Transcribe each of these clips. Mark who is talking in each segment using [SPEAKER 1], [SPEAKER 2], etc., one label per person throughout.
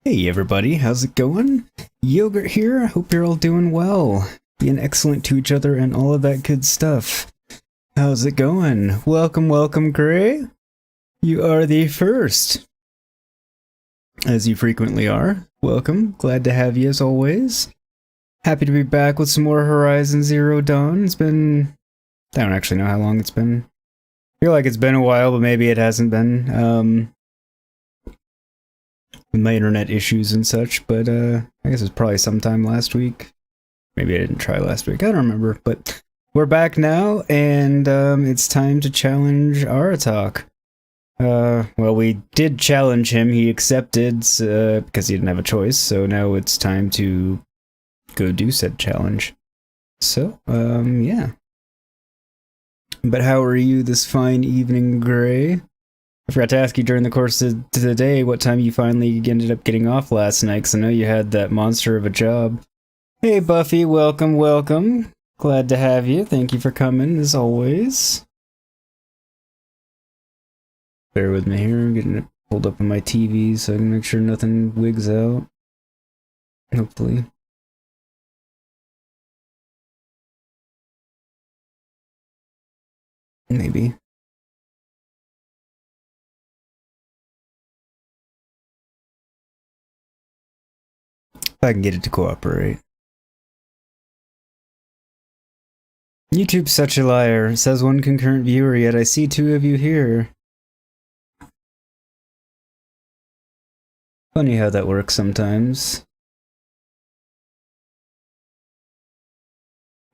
[SPEAKER 1] Hey everybody, how's it going? Yogurt here, hope you're all doing well, being excellent to each other and all of that good stuff. How's it going? Welcome, welcome, Gray. You are the first, as you frequently are. Welcome, glad to have you as always. Happy to be back with some more Horizon Zero Dawn. It's been, I don't actually know how long it's been. I feel like it's been a while, but maybe it hasn't been. With my internet issues and such, but I guess it was probably sometime last week. Maybe I didn't try last week, I don't remember, but we're back now, and it's time to challenge Aratak. Well, we did challenge him. He accepted because he didn't have a choice. So now it's time to go do said challenge. So, yeah. But how are you this fine evening, Gray? I forgot to ask you during the course of the day what time you finally ended up getting off last night, because I know you had that monster of a job. Hey, Buffy, welcome, welcome. Glad to have you. Thank you for coming, as always. Bear with me here. I'm getting it pulled up on my TV so I can make sure nothing wigs out. Hopefully. Maybe. If I can get it to cooperate. YouTube's such a liar. It says one concurrent viewer, yet I see two of you here. Funny how that works sometimes.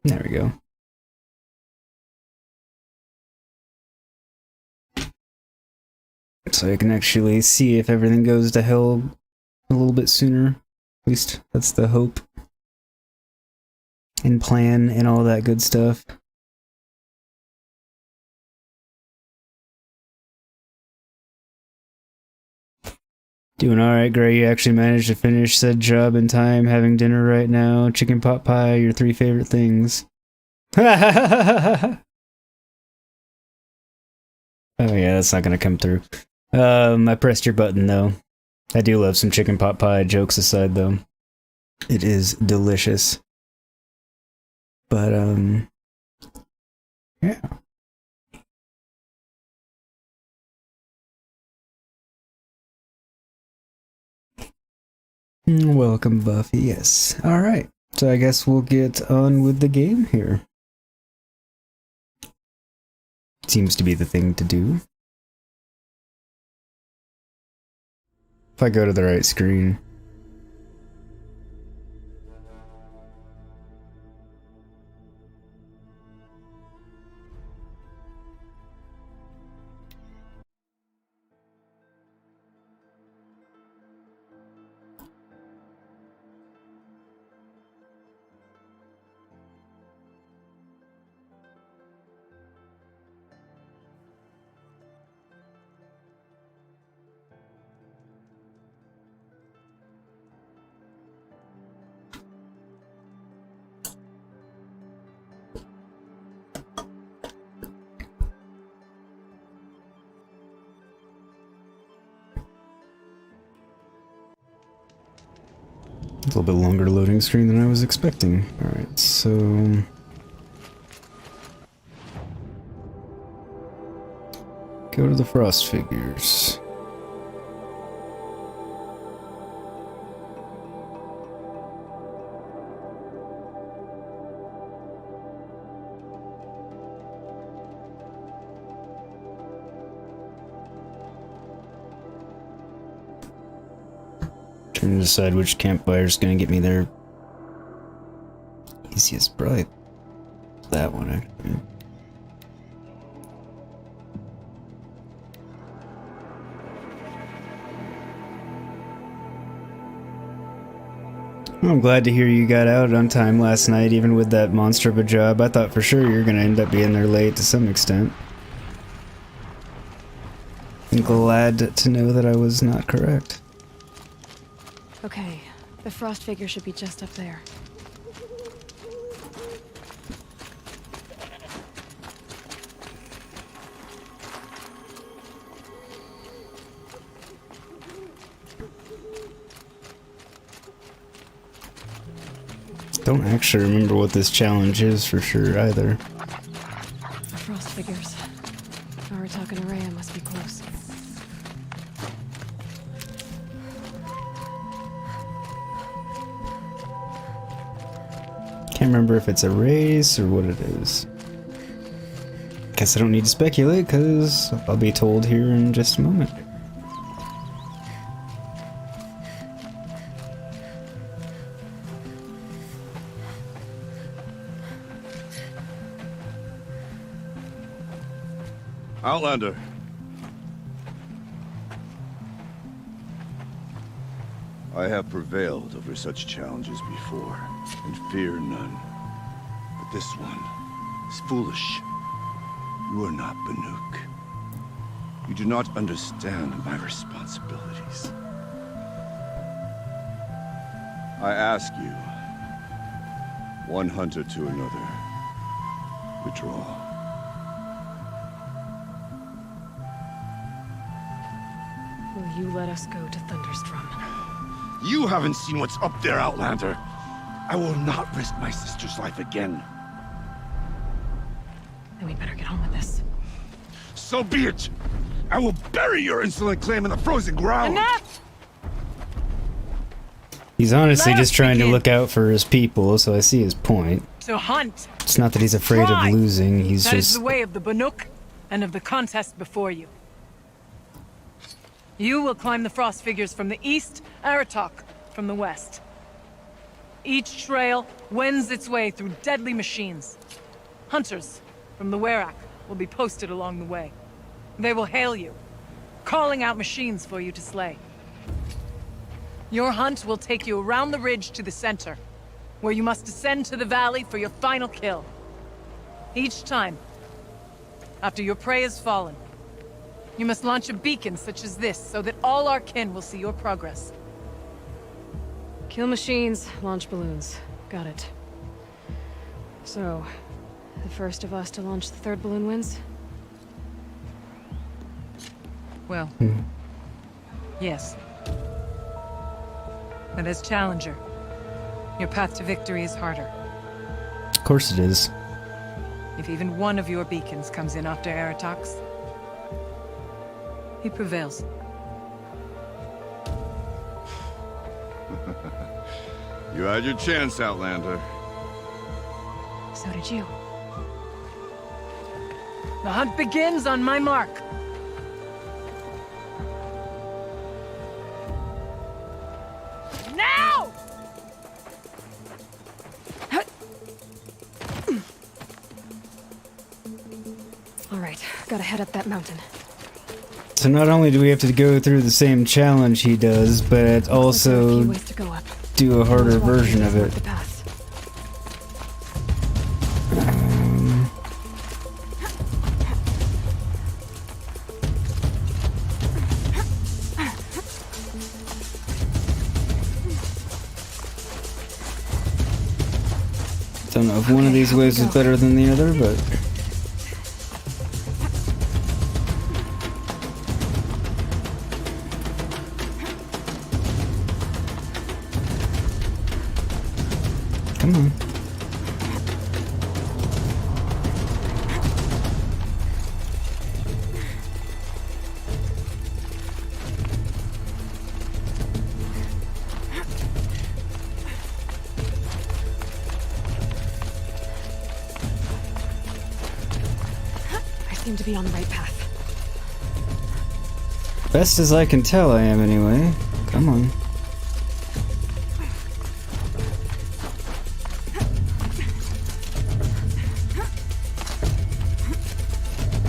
[SPEAKER 1] There we go. So I can actually see if everything goes to hell a little bit sooner. At least that's the hope. And plan and all that good stuff. Doing alright, Gray. You actually managed to finish said job in time, having dinner right now. Chicken pot pie, your 3 favorite things. Oh yeah, that's not gonna come through. I pressed your button though. I do love some chicken pot pie, jokes aside though. It is delicious. But, yeah. Welcome, Buffy, yes. Alright, so I guess we'll get on with the game here. Seems to be the thing to do. If I go to the right screen. A little bit longer loading screen than I was expecting. Alright, so... go to the frost figures. Trying to decide which campfire is going to get me there easiest. Probably that one, actually. Well, I'm glad to hear you got out on time last night, even with that monster of a job. I thought for sure you were going to end up being there late to some extent. I'm glad to know that I was not correct.
[SPEAKER 2] Okay, the frost figure should be just up there.
[SPEAKER 1] Don't actually remember what this challenge is for sure either.
[SPEAKER 2] The frost figures. Aratak and Araya must be close.
[SPEAKER 1] Can't remember if it's a race or what it is. Guess I don't need to speculate because I'll be told here in just a moment.
[SPEAKER 3] Outlander. I have prevailed over such challenges before, and fear none. But this one is foolish. You are not Banuk. You do not understand my responsibilities. I ask you, one hunter to another, withdraw.
[SPEAKER 2] Will you let us go to Thunderstrom?
[SPEAKER 3] You haven't seen what's up there, Outlander. I will not risk my sister's life again.
[SPEAKER 2] Then we'd better get on with this.
[SPEAKER 3] So be it! I will bury your insolent claim in the frozen ground!
[SPEAKER 2] Enough!
[SPEAKER 1] He's honestly
[SPEAKER 2] Let
[SPEAKER 1] just
[SPEAKER 2] us
[SPEAKER 1] trying to
[SPEAKER 2] begin.
[SPEAKER 1] look out for his people, so I see his point.
[SPEAKER 2] To hunt!
[SPEAKER 1] It's not that he's afraid
[SPEAKER 2] Try.
[SPEAKER 1] of losing, he's
[SPEAKER 2] That is
[SPEAKER 1] just...
[SPEAKER 2] the way of the Banuk and of the contest before you. You will climb the frost figures from the east, Aratak from the west. Each trail wends its way through deadly machines. Hunters from the Werak will be posted along the way. They will hail you, calling out machines for you to slay. Your hunt will take you around the ridge to the center, where you must descend to the valley for your final kill. Each time, after your prey has fallen, you must launch a beacon such as this, so that all our kin will see your progress. Kill machines, launch balloons. Got it. So, the first of us to launch the third balloon wins? Well, yes. But as challenger, your path to victory is harder.
[SPEAKER 1] Of course it is.
[SPEAKER 2] If even one of your beacons comes in after Aratak's, he prevails.
[SPEAKER 3] You had your chance, Outlander.
[SPEAKER 2] So did you. The hunt begins on my mark. Now! All right, gotta head up that mountain.
[SPEAKER 1] So not only do we have to go through the same challenge he does, but
[SPEAKER 2] Looks like there are a
[SPEAKER 1] also
[SPEAKER 2] few ways to go up.
[SPEAKER 1] do a harder version of it.
[SPEAKER 2] The path.
[SPEAKER 1] Don't know if one of these ways is better than the other, but... Come on.
[SPEAKER 2] I seem to be on the right path.
[SPEAKER 1] Best as I can tell, I am anyway. Come on.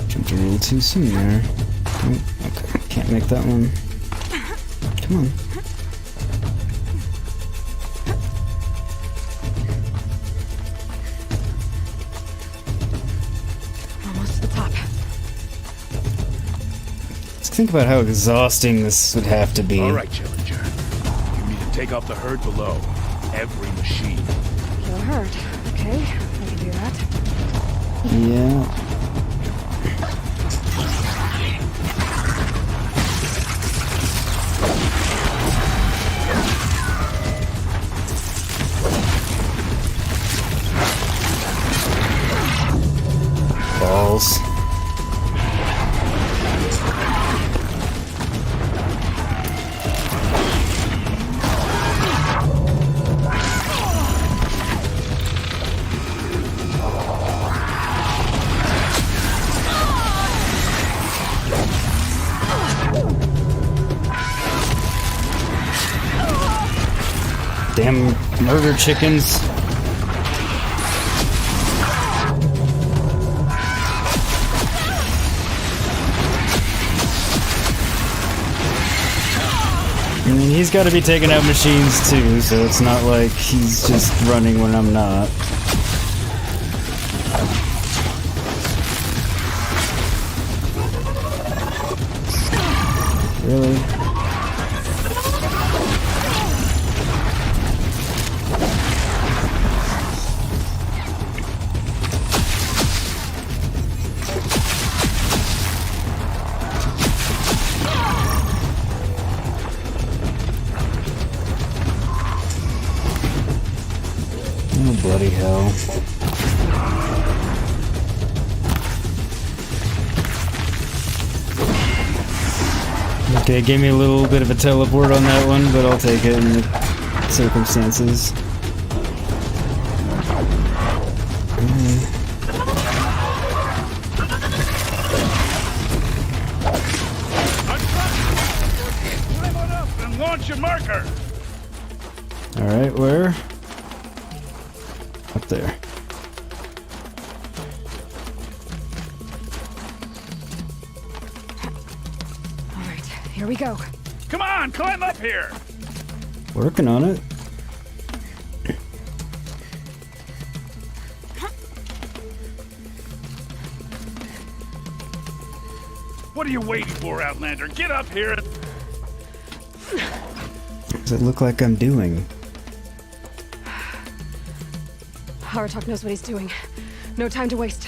[SPEAKER 1] Jumped a little too soon there. Oh, okay, can't make that one. Come on.
[SPEAKER 2] Almost to the top.
[SPEAKER 1] Let's think about how exhausting this would have to be.
[SPEAKER 4] All right, Challenger. You need to take out the herd below. Every machine.
[SPEAKER 2] Kill a herd. Okay, I can do that.
[SPEAKER 1] Yeah. Balls. Damn murder chickens. mean, he's got to be taking out machines too, so it's not like he's just running when I'm not. Really? Oh, bloody hell. Okay, gave me a little bit of a teleport on that one, but I'll take it in the circumstances.
[SPEAKER 4] Climb on up and launch your marker.
[SPEAKER 1] Alright, where? Up there.
[SPEAKER 5] Alright, here we go.
[SPEAKER 4] Come on, climb up here.
[SPEAKER 1] Working on it.
[SPEAKER 4] What are you waiting for, Outlander? Get up here and...
[SPEAKER 1] Does it look like I'm doing?
[SPEAKER 5] Aratak knows what he's doing. No time to waste.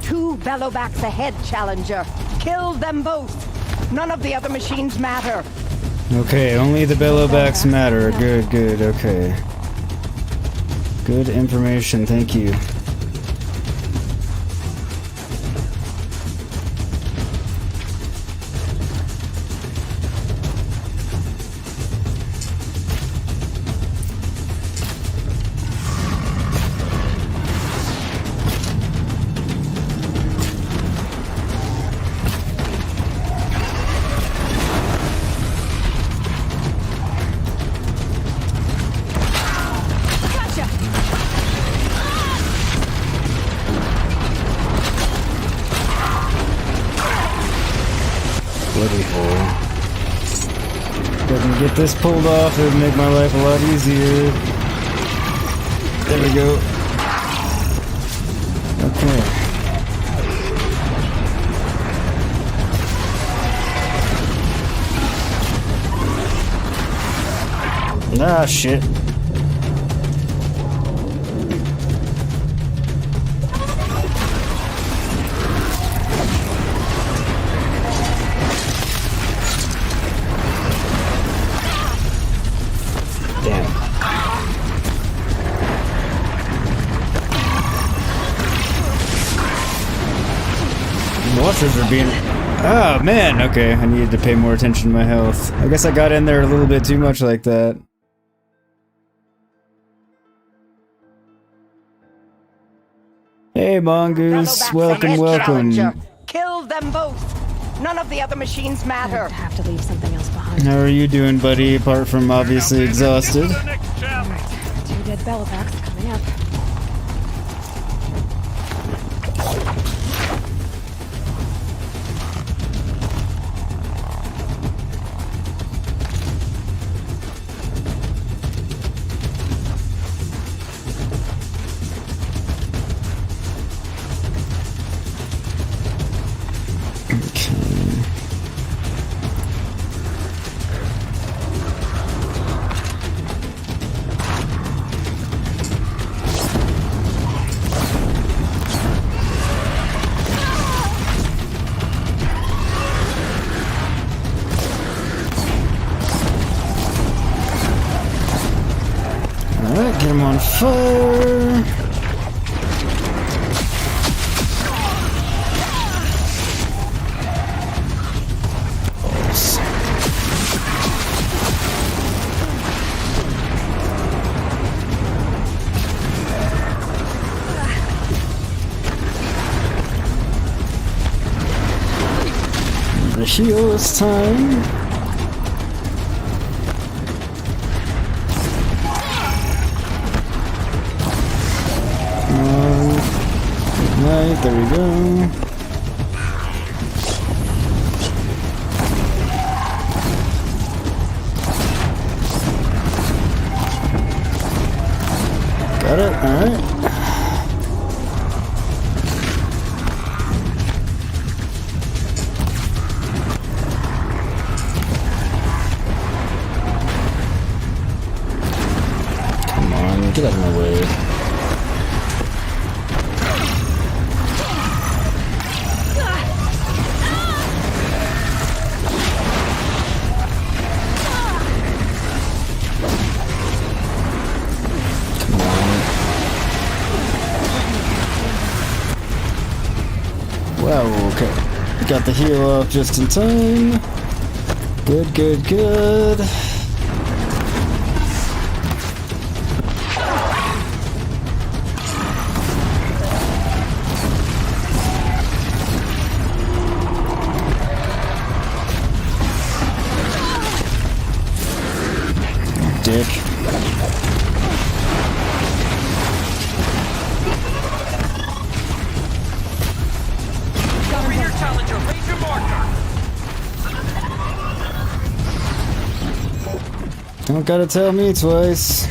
[SPEAKER 6] Two bellowbacks ahead, Challenger. Kill them both. None of the other machines matter.
[SPEAKER 1] Okay, only the bellowbacks matter. Good, good, okay. Good information, thank you. Bloody hole. If I can get this pulled off, it would make my life a lot easier. There we go. Okay. Ah, shit. Watchers are being... Oh, man! Okay, I needed to pay more attention to my health. I guess I got in there a little bit too much like that. Hey, Mongoose.
[SPEAKER 6] Bellowbacks
[SPEAKER 1] Welcome,
[SPEAKER 6] ahead,
[SPEAKER 1] welcome.
[SPEAKER 6] Challenger. Kill them both. None of the other machines matter.
[SPEAKER 5] I have to leave something else behind.
[SPEAKER 1] How are you doing, buddy? Apart from obviously exhausted.
[SPEAKER 4] Get to the next challenge.
[SPEAKER 5] Alright, 2 dead bellowbacks coming up.
[SPEAKER 1] Alright, get him on fire. The heal this time. Right, there we go. Alright. Come on, get out of my way. Wow, okay. Got the heal off just in time. Good, good, good. Dick. Don't gotta tell me twice.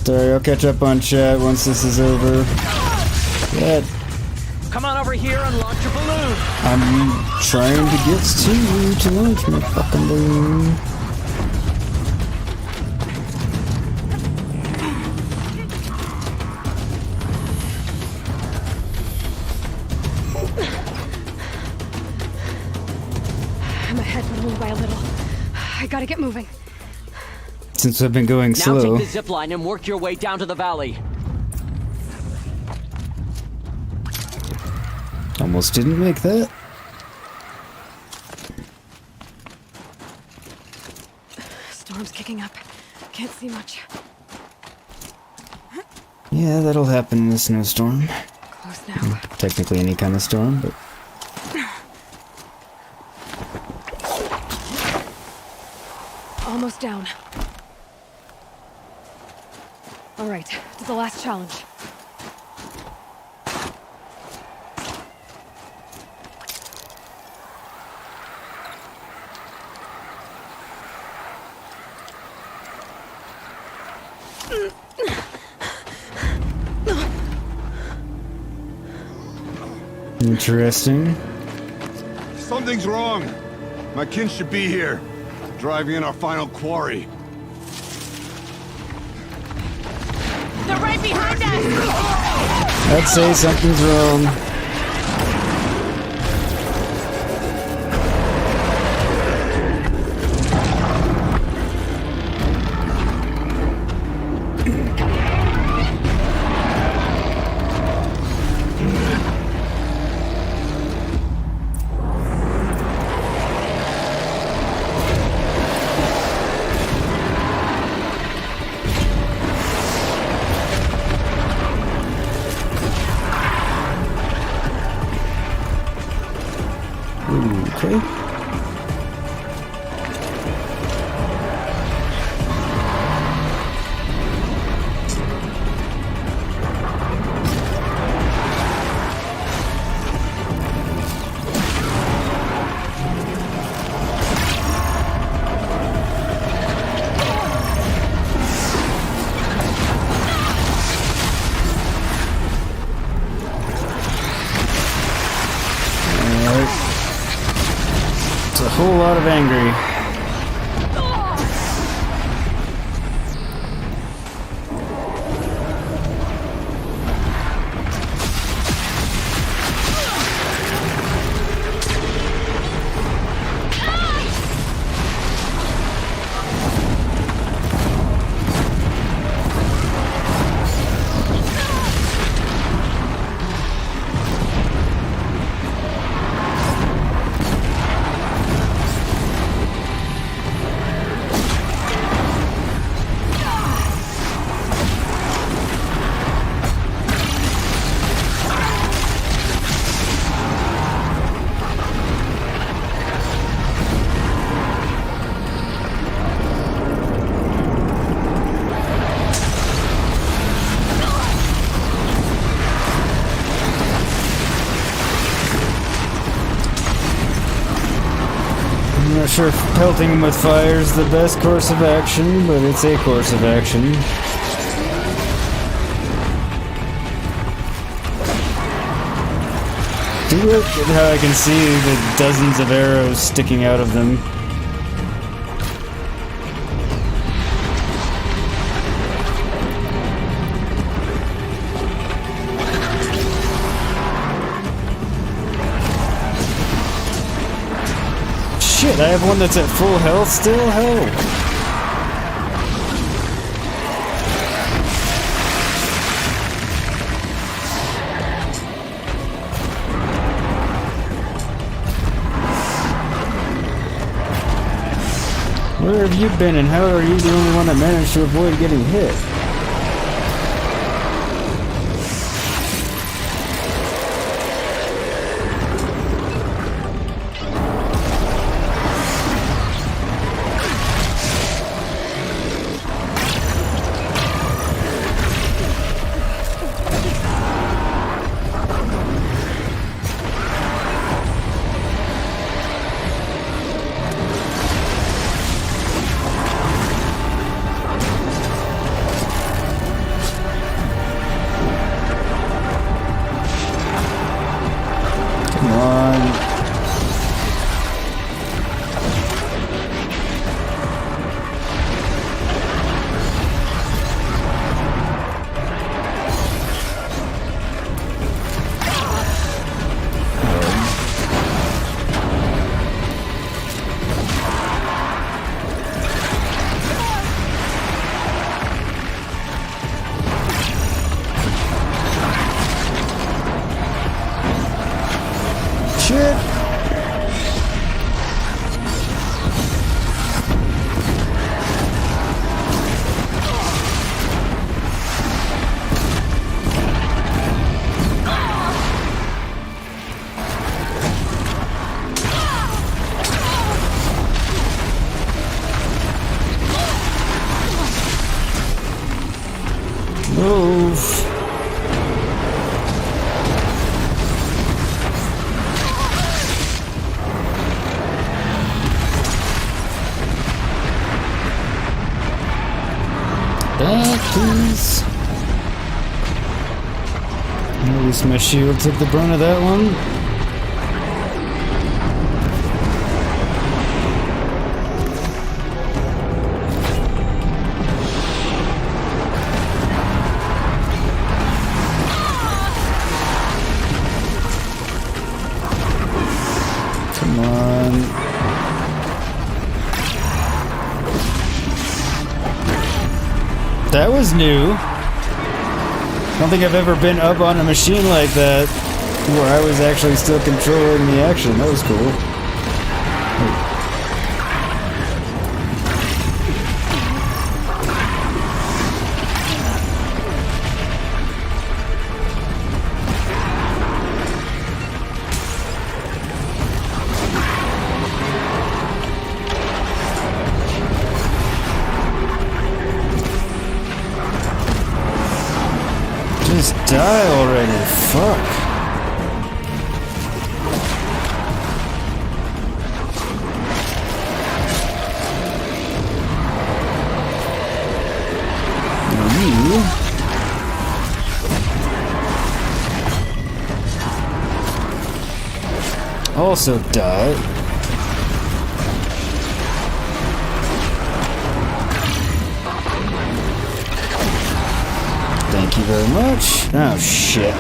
[SPEAKER 1] Sorry, I'll catch up on chat once this is over. Yeah,
[SPEAKER 7] Come on over here and launch your balloon.
[SPEAKER 1] I'm trying to get to you to launch my fucking balloon.
[SPEAKER 5] I'm ahead, but only by a little. I gotta get moving.
[SPEAKER 1] Since I've been going
[SPEAKER 7] Now
[SPEAKER 1] slow.
[SPEAKER 7] take the zip line and work your way down to the valley.
[SPEAKER 1] Almost didn't make that.
[SPEAKER 5] Storm's kicking up. Can't see much.
[SPEAKER 1] Yeah, that'll happen in a snowstorm.
[SPEAKER 5] Close now.
[SPEAKER 1] Technically any kind of storm, but...
[SPEAKER 5] Almost down. All right, to the last challenge.
[SPEAKER 1] Interesting.
[SPEAKER 3] Something's wrong. My kin should be here, driving in our final quarry.
[SPEAKER 2] They're right behind us!
[SPEAKER 1] I'd say something's wrong. Okay. A whole lot of angry. sure pelting them with fire is the best course of action, but it's a course of action. Look at how I can see the dozens of arrows sticking out of them. Shit, I have one that's at full health still? Hell. Where have you been, and how are you the only one that managed to avoid getting hit? Move. Back, please. At least my shield took the brunt of that one. That was new. I don't think I've ever been up on a machine like that where I was actually still controlling the action. That was cool. Just die already, fuck. You also die. Thank you very much. Oh, shit.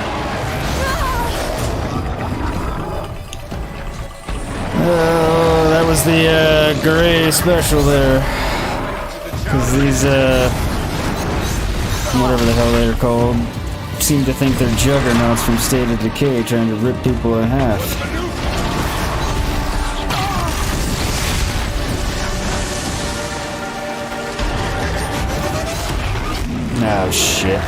[SPEAKER 1] Oh, that was the Guerrilla special there. Because these, whatever the hell they're called, seem to think they're juggernauts from State of Decay trying to rip people in half. Oh, shit.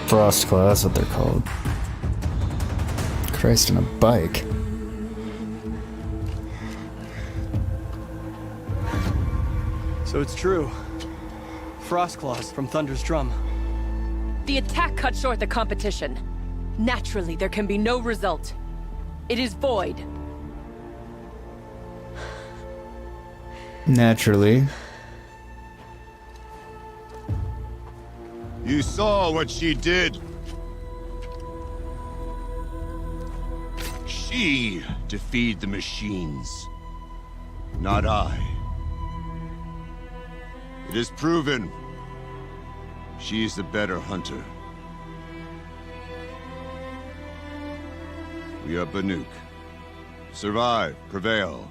[SPEAKER 1] Frost Claw, that's what they're called. Christ, on a bike.
[SPEAKER 8] So it's true. Frost claws from Thunder's drum.
[SPEAKER 5] The attack cut short the competition. Naturally, there can be no result. It is void.
[SPEAKER 1] Naturally.
[SPEAKER 3] You saw what she did. She defeated the machines, not I. It is proven. She is the better hunter. We are Banuk. Survive, prevail.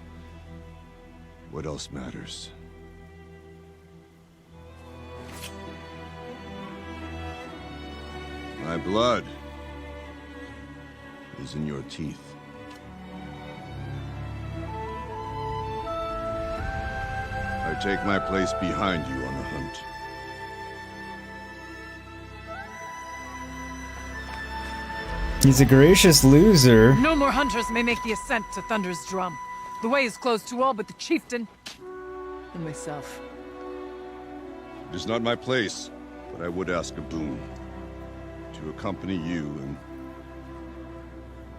[SPEAKER 3] What else matters? My blood is in your teeth. I take my place behind you on the hunt.
[SPEAKER 1] He's a gracious loser.
[SPEAKER 2] No more hunters may make the ascent to Thunder's drum. The way is closed to all but the chieftain and myself.
[SPEAKER 3] It is not my place, but I would ask a boon. To accompany you and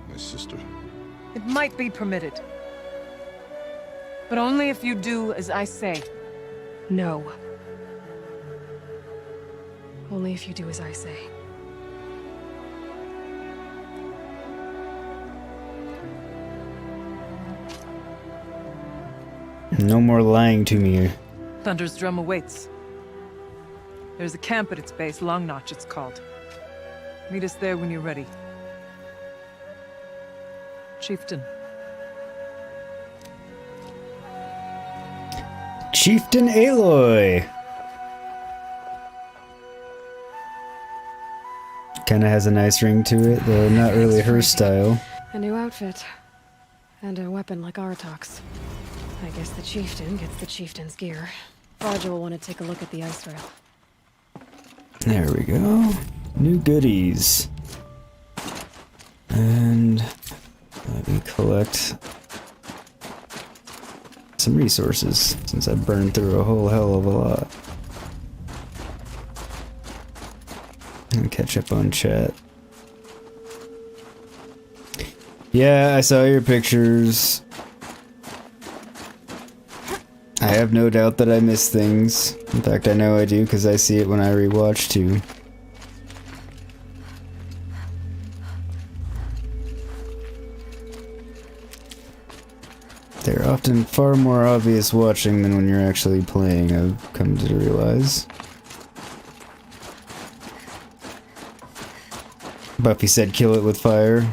[SPEAKER 3] my sister.
[SPEAKER 2] It might be permitted. But only if you do as I say.
[SPEAKER 5] No. Only if you do as I say.
[SPEAKER 1] No more lying to me.
[SPEAKER 2] Thunder's drum awaits. There's a camp at its base, Long Notch it's called. Meet us there when you're ready. Chieftain.
[SPEAKER 1] Chieftain Aloy. Kinda has a nice ring to it, though not really her style.
[SPEAKER 5] A new outfit. And a weapon like Aratak's. I guess the chieftain gets the chieftain's gear. Roger will want to take a look at the ice rail.
[SPEAKER 1] There we go. New goodies. And let me collect some resources, since I burned through a whole hell of a lot. And catch up on chat. Yeah, I saw your pictures. I have no doubt that I miss things. In fact, I know I do because I see it when I rewatch too. They're often far more obvious watching than when you're actually playing, I've come to realize. Buffy said kill it with fire.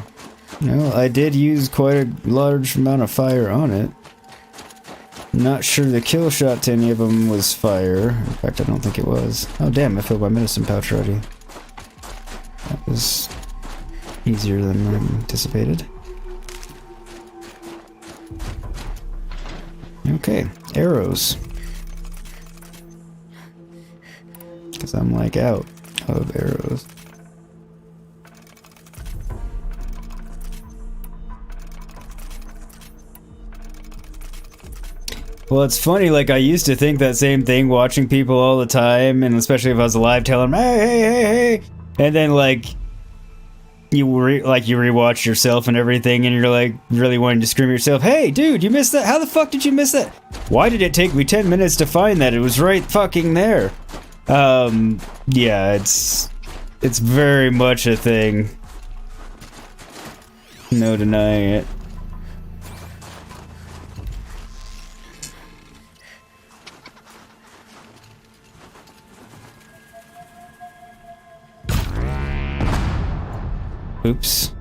[SPEAKER 1] No, I did use quite a large amount of fire on it. Not sure the kill shot to any of them was fire. In fact, I don't think it was. Oh damn, I filled my medicine pouch already. That was easier than I anticipated. Okay, arrows. Because I'm like out of arrows. Well, it's funny, like, I used to think that same thing watching people all the time, and especially if I was alive, telling them, hey, hey, hey, hey, and then, like, you rewatch yourself and everything, and you're, like, really wanting to scream at yourself, hey, dude, you missed that? How the fuck did you miss that? Why did it take me 10 minutes to find that? It was right fucking there. Yeah, it's very much a thing. No denying it. Oops.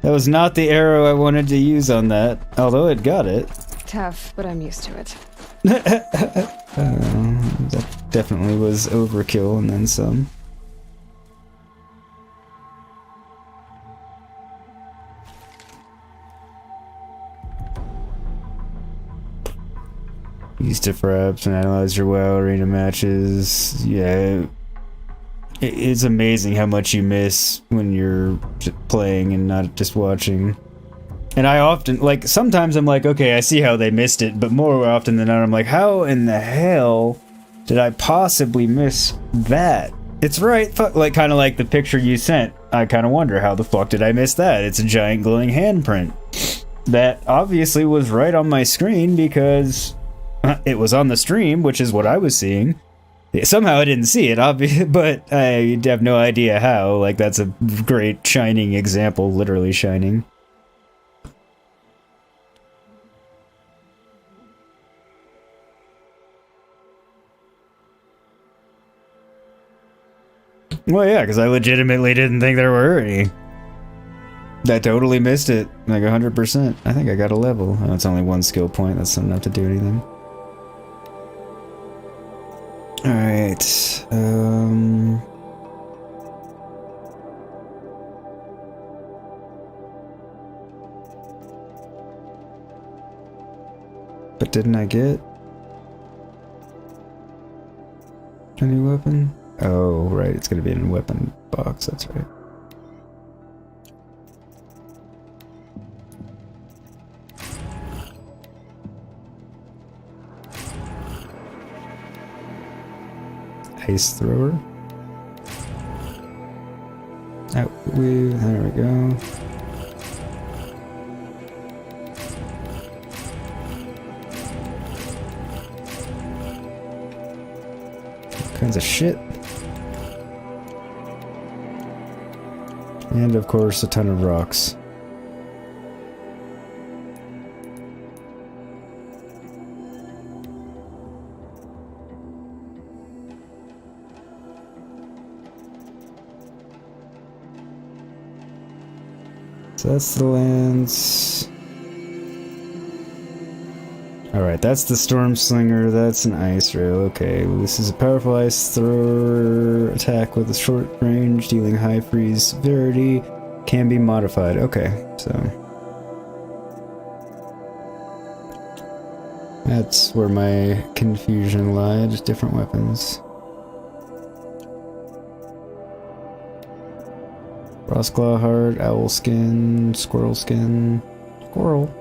[SPEAKER 1] That was not the arrow I wanted to use on that, although it got it.
[SPEAKER 5] Tough, but I'm used to it.
[SPEAKER 1] That definitely was overkill and then some. Used to perhaps and analyze your WoW arena matches. Yeah. It's amazing how much you miss when you're just playing and not just watching. And I often, like, sometimes I'm like, okay, I see how they missed it, but more often than not, I'm like, how in the hell did I possibly miss that? It's right, like, kind of like the picture you sent. I kind of wonder, how the fuck did I miss that? It's a giant glowing handprint. That obviously was right on my screen because it was on the stream, which is what I was seeing. Somehow I didn't see it, but I have no idea how. Like, that's a great shining example, literally shining. Well, yeah, because I legitimately didn't think there were any. I totally missed it, like 100%. I think I got a level. Oh, it's only one skill point, that's not enough to do anything. Alright, but didn't I get a new weapon? Oh, right, it's gonna be in a weapon box, that's right. Ice thrower. There we go. All kinds of shit. And of course, a ton of rocks. So that's the lance. Alright, that's the storm slinger, that's an ice rail. Okay, well, this is a powerful ice thrower attack with a short range, dealing high freeze severity, can be modified. Okay, so that's where my confusion lied, different weapons. Frostclaw heart, owl skin, squirrel skin, squirrel.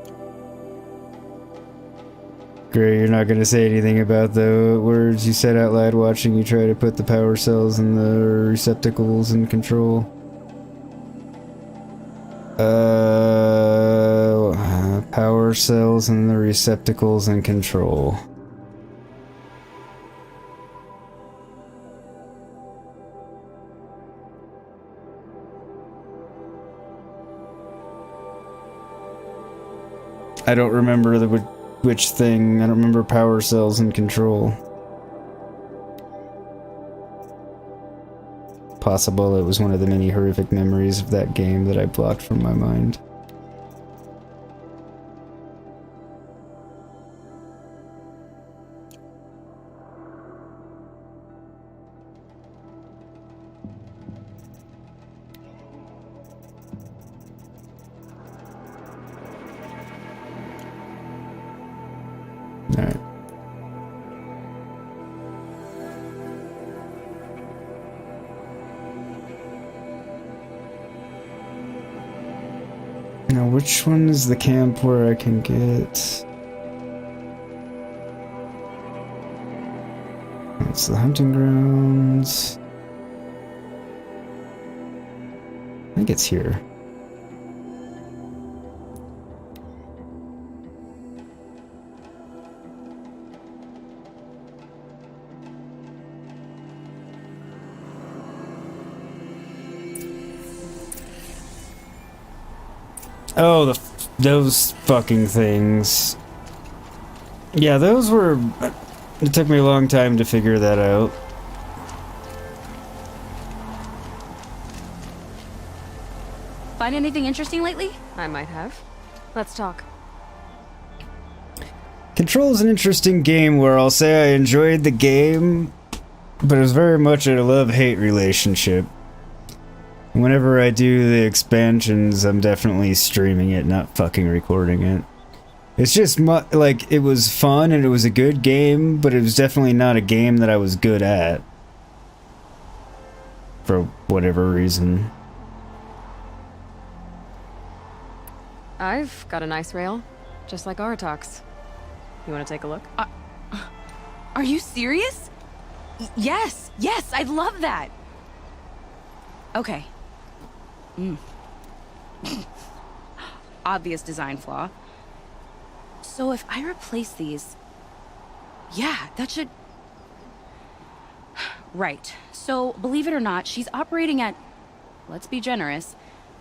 [SPEAKER 1] Great, you're not gonna say anything about the words you said out loud watching you try to put the power cells in the receptacles in control. Power cells in the receptacles in control. I don't remember which thing. I don't remember power cells and control. Possible it was one of the many horrific memories of that game that I blocked from my mind. Alright. Now, which one is the camp where I can get... That's the hunting grounds. I think it's here. Oh, those fucking things. Yeah, those were... It took me a long time to figure that out.
[SPEAKER 9] Find anything interesting lately?
[SPEAKER 5] I might have. Let's talk.
[SPEAKER 1] Control is an interesting game where I'll say I enjoyed the game, but it was very much a love-hate relationship. Whenever I do the expansions, I'm definitely streaming it, not fucking recording it. It's just like, it was fun and it was a good game, but it was definitely not a game that I was good at. For whatever reason.
[SPEAKER 5] I've got a nice rail, just like Aratak's. You want to take a look?
[SPEAKER 9] Are you serious? Yes, I'd love that. Okay. Obvious design flaw. So if I replace these... Yeah, that should... Right. So, believe it or not, she's operating at, let's be generous,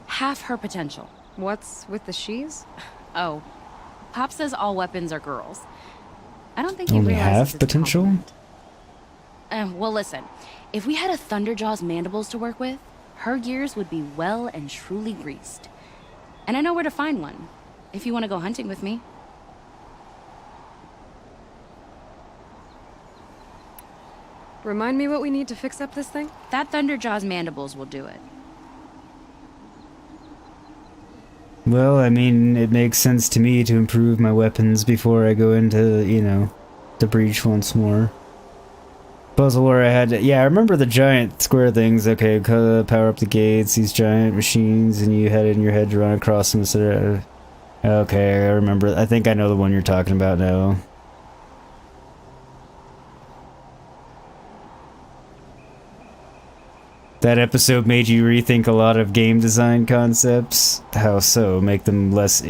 [SPEAKER 9] half her potential.
[SPEAKER 5] What's with the she's?
[SPEAKER 9] Oh, Pop says all weapons are girls. I don't think you
[SPEAKER 1] Only
[SPEAKER 9] realize
[SPEAKER 1] half
[SPEAKER 9] this is a
[SPEAKER 1] potential?
[SPEAKER 9] compliment. Well, listen. If we had a Thunderjaw's mandibles to work with, her gears would be well and truly greased. And I know where to find one, if you want to go hunting with me.
[SPEAKER 5] Remind me what we need to fix up this thing?
[SPEAKER 9] That Thunderjaw's mandibles will do it.
[SPEAKER 1] Well, I mean, it makes sense to me to improve my weapons before I go into, you know, the breach once more. Puzzle where I had to, yeah, I remember the giant square things. Okay, power up the gates, these giant machines, and you had it in your head to run across them instead of... Okay, I remember. I think I know the one you're talking about now. That episode made you rethink a lot of game design concepts. How so? Make them less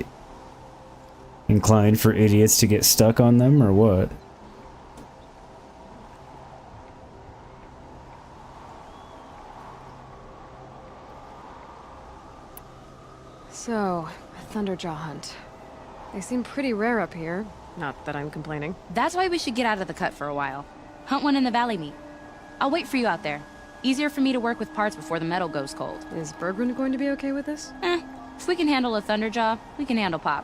[SPEAKER 1] inclined for idiots to get stuck on them, or what?
[SPEAKER 5] So, a Thunderjaw hunt. They seem pretty rare up here. Not that I'm complaining.
[SPEAKER 9] That's why we should get out of the cut for a while. Hunt one in the valley meet. I'll wait for you out there. Easier for me to work with parts before the metal goes cold.
[SPEAKER 5] Is Bergman going to be okay with this?
[SPEAKER 9] If we can handle a Thunderjaw, we can handle Pop.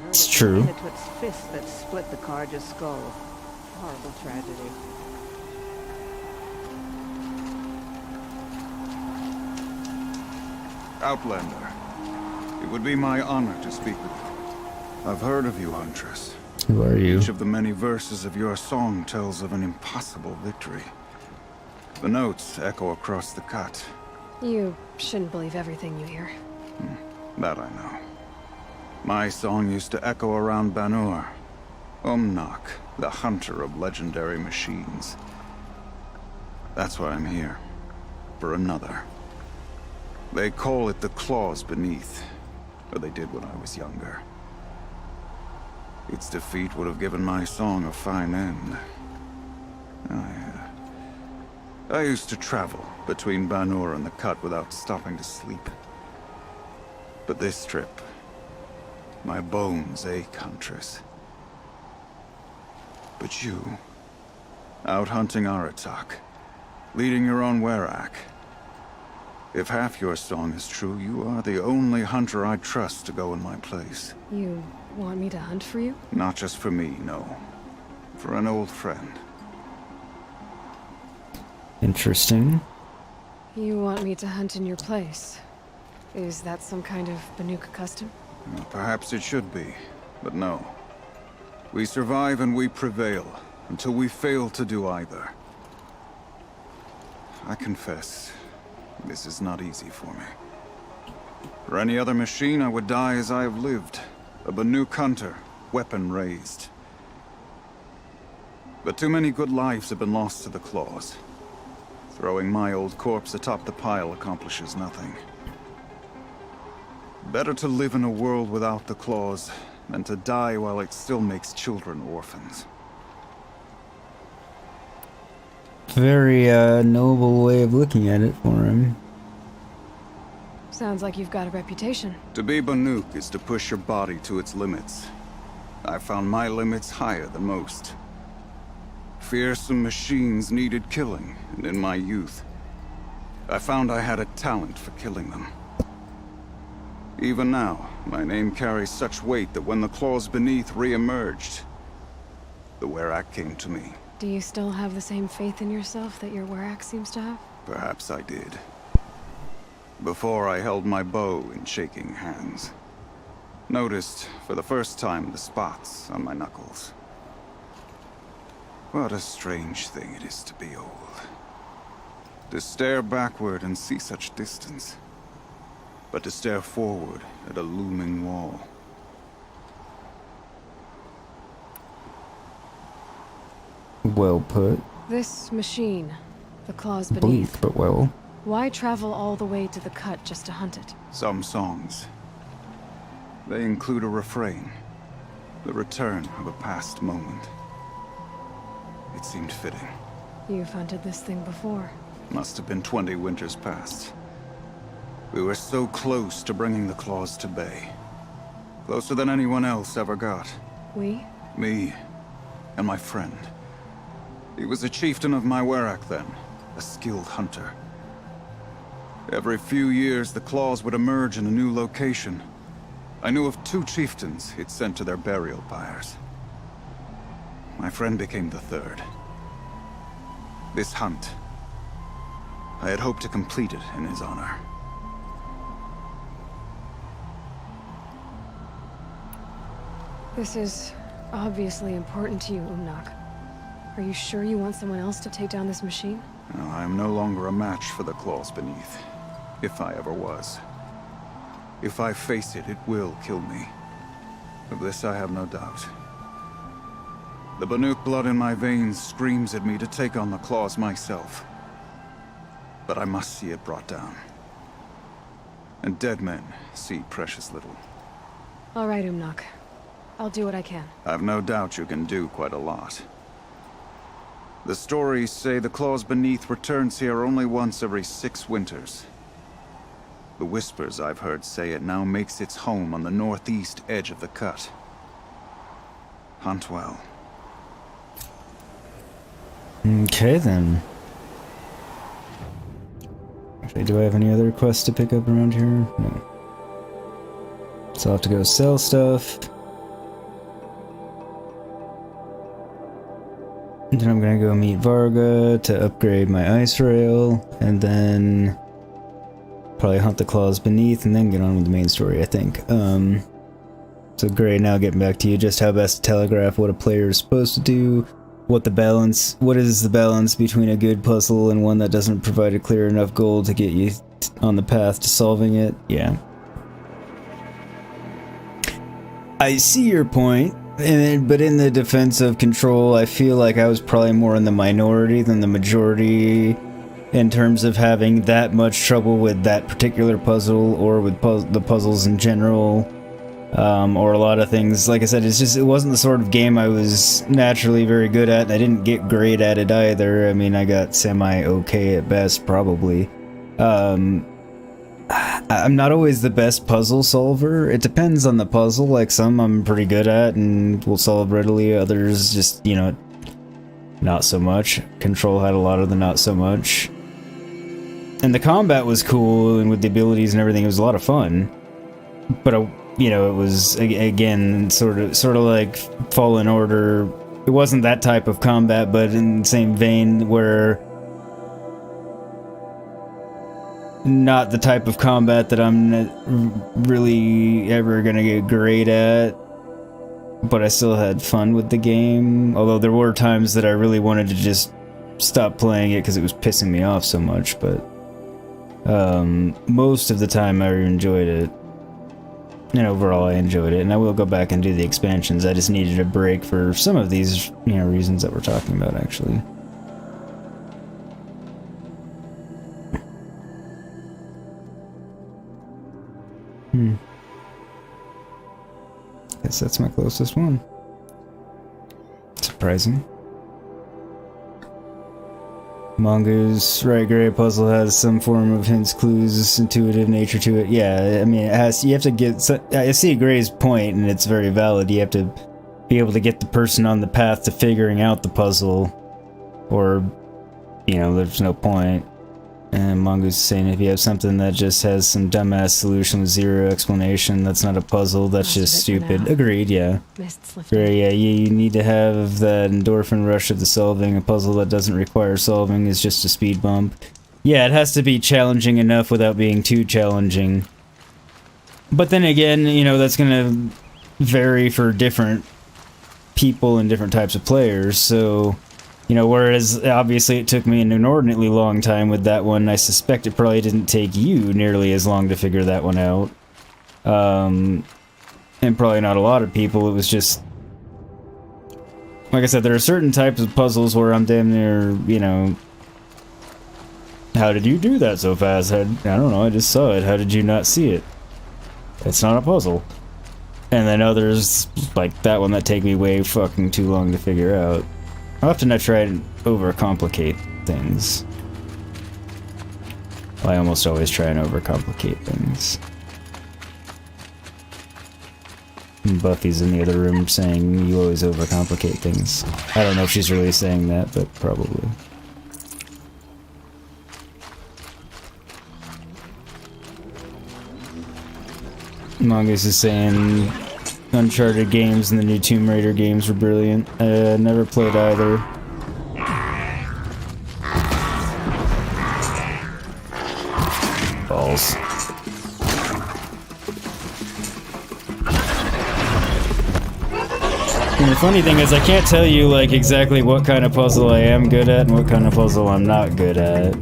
[SPEAKER 1] It's true.
[SPEAKER 6] It was fist that split the Carja's skull. Horrible tragedy.
[SPEAKER 3] Outlander, it would be my honor to speak with you. I've heard of you, Huntress.
[SPEAKER 1] Who are you?
[SPEAKER 3] Each of the many verses of your song tells of an impossible victory. The notes echo across the cut.
[SPEAKER 5] You shouldn't believe everything you hear.
[SPEAKER 3] That I know. My song used to echo around Banuk. Umnak, the hunter of legendary machines. That's why I'm here. For another. They call it the claws beneath. Or they did when I was younger. Its defeat would have given my song a fine end. I used to travel between Banuk and the cut without stopping to sleep. But this trip, my bones ache, Huntress. But you, out hunting Aratak, leading your own Werak. If half your song is true, you are the only hunter I trust to go in my place.
[SPEAKER 5] You want me to hunt for you?
[SPEAKER 3] Not just for me, no. For an old friend.
[SPEAKER 1] Interesting.
[SPEAKER 5] You want me to hunt in your place? Is that some kind of Banuk custom?
[SPEAKER 3] Well, perhaps it should be, but no. We survive and we prevail, until we fail to do either. I confess, this is not easy for me. For any other machine, I would die as I have lived. A Banuk hunter, weapon raised. But too many good lives have been lost to the claws. Throwing my old corpse atop the pile accomplishes nothing. Better to live in a world without the claws than to die while it still makes children orphans.
[SPEAKER 1] Very noble way of looking at it for him.
[SPEAKER 5] Sounds like you've got a reputation.
[SPEAKER 3] To be Banuk is to push your body to its limits. I found my limits higher than most. Fearsome machines needed killing, and in my youth, I found I had a talent for killing them. Even now, my name carries such weight that when the claws beneath re-emerged, the Werak came to me.
[SPEAKER 5] Do you still have the same faith in yourself that your Werak seems to have?
[SPEAKER 3] Perhaps I did. Before I held my bow in shaking hands. Noticed, for the first time, the spots on my knuckles. What a strange thing it is to be old. To stare backward and see such distance. but to stare forward at a looming wall.
[SPEAKER 1] Well put.
[SPEAKER 5] This machine, the claws
[SPEAKER 1] Bleak,
[SPEAKER 5] beneath.
[SPEAKER 1] but well.
[SPEAKER 5] Why travel all the way to the cut just to hunt it?
[SPEAKER 3] Some songs. They include a refrain. The return of a past moment. It seemed fitting.
[SPEAKER 5] You've hunted this thing before.
[SPEAKER 3] Must have been 20 winters past. We were so close to bringing the claws to bay. Closer than anyone else ever got.
[SPEAKER 5] We?
[SPEAKER 3] Me and my friend. He was a chieftain of my Werak then, a skilled hunter. Every few years, the claws would emerge in a new location. I knew of 2 chieftains he'd sent to their burial pyres. My friend became the 3rd. This hunt, I had hoped to complete it in his honor.
[SPEAKER 5] This is obviously important to you, Umnak. Are you sure you want someone else to take down this machine?
[SPEAKER 3] No, I am no longer a match for the claws beneath. If I ever was. If I face it, it will kill me. Of this I have no doubt. The Banuk blood in my veins screams at me to take on the claws myself. But I must see it brought down. And dead men see precious little.
[SPEAKER 5] All right, Umnak. I'll do what I can.
[SPEAKER 3] I've no doubt you can do quite a lot. The stories say the claws beneath returns here only once every 6 winters. The whispers I've heard say it now makes its home on the northeast edge of the cut. Hunt well.
[SPEAKER 1] Okay then. Actually, do I have any other quests to pick up around here? No. So I'll have to go sell stuff. And then I'm gonna go meet Varga to upgrade my ice rail, and then probably hunt the claws beneath, and then get on with the main story, I think. So great, now getting back to you, just how best to telegraph what a player is supposed to do, what is the balance between a good puzzle and one that doesn't provide a clear enough goal to get you on the path to solving it. Yeah. I see your point. But in the defense of Control, I feel like I was probably more in the minority than the majority in terms of having that much trouble with that particular puzzle or with the puzzles in general, or a lot of things. Like I said, it wasn't the sort of game I was naturally very good at, and I didn't get great at it either. I mean, I got semi-okay at best, probably. I'm not always the best puzzle solver. It depends on the puzzle. Like, some I'm pretty good at and will solve readily. Others just, you know, not so much. Control had a lot of the not so much. And the combat was cool, and with the abilities and everything, it was a lot of fun. But, you know, it was, again, sort of like Fallen Order. It wasn't that type of combat, but in the same vein where not the type of combat that I'm really ever gonna get great at, but I still had fun with the game. Although there were times that I really wanted to just stop playing it because it was pissing me off so much, but most of the time I enjoyed it. And overall I enjoyed it, and I will go back and do the expansions. I just needed a break for some of these, you know, reasons that we're talking about, actually. Guess that's my closest one. Surprising. Mongoose, right, Gray puzzle has some form of hints, clues, intuitive nature to it. Yeah, I mean, it has, you have to get, I see Gray's point, and it's very valid. You have to be able to get the person on the path to figuring out the puzzle, or, you know, there's no point. And Mongoose is saying if you have something that just has some dumbass solution with zero explanation, that's not a puzzle, that's just stupid. Agreed, yeah. Gray, yeah, you need to have that endorphin rush of the solving. A puzzle that doesn't require solving is just a speed bump. Yeah, it has to be challenging enough without being too challenging. But then again, you know, that's gonna vary for different people and different types of players, so You know, whereas obviously it took me an inordinately long time with that one, I suspect it probably didn't take you nearly as long to figure that one out. And probably not a lot of people, it was just... Like I said, there are certain types of puzzles where I'm damn near, you know... How did you do that so fast? I don't know, I just saw it. How did you not see it? It's not a puzzle. And then others, like that one, that take me way fucking too long to figure out. Often I try to overcomplicate things. Well, I almost always try and overcomplicate things. And Buffy's in the other room saying, you always overcomplicate things. I don't know if she's really saying that, but probably. Mongoose is saying Uncharted games and the new Tomb Raider games were brilliant. Never played either. Balls. And the funny thing is I can't tell you like exactly what kind of puzzle I am good at and what kind of puzzle I'm not good at.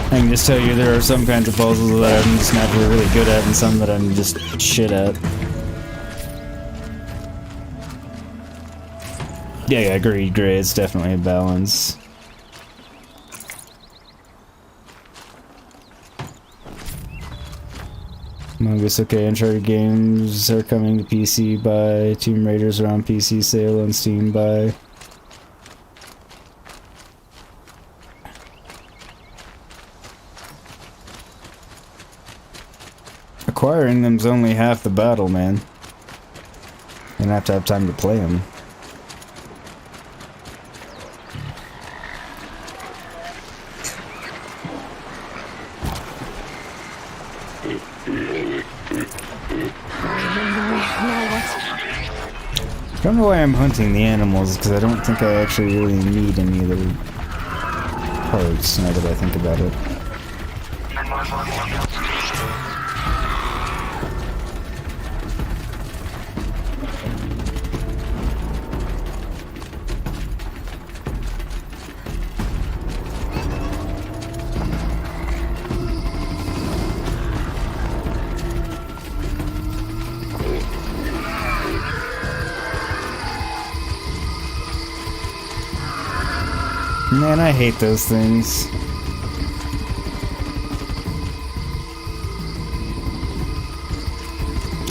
[SPEAKER 1] I can just tell you there are some kinds of puzzles that I'm just naturally really good at and some that I'm just shit at. Yeah, agreed, Gray. It's definitely a balance. Mongoose, okay, Uncharted games are coming to PC by Tomb Raiders are on PC sale on Steam by. Acquiring them's only half the battle, man. You have to have time to play them. I don't know why I'm hunting the animals, because I don't think I actually really need any of the parts, now that I think about it. Man, I hate those things.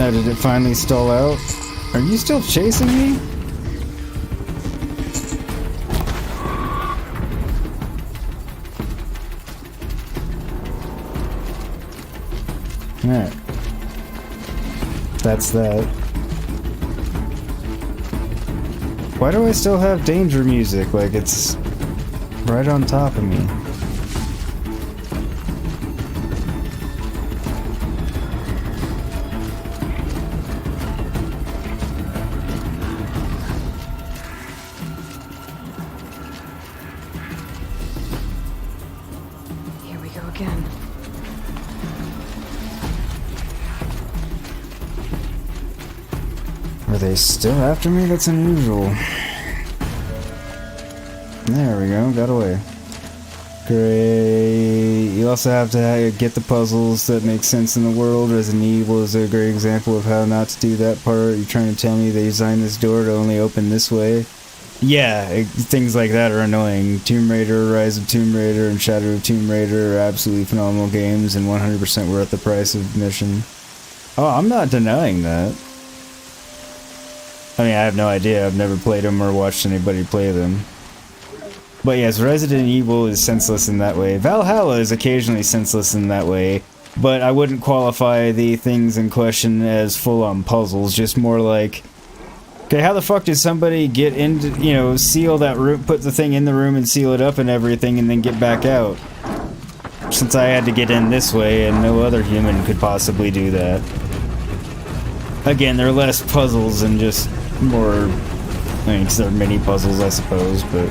[SPEAKER 1] Oh, did it finally stall out? Are you still chasing me? Alright. That's that. Why do I still have danger music? Like it's right on top of me.
[SPEAKER 5] Here we go again.
[SPEAKER 1] Are they still after me? That's unusual. There we go, got away. Great. You also have to get the puzzles that make sense in the world. Resident Evil is a great example of how not to do that part. You're trying to tell me they designed this door to only open this way? Yeah, things like that are annoying. Tomb Raider, Rise of Tomb Raider, and Shadow of Tomb Raider are absolutely phenomenal games and 100% worth the price of admission. Oh, I'm not denying that. I mean, I have no idea. I've never played them or watched anybody play them. But yes, Resident Evil is senseless in that way. Valhalla is occasionally senseless in that way, but I wouldn't qualify the things in question as full-on puzzles, just more like, okay, how the fuck did somebody get into, you know, seal that room, put the thing in the room and seal it up and everything and then get back out? Since I had to get in this way and no other human could possibly do that. Again, they're less puzzles and just more, I mean, 'cause they're mini puzzles, I suppose, but...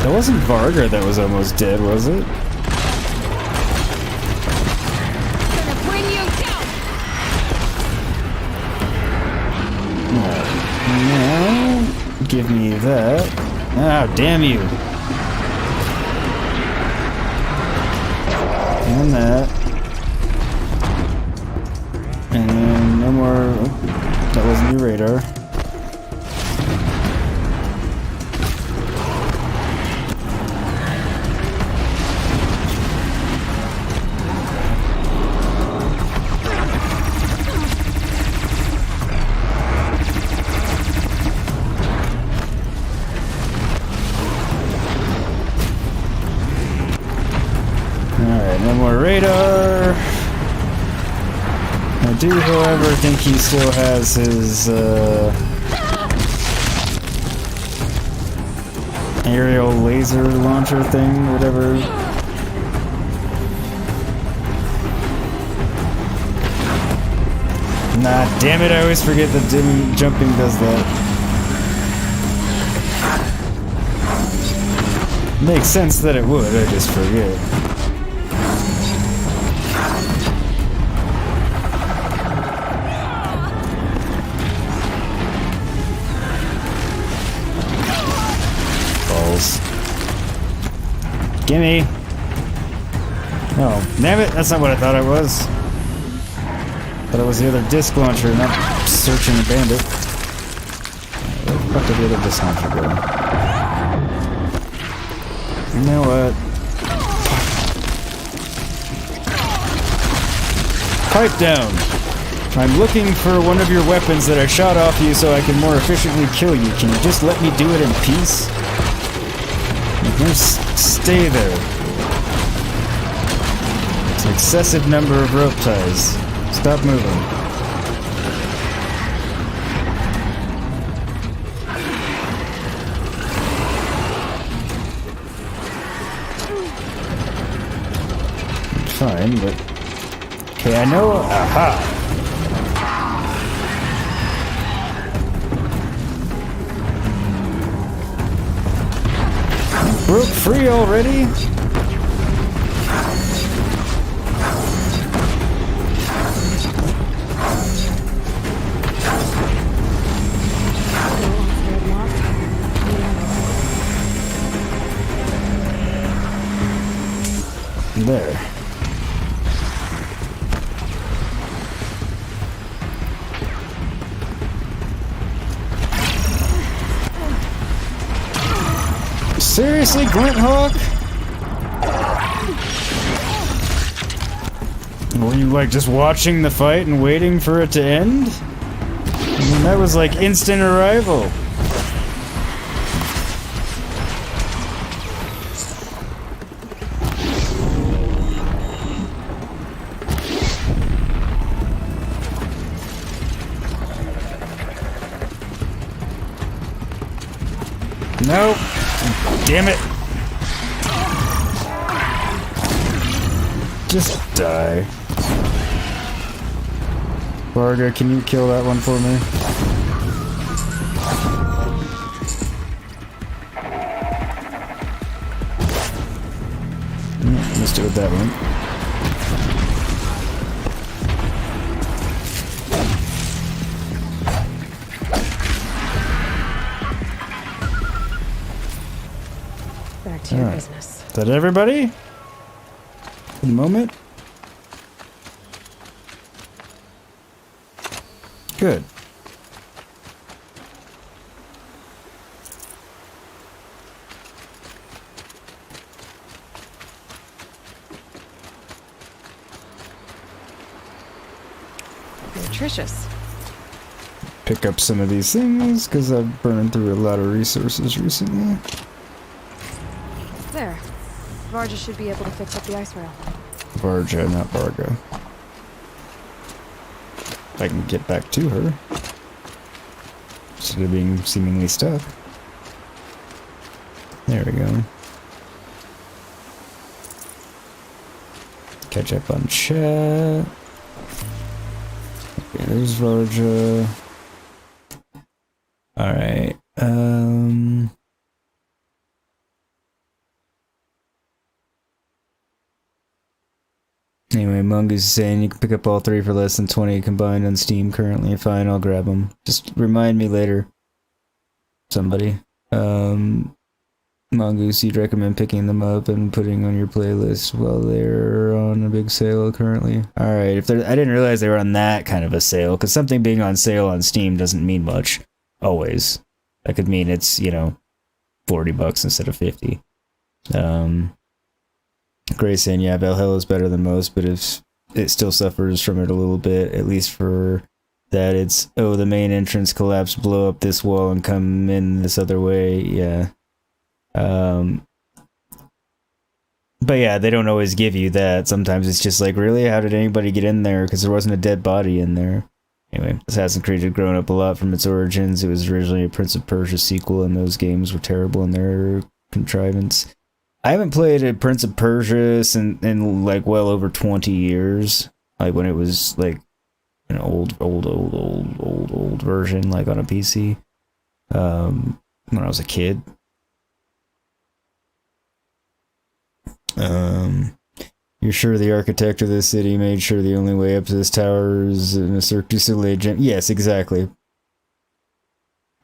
[SPEAKER 1] That wasn't Varga that was almost dead, was it?
[SPEAKER 9] Gonna bring you down.
[SPEAKER 1] Now, give me that. Ah, damn you. And that. And then no more. Oh, that wasn't your radar. Alright, no more radar. I do, however, think he still has his, aerial laser launcher thing, whatever. Nah, damn it, I always forget that jumping does that. Makes sense that it would, I just forget. Gimme! Oh, damn it, that's not what I thought it was. Thought it was the other disc launcher, not searching the bandit. Where the fuck did the other disc launcher go? You know what? Pipe down! I'm looking for one of your weapons that I shot off you so I can more efficiently kill you. Can you just let me do it in peace? Just stay there. It's an excessive number of rope ties. Stop moving. Fine, but... Okay, I know... Aha! Broke free already? There. Seriously, Glint Hawk? Were you like just watching the fight and waiting for it to end? I mean, that was like instant arrival. Nope. Damn it. Just die. Varga, can you kill that one for me? Missed it with that one.
[SPEAKER 5] Back to your business.
[SPEAKER 1] Is that everybody? For the moment? Good.
[SPEAKER 5] Nutritious.
[SPEAKER 1] Pick up some of these things, because I've burned through a lot of resources recently.
[SPEAKER 5] There. Varga should be able to fix up the ice rail.
[SPEAKER 1] Varga, not Varga. If I can get back to her. Instead of being seemingly stuck. There we go. Catch up on chat. Okay, there's Varga. Alright, Mongoose is saying you can pick up all 3 for less than 20 combined on Steam currently. Fine, I'll grab them. Just remind me later. Somebody. Mongoose, you'd recommend picking them up and putting on your playlist while they're on a big sale currently. Alright, I didn't realize they were on that kind of a sale, because something being on sale on Steam doesn't mean much. Always. That could mean it's, you know, $40 instead of 50. Gray saying, yeah, Valhalla is better than most, but if it still suffers from it a little bit, at least for that it's, oh, the main entrance collapsed, blow up this wall and come in this other way, yeah. But yeah, they don't always give you that. Sometimes it's just like, really? How did anybody get in there? Because there wasn't a dead body in there. Anyway, Assassin's Creed had grown up a lot from its origins. It was originally a Prince of Persia sequel, and those games were terrible in their contrivance. I haven't played a Prince of Persia in like well over 20 years. Like when it was like an old version, like on a PC. When I was a kid. You're sure the architect of this city made sure the only way up to this tower is in a Cirque du Soleil gym? Yes, exactly.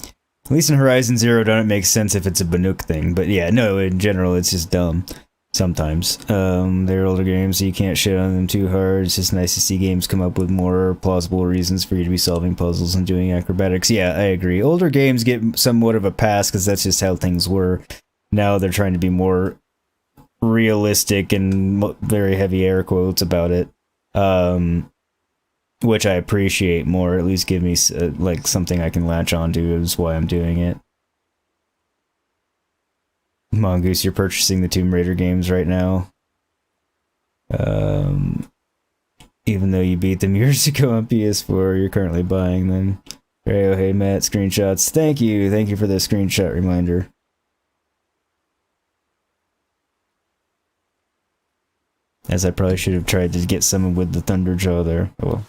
[SPEAKER 1] At least in Horizon Zero Dawn it makes sense if it's a Banuk thing, but yeah, no, in general it's just dumb. Sometimes. They're older games, so you can't shit on them too hard. It's just nice to see games come up with more plausible reasons for you to be solving puzzles and doing acrobatics. Yeah, I agree. Older games get somewhat of a pass because that's just how things were. Now they're trying to be more realistic and very heavy air quotes about it, which I appreciate more. At least give me like something I can latch onto is why I'm doing it. Mongoose, you're purchasing the Tomb Raider games right now, even though you beat them years ago on PS4. You're currently buying them. Oh, hey Matt, screenshots. Thank you for the screenshot reminder. As I probably should have tried to get someone with the Thunderjaw there. Oh well.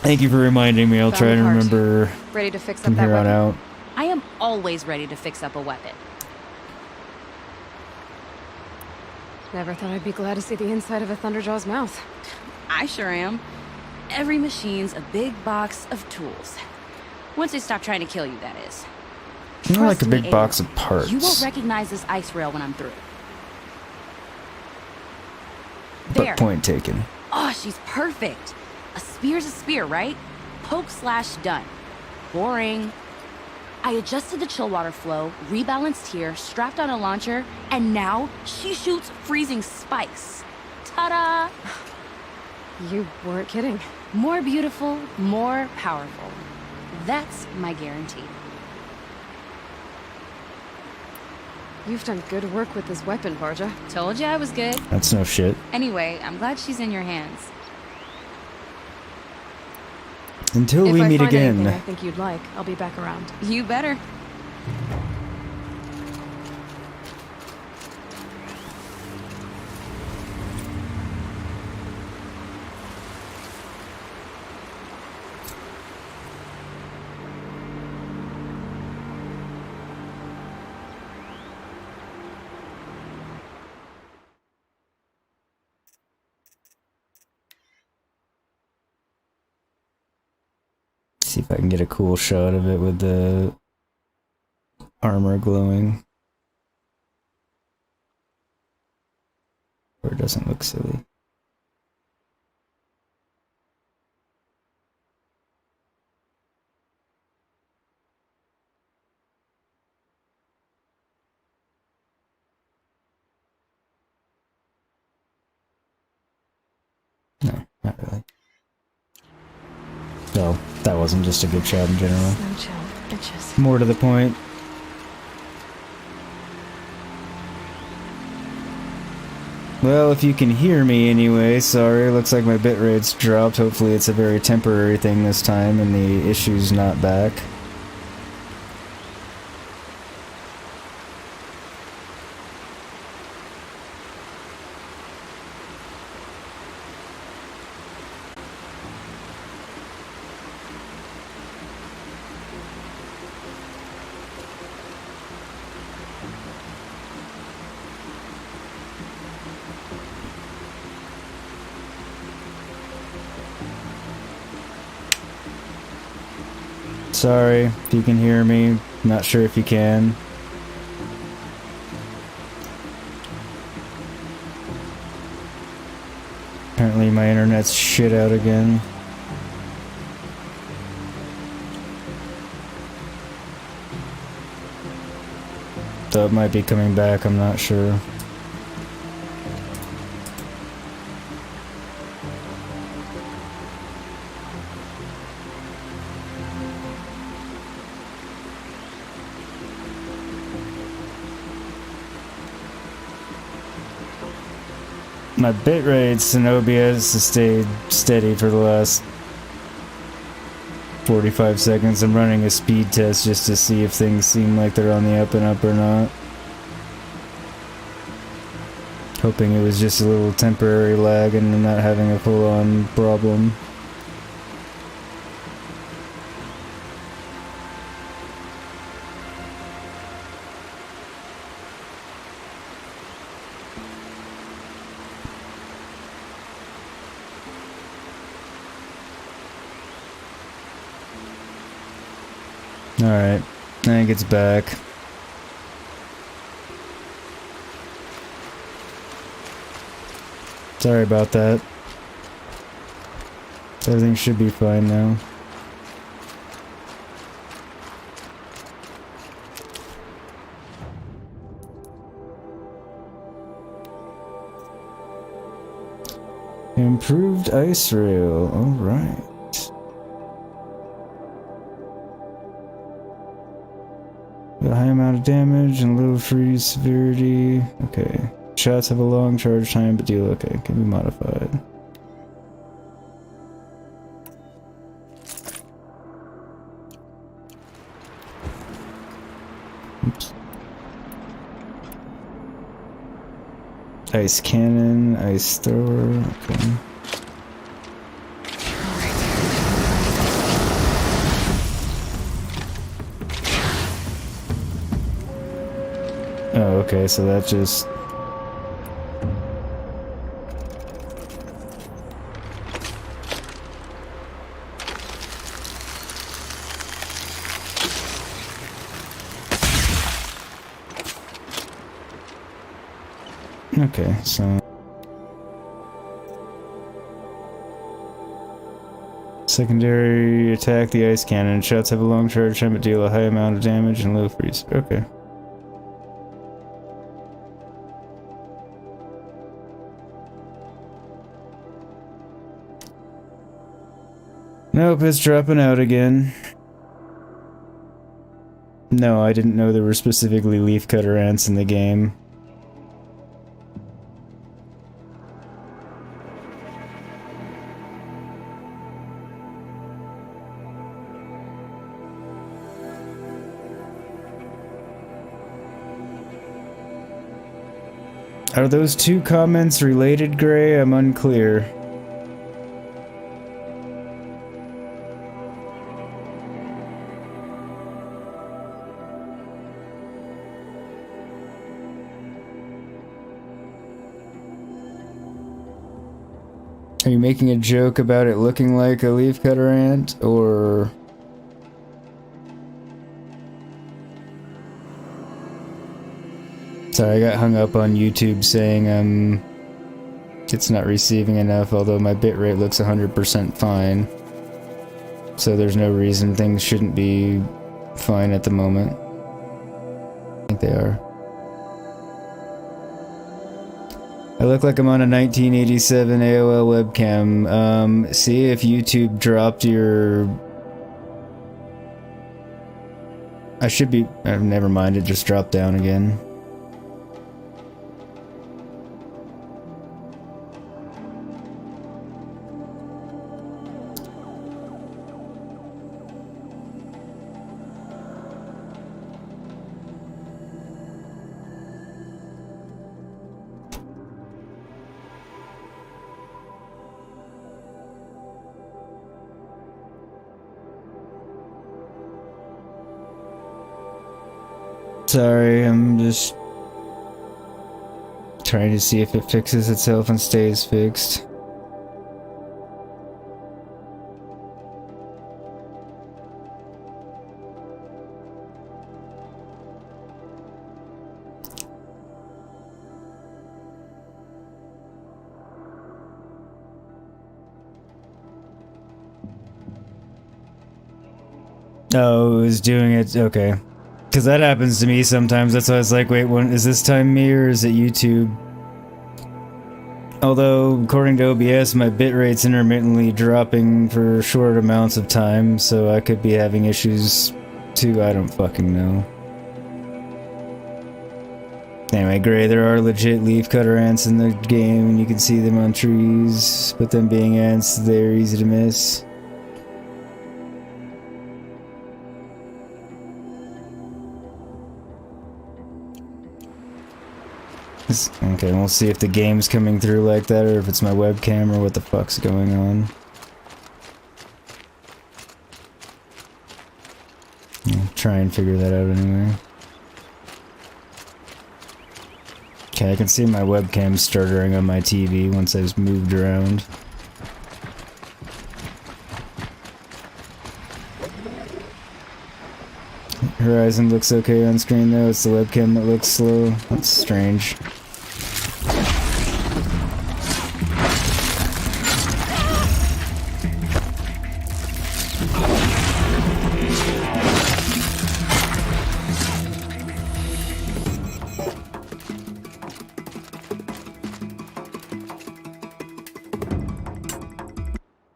[SPEAKER 1] Thank you for reminding me. I'll try and remember.
[SPEAKER 5] Ready to fix up
[SPEAKER 1] from
[SPEAKER 5] that
[SPEAKER 1] here on
[SPEAKER 5] weapon?
[SPEAKER 1] out.
[SPEAKER 9] I am always ready to fix up a weapon.
[SPEAKER 5] Never thought I'd be glad to see the inside of a Thunderjaw's mouth.
[SPEAKER 9] I sure am. Every machine's a big box of tools. Once they stop trying to kill you, that is.
[SPEAKER 1] Not like a
[SPEAKER 9] Trust me,
[SPEAKER 1] big box
[SPEAKER 9] Aloy,
[SPEAKER 1] of parts.
[SPEAKER 9] You won't recognize this ice rail when I'm through.
[SPEAKER 1] But
[SPEAKER 9] There.
[SPEAKER 1] point taken.
[SPEAKER 9] Oh, she's perfect. A spear's a spear, right? Poke slash done. Boring. I adjusted the chill water flow, rebalanced here, strapped on a launcher, and now she shoots freezing spikes. Ta-da!
[SPEAKER 5] You weren't kidding.
[SPEAKER 9] More beautiful, more powerful. That's my guarantee.
[SPEAKER 5] You've done good work with this weapon, Varja.
[SPEAKER 9] Told you I was good.
[SPEAKER 1] That's no shit.
[SPEAKER 9] Anyway, I'm glad she's in your hands.
[SPEAKER 1] Until
[SPEAKER 5] If
[SPEAKER 1] we
[SPEAKER 5] I
[SPEAKER 1] meet
[SPEAKER 5] find
[SPEAKER 1] again.
[SPEAKER 5] anything I think you'd like, I'll be back around.
[SPEAKER 9] You better.
[SPEAKER 1] See if I can get a cool shot of it with the armor glowing. Or it doesn't look silly. No, not really. No, that wasn't just a good shot in general.
[SPEAKER 5] No chill, bitches.
[SPEAKER 1] More to the point. Well, if you can hear me anyway, sorry, looks like my bitrate's dropped. Hopefully it's a very temporary thing this time and the issue's not back. Sorry if you can hear me. Not sure if you can. Apparently my internet's shit out again. Though it might be coming back, I'm not sure. My bitrates in OBS has stayed steady for the last 45 seconds. I'm running a speed test just to see if things seem like they're on the up and up or not. Hoping it was just a little temporary lag and I'm not having a full-on problem. Alright, I think it's back. Sorry about that. Everything should be fine now. Improved ice rail, alright. A high amount of damage and low freeze severity. Okay. Shots have a long charge time, but deal okay. Can be modified. Oops. Ice cannon, ice thrower. Okay. Oh, okay, so that just... Okay, so... Secondary attack the ice cannon. Shots have a long charge time but deal a high amount of damage and low freeze. Okay. Nope, it's dropping out again. No, I didn't know there were specifically leafcutter ants in the game. Are those two comments related, Gray? I'm unclear. Are you making a joke about it looking like a leafcutter ant, or... Sorry, I got hung up on YouTube saying it's not receiving enough, although my bitrate looks 100% fine. So there's no reason things shouldn't be fine at the moment. I think they are. I look like I'm on a 1987 AOL webcam. See if YouTube dropped your... I should be... never mind, it just dropped down again. Sorry, I'm just trying to see if it fixes itself and stays fixed. Oh, it was doing it. Okay. Because that happens to me sometimes. That's why I was like, wait, is this time me or is it YouTube? Although, according to OBS, my bitrate's intermittently dropping for short amounts of time, so I could be having issues too. I don't fucking know. Anyway, Gray, there are legit leafcutter ants in the game, and you can see them on trees, but them being ants, they're easy to miss. Okay, we'll see if the game's coming through like that, or if it's my webcam, or what the fuck's going on. I'll try and figure that out anyway. Okay, I can see my webcam stuttering on my TV once I've moved around. Horizon looks okay on screen though, it's the webcam that looks slow. That's strange.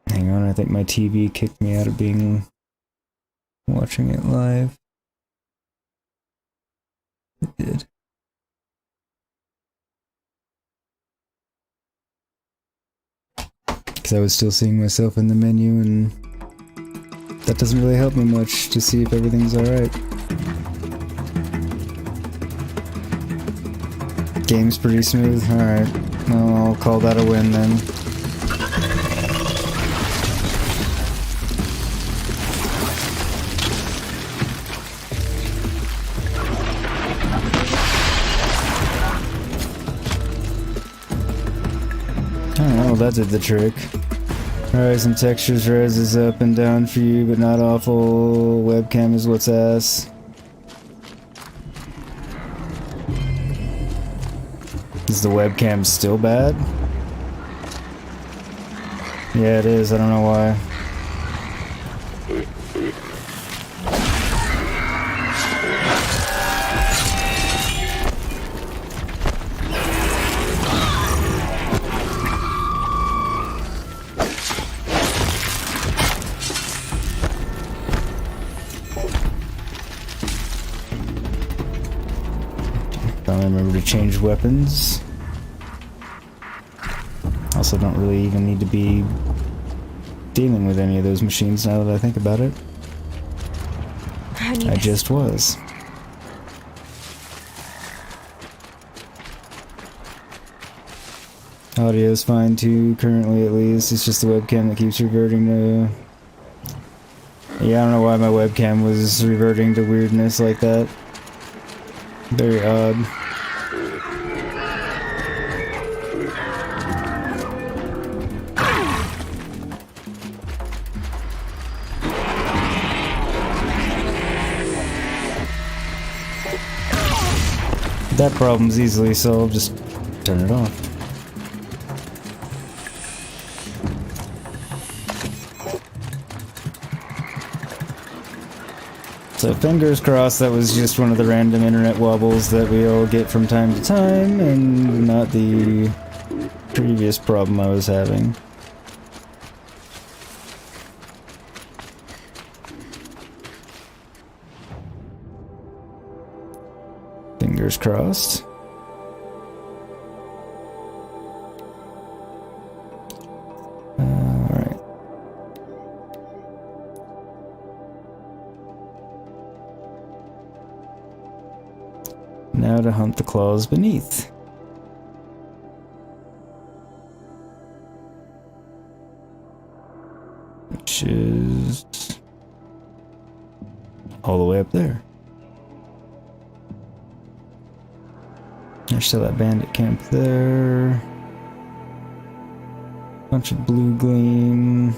[SPEAKER 1] Hang on, I think my TV kicked me out of watching it live. It did. Because I was still seeing myself in the menu, and that doesn't really help me much to see if everything's alright. Game's pretty smooth? Alright. Well, I'll call that a win then. Oh, that did the trick. Horizon textures rises up and down for you, but not awful. Webcam is what's ass. Is the webcam still bad? Yeah, it is. I don't know why. Remember to change weapons. Also don't really even need to be dealing with any of those machines now that I think about it. I just was. Audio's fine too, currently at least. It's just the webcam that keeps reverting to... Yeah, I don't know why my webcam was reverting to weirdness like that. Very odd. That problem's easily solved, just turn it off. So fingers crossed that was just one of the random internet wobbles that we all get from time to time, and not the previous problem I was having. Fingers crossed. Alright. Now to hunt the claws beneath. Which is all the way up there. There's still that bandit camp there. Bunch of blue gleam.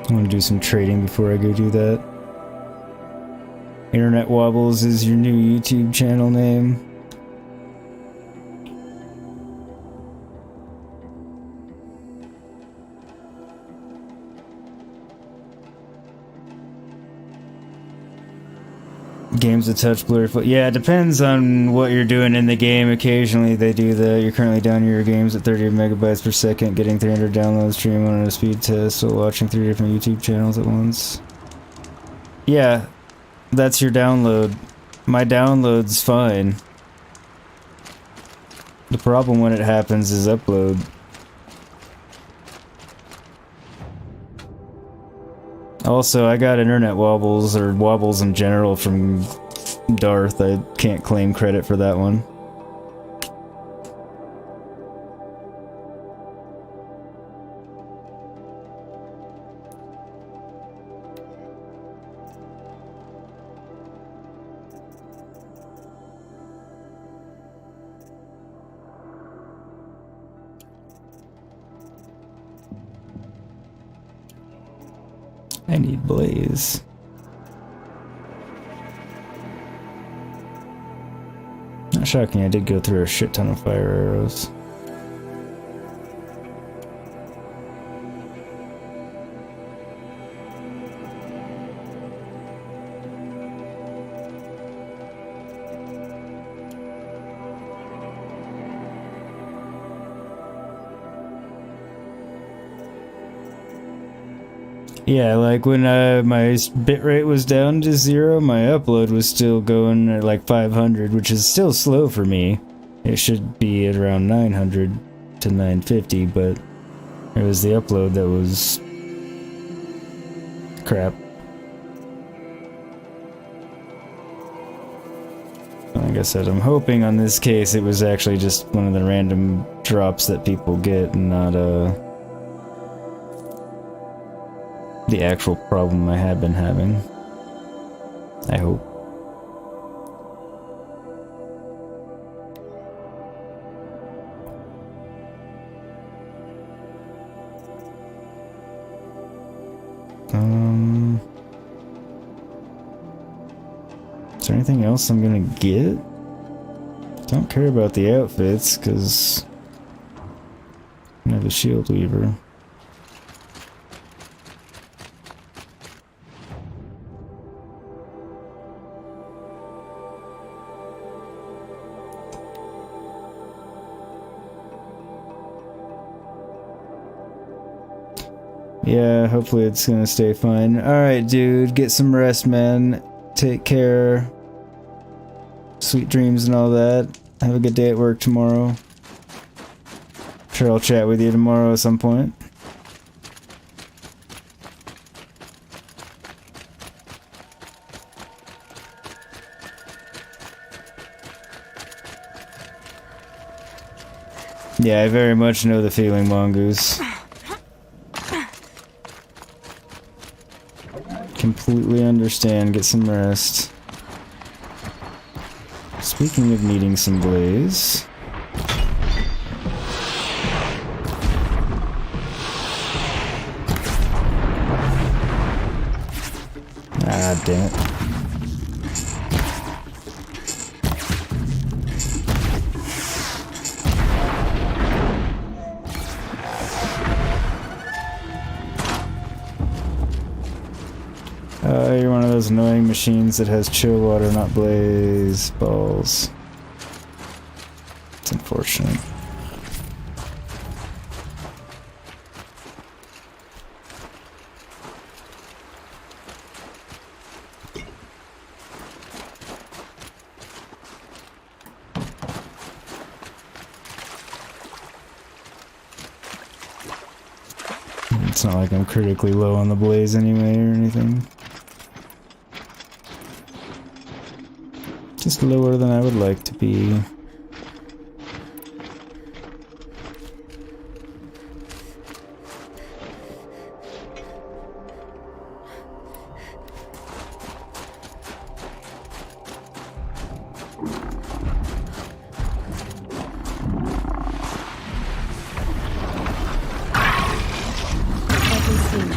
[SPEAKER 1] I want to do some trading before I go do that. Internet Wobbles is your new YouTube channel name. Games with touch blurry foot. Yeah, it depends on what you're doing in the game. Occasionally they do that. You're currently down your games at 30 megabytes per second, getting 300 downloads, stream on a speed test, while watching 3 different YouTube channels at once. Yeah, that's your download. My download's fine. The problem when it happens is upload. Also, I got internet wobbles, or wobbles in general, from Darth. I can't claim credit for that one. I need blaze. Not shocking, I did go through a shit ton of fire arrows. Yeah, like when my bitrate was down to 0, my upload was still going at like 500, which is still slow for me. It should be at around 900 to 950, but it was the upload that was crap. Like I said, I'm hoping on this case it was actually just one of the random drops that people get and not the actual problem I have been having. I hope. Is there anything else I'm gonna get? Don't care about the outfits, because I have a shield weaver. Yeah, hopefully it's gonna stay fine. Alright, dude, get some rest, man. Take care. Sweet dreams and all that. Have a good day at work tomorrow. Sure, I'll chat with you tomorrow at some point. Yeah, I very much know the feeling, Mongoose. Completely understand. Get some rest. Speaking of needing some blaze. Ah, damn it. You're one of those annoying machines that has chill water, not blaze balls. It's unfortunate. It's not like I'm critically low on the blaze anyway or anything. Just lower than I would like to be.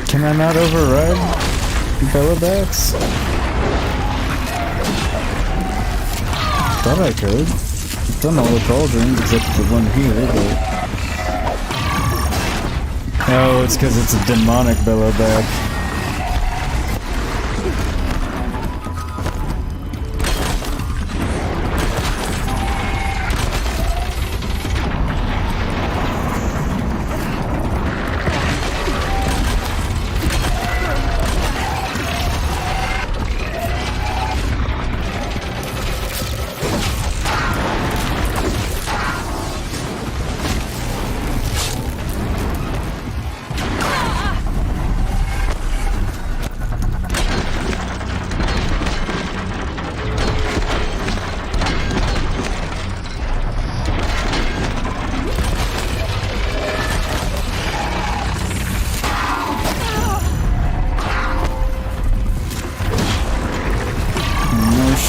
[SPEAKER 1] Can I not override Bellabats? Thought I could. I've done all the cauldrons except the one here, but... Oh, it's because it's a demonic bellowback.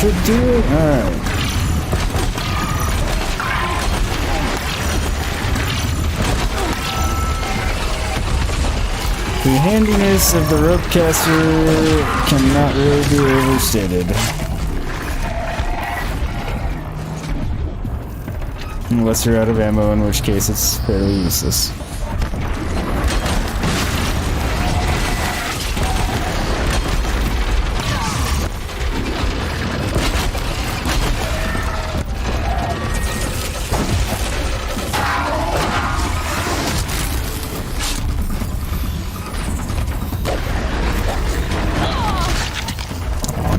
[SPEAKER 1] Should do it? Alright. The handiness of the rope caster cannot really be overstated. Unless you're out of ammo, in which case it's fairly useless.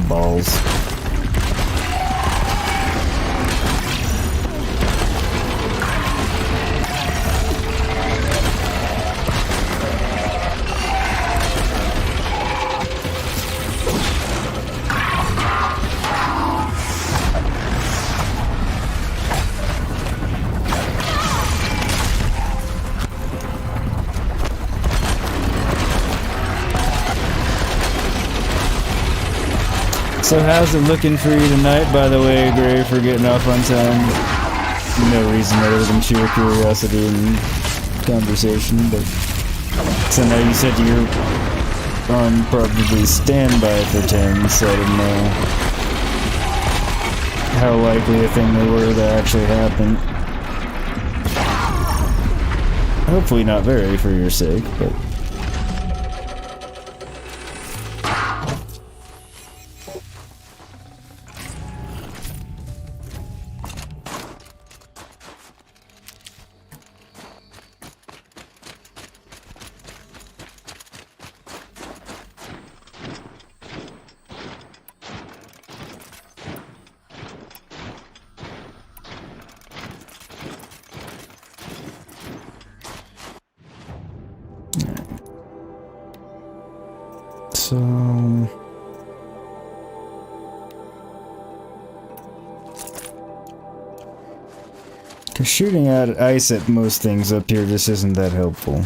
[SPEAKER 1] Balls. So how's it looking for you tonight, by the way, Gray, for getting off on time? No reason other than sheer curiosity and conversation, but... So now you said you're on probably standby for 10, so I didn't know how likely a thing they were to actually happen. Hopefully not very, for your sake, but... So... Cause shooting out ice at most things up here just isn't that helpful.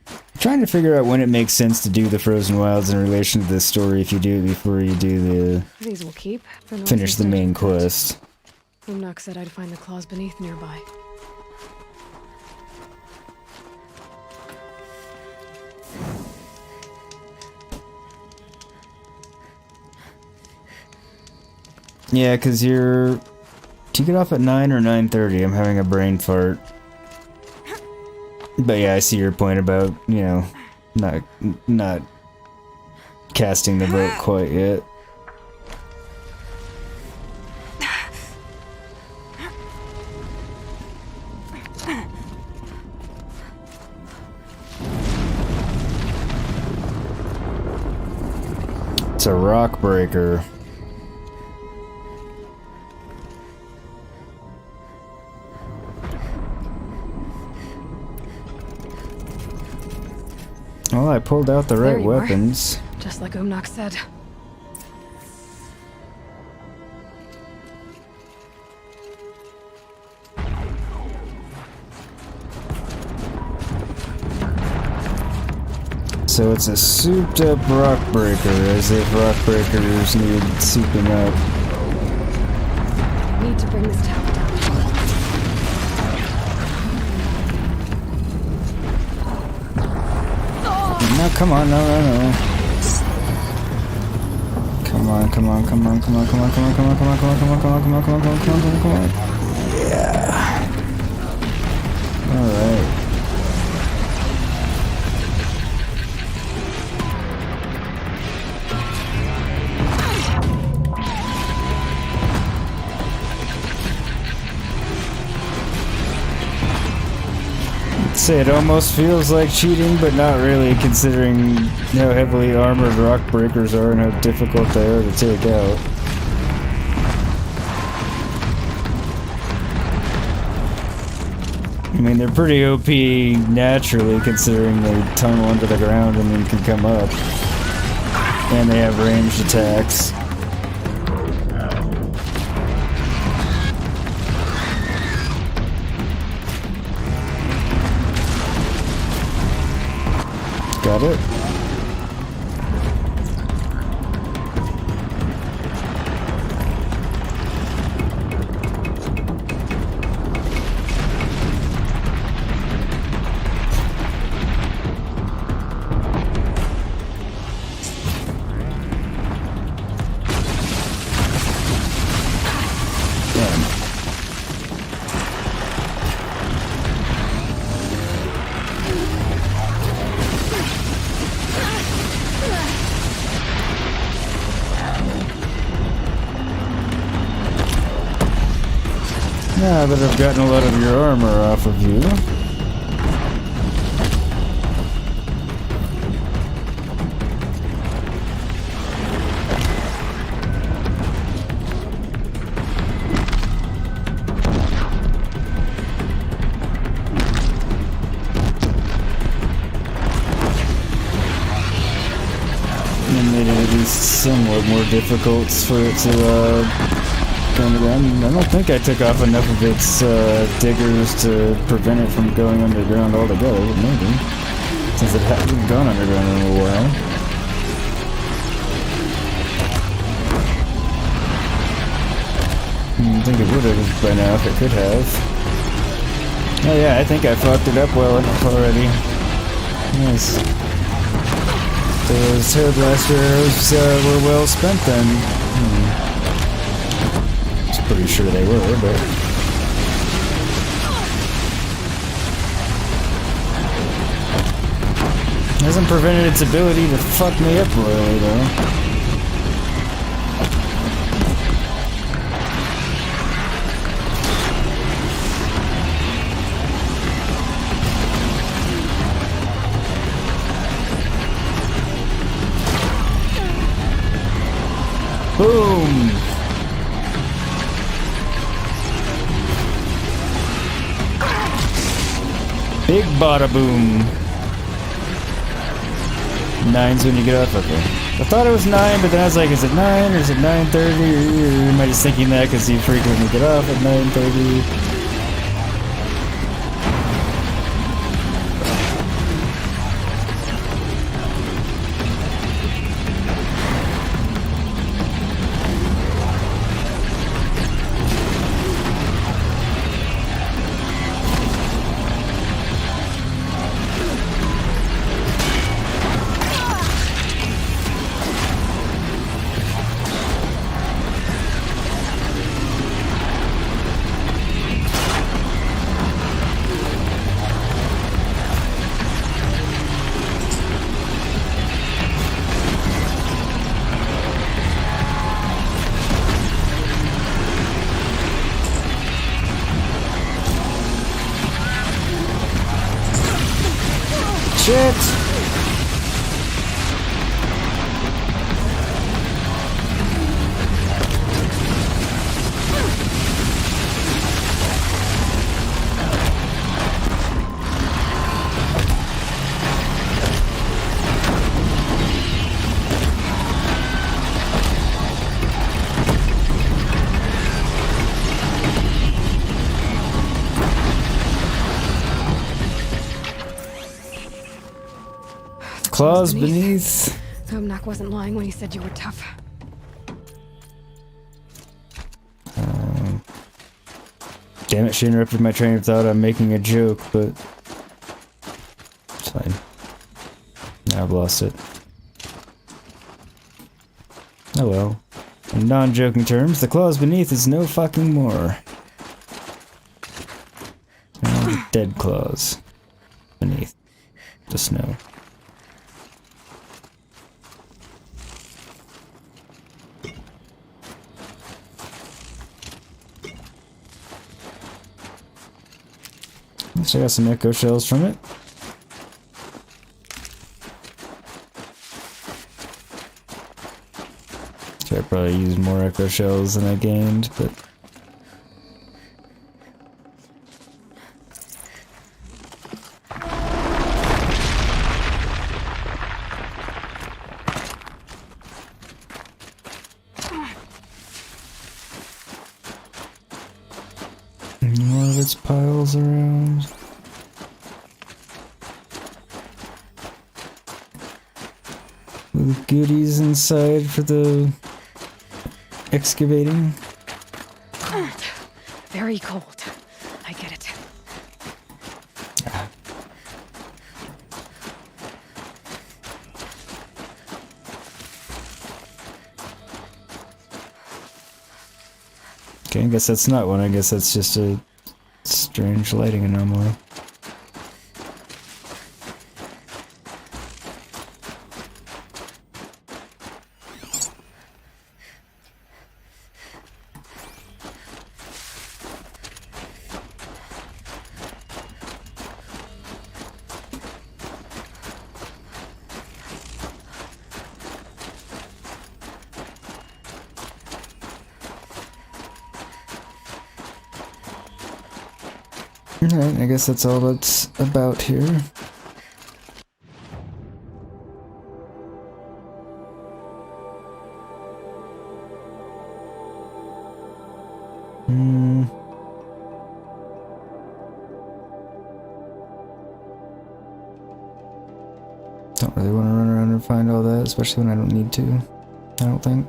[SPEAKER 1] I'm trying to figure out when it makes sense to do the Frozen Wilds in relation to this story if you do it before you do the...
[SPEAKER 5] These will keep.
[SPEAKER 1] Finish the main quest.
[SPEAKER 5] Umnak said I'd find the claws beneath nearby.
[SPEAKER 1] Yeah, cause you're... Do you get off at 9 or 9:30? I'm having a brain fart. But yeah, I see your point about, you know, not casting the boat quite yet. It's a rock breaker. Well, I pulled out the right weapons.
[SPEAKER 5] Just like Umnak said.
[SPEAKER 1] So it's a souped up rock breaker, as if rock breakers need souping up.
[SPEAKER 5] Need to bring this tower down.
[SPEAKER 1] No, come on, no. Come on. on, come on, come on, come on, come on, come on, come on, come on, come on, come on, come on, come on, come on, come on, come on, come on, come on. Yeah. Alright. Say it almost feels like cheating, but not really, considering how heavily armored rock breakers are and how difficult they are to take out. I mean, they're pretty OP naturally, considering they tunnel under the ground and then can come up. And they have ranged attacks. Got it. Now that I've gotten a lot of your armor off of you. And made it at least somewhat more difficult for it to I don't think I took off enough of its diggers to prevent it from going underground altogether, but maybe. Since it hasn't gone underground in a while. I think it would have by now if it could have. Oh yeah, I think I fucked it up well enough already. Nice. Those Terror Blaster arrows were well spent then. Pretty sure they were, but hasn't prevented its ability to fuck me up royally, though. Boom! Big bada boom. 9's when you get off, okay. I thought it was 9, but then I was like, is it 9 or is it 9:30? Or am I just thinking that because you frequently get off at 9:30? Shit! Claws beneath.
[SPEAKER 5] Banuk wasn't lying when he said you were tough.
[SPEAKER 1] Damn it, she interrupted my train of thought. I'm making a joke, but it's fine. Now I've lost it. Oh well. In non-joking terms, the claws beneath is no fucking more. Dead claws beneath the snow. So I got some echo shells from it. So I probably used more echo shells than I gained, but more of its piles around. With goodies inside for the excavating.
[SPEAKER 5] Cold. Very cold. I get it.
[SPEAKER 1] Okay, I guess that's not one. I guess that's just a strange lighting anomaly. Alright, I guess that's all that's about here. Don't really want to run around and find all that, especially when I don't need to, I don't think.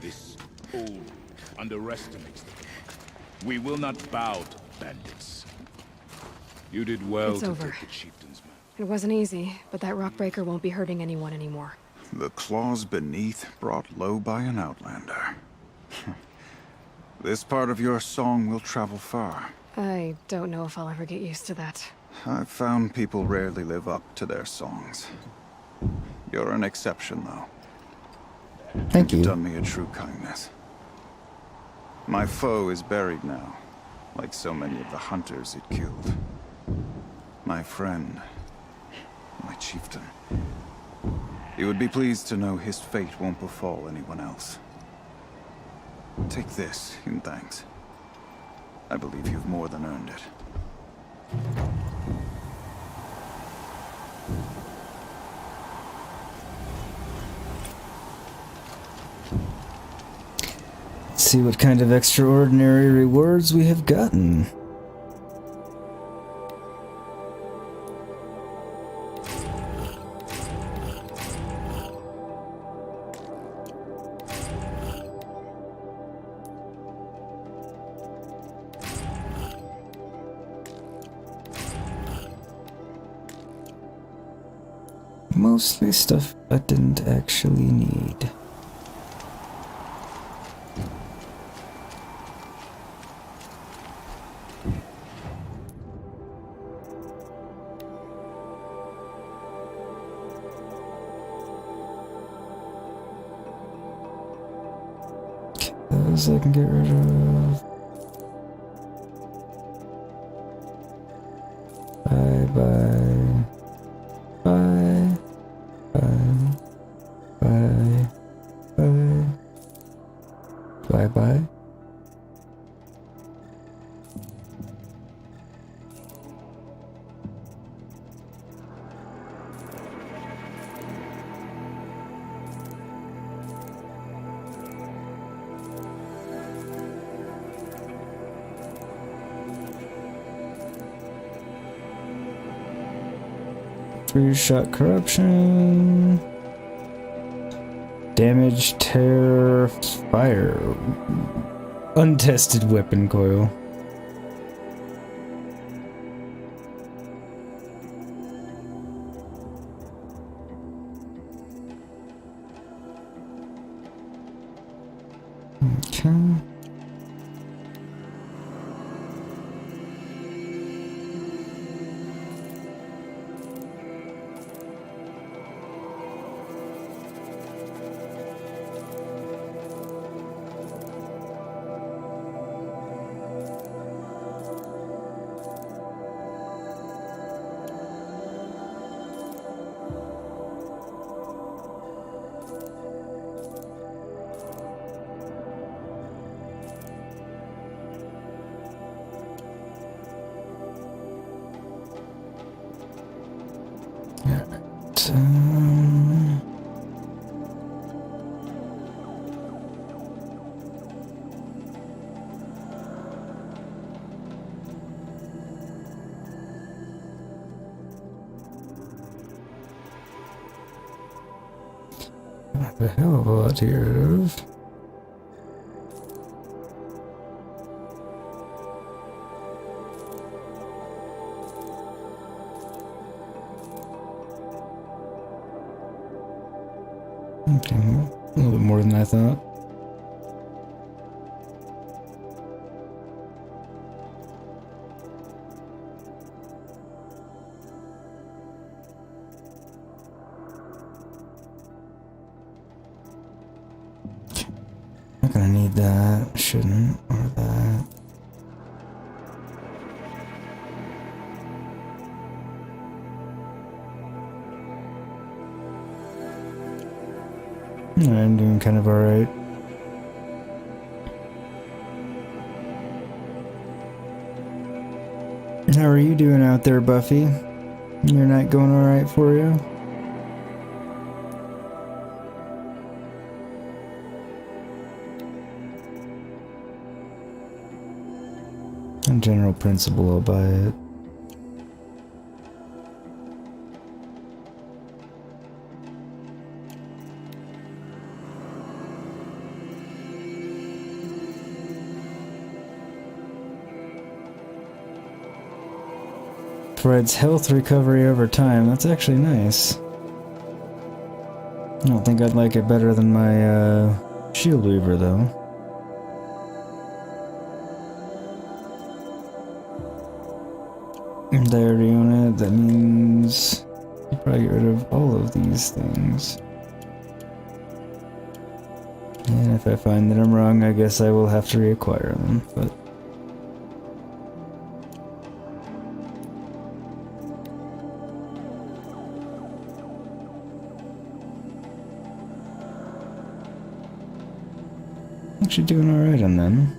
[SPEAKER 4] This old underestimates them. We will not bow to the bandits. You did well
[SPEAKER 5] It's
[SPEAKER 4] to
[SPEAKER 5] over.
[SPEAKER 4] take the chieftain's man.
[SPEAKER 5] It wasn't easy, but that rock breaker won't be hurting anyone anymore.
[SPEAKER 3] The claws beneath brought low by an outlander. This part of your song will travel far.
[SPEAKER 5] I don't know if I'll ever get used to that.
[SPEAKER 3] I've found people rarely live up to their songs. You're an exception, though.
[SPEAKER 1] Thank
[SPEAKER 3] You've
[SPEAKER 1] you.
[SPEAKER 3] done me a true kindness. My foe is buried now, like so many of the hunters it killed. My friend, my chieftain. You would be pleased to know his fate won't befall anyone else. Take this in thanks. I believe you've more than earned it.
[SPEAKER 1] Let's see what kind of extraordinary rewards we have gotten. Mostly stuff I didn't actually need. Okay, those I can get rid of. Bye. Bye. Bye. Three-shot corruption. Damage, tear, fire. Untested weapon coil. Okay. A hell of a lot here. Okay, a little bit more than I thought. Not gonna need that, shouldn't, or that. I'm doing kind of alright. How are you doing out there, Buffy? Your night going alright for you? In general principle, I'll buy it. Provides health recovery over time. That's actually nice. I don't think I'd like it better than my Shield Weaver, though. And I already own it. That means I'll probably get rid of all of these things. And if I find that I'm wrong, I guess I will have to reacquire them. But actually doing alright on them.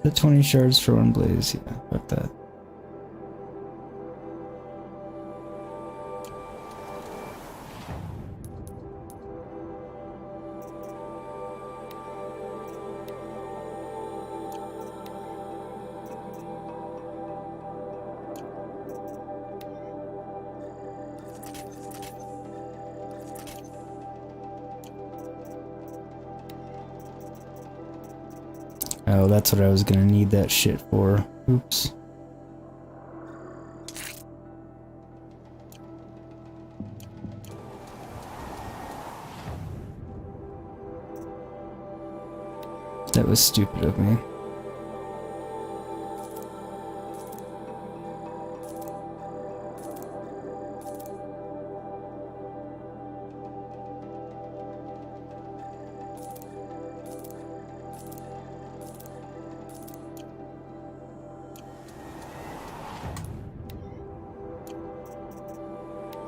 [SPEAKER 1] The 20 shards for one blaze, yeah, fuck that. Oh, that's what I was gonna need that shit for. Oops. That was stupid of me.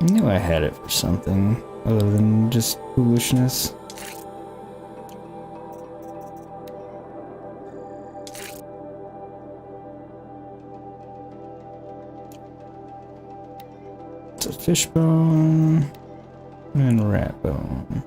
[SPEAKER 1] I knew I had it for something other than just foolishness. It's a fishbone and a rat bone.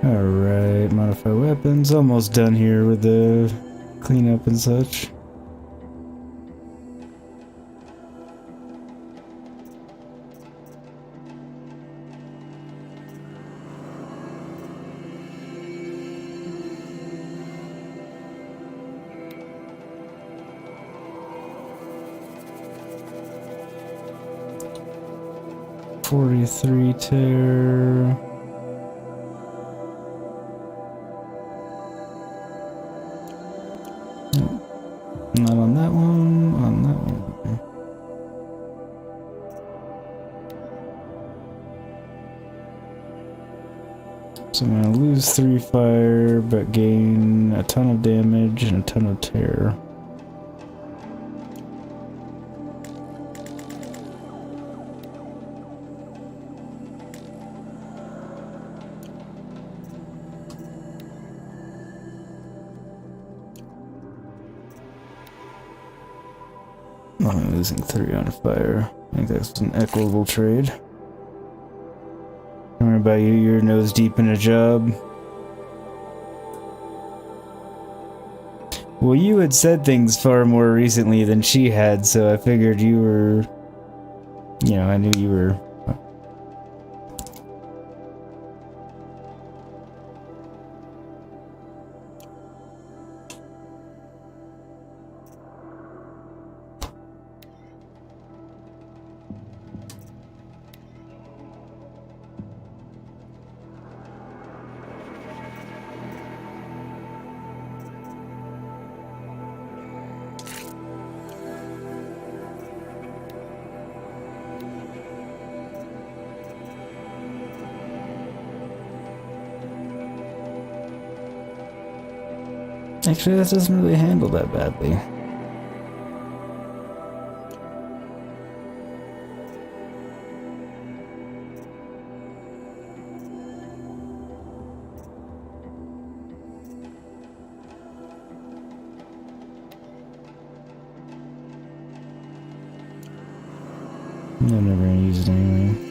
[SPEAKER 1] Alright, modify weapons. Almost done here with the cleanup and such. .43 tear. Not on that one, on that one. So I'm gonna lose 3 fire, but gain a ton of damage and a ton of tear. I'm losing 3 on fire. I think that's an equitable trade. Don't worry about you, you're nose deep in a job. Well, you had said things far more recently than she had, so I figured you were... You know, I knew you were... Actually, this doesn't really handle that badly. I'm never gonna use it anyway.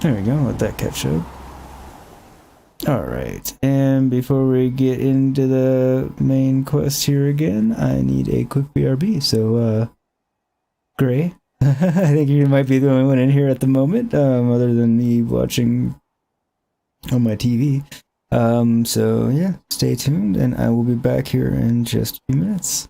[SPEAKER 1] There we go, let that catch up. Alright, and before we get into the main quest here again, I need a quick BRB, so, Gray, I think you might be the only one in here at the moment, other than me watching on my TV. So yeah, stay tuned, and I will be back here in just a few minutes.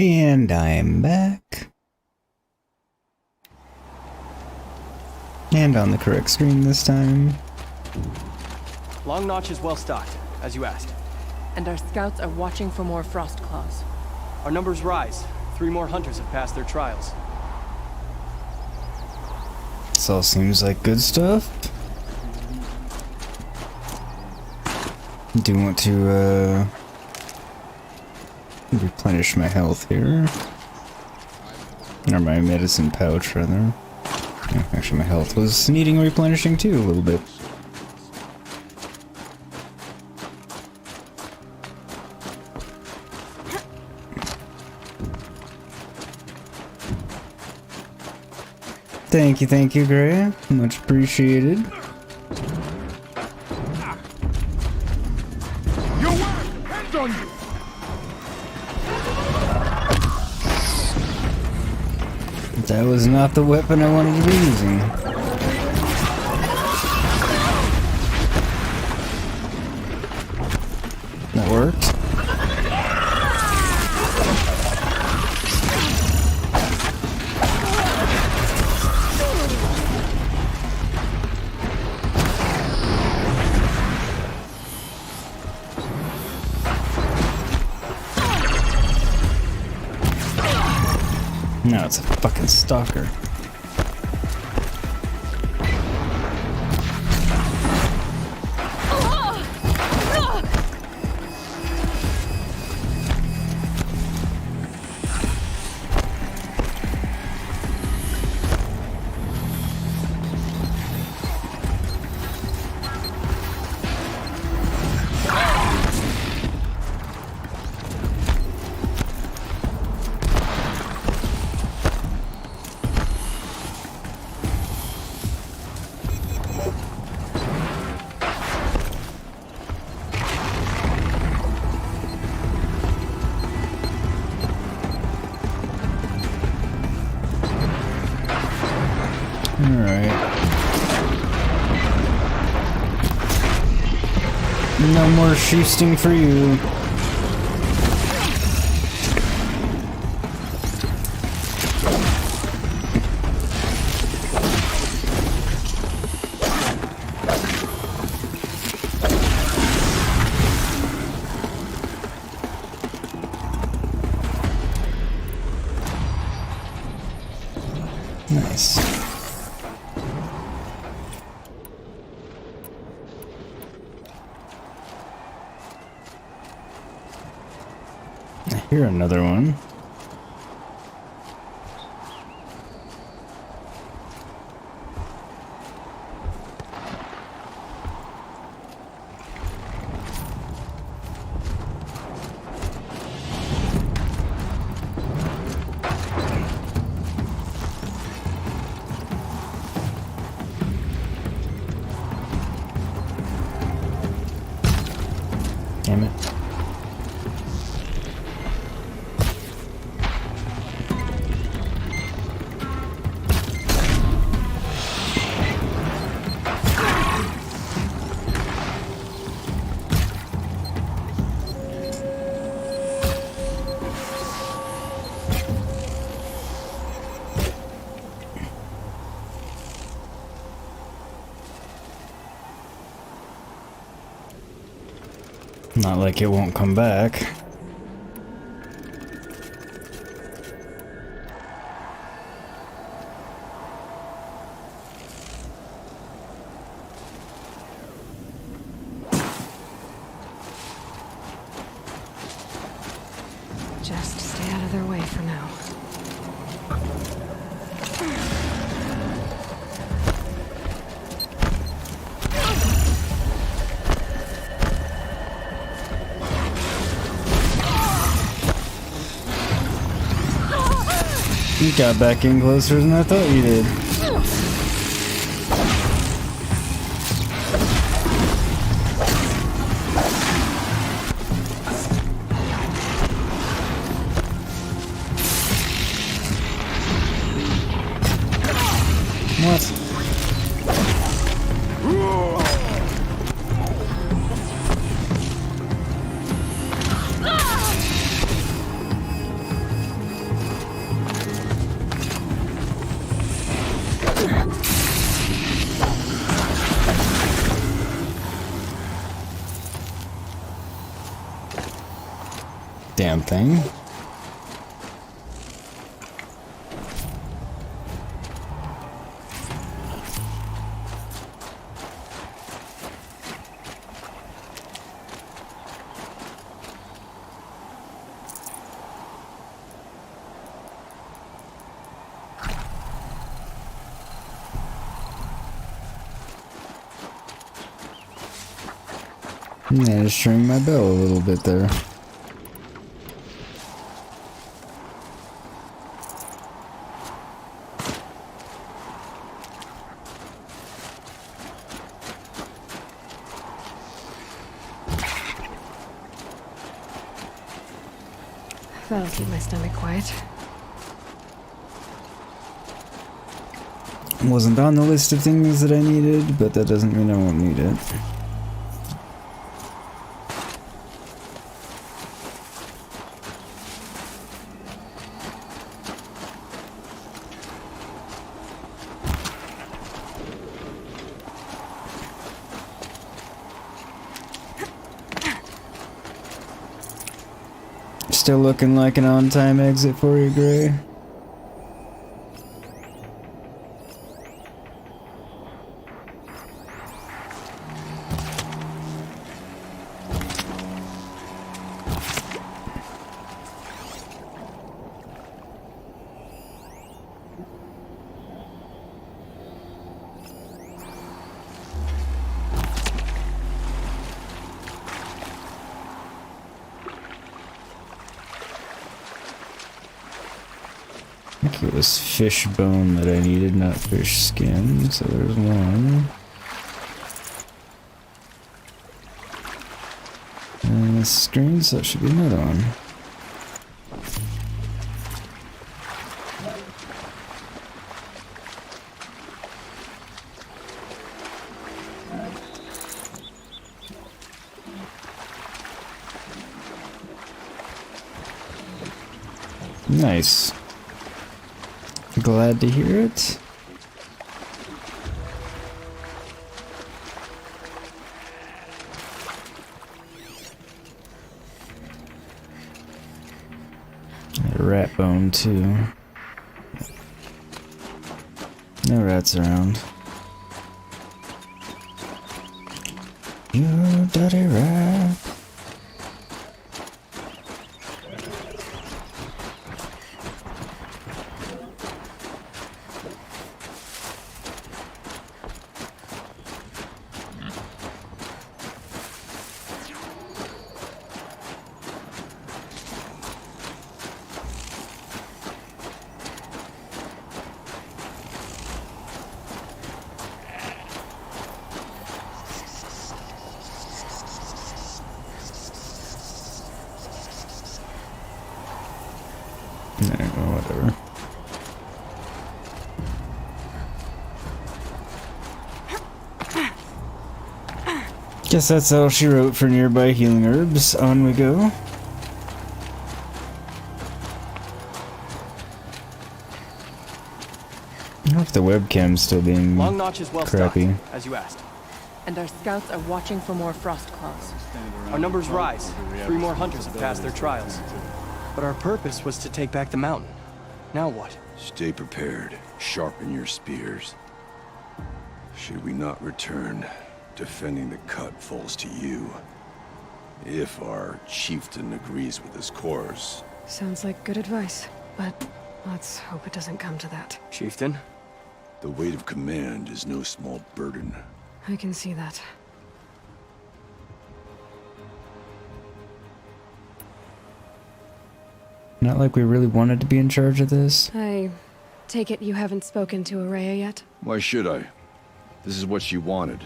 [SPEAKER 1] And I'm back. And on the correct screen this time.
[SPEAKER 8] Long Notch is well stocked, as you asked.
[SPEAKER 2] And our scouts are watching for more frost claws.
[SPEAKER 8] Our numbers rise. 3 more hunters have passed their trials.
[SPEAKER 1] This all seems like good stuff. Do want to replenish my health here. Or my medicine pouch, rather. Yeah, actually, my health was needing replenishing too, a little bit. Thank you, Gray. Much appreciated.
[SPEAKER 4] Your work depends on you!
[SPEAKER 1] That was not the weapon I wanted to be using. That worked. No, it's a fucking stalker. Alright. No more Chieftain for you. Nice. I hear another one. Damn it. Not like it won't come back.
[SPEAKER 5] Just stay out of their way for now.
[SPEAKER 1] You got back in closer than I thought you did. What? damn thing. Yeah, just ring my bell a little bit there.
[SPEAKER 5] That'll keep my stomach quiet.
[SPEAKER 1] Wasn't on the list of things that I needed, but that doesn't mean I won't need it. Still looking like an on-time exit for you, Gray? I think it was fish bone that I needed, not fish skin, so there's one. And the screen, so that should be another one. Nice. Glad to hear it. A rat bone too. No rats around. You dirty rat. Whatever. Guess that's all she wrote for nearby healing herbs. On we go. I wonder if the webcam's still being
[SPEAKER 8] Long Notch is well
[SPEAKER 1] crappy.
[SPEAKER 8] stocked, as you asked.
[SPEAKER 2] And our scouts are watching for more frost claws.
[SPEAKER 8] Our numbers rise. 3 more hunters have passed their trials. But our purpose was to take back the mountain. Now what?
[SPEAKER 3] Stay prepared. Sharpen your spears. Should we not return, defending the cut falls to you. If our chieftain agrees with his course.
[SPEAKER 5] Sounds like good advice, but let's hope it doesn't come to that.
[SPEAKER 8] Chieftain?
[SPEAKER 3] The weight of command is no small burden.
[SPEAKER 5] I can see that.
[SPEAKER 1] Not like we really wanted to be in charge of this.
[SPEAKER 5] I take it you haven't spoken to Araya yet?
[SPEAKER 3] Why should I? This is what she wanted.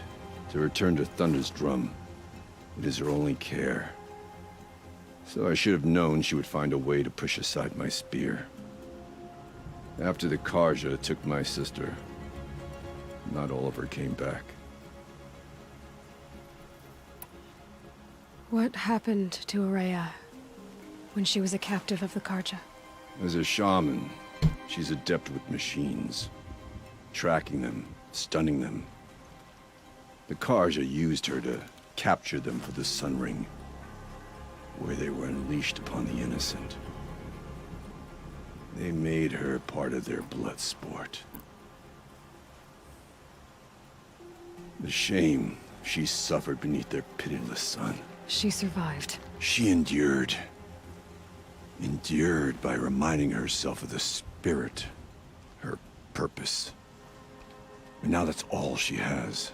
[SPEAKER 3] To return to Thunder's drum. It is her only care. So I should have known she would find a way to push aside my spear. After the Karja took my sister, not all of her came back.
[SPEAKER 5] What happened to Araya when she was a captive of the Karja?
[SPEAKER 3] As a shaman, she's adept with machines. Tracking them, stunning them. The Karja used her to capture them for the Sun Ring, where they were unleashed upon the innocent. They made her part of their blood sport. The shame she suffered beneath their pitiless sun.
[SPEAKER 5] She survived.
[SPEAKER 3] She endured. Endured by reminding herself of the spirit, her purpose. And now that's all she has.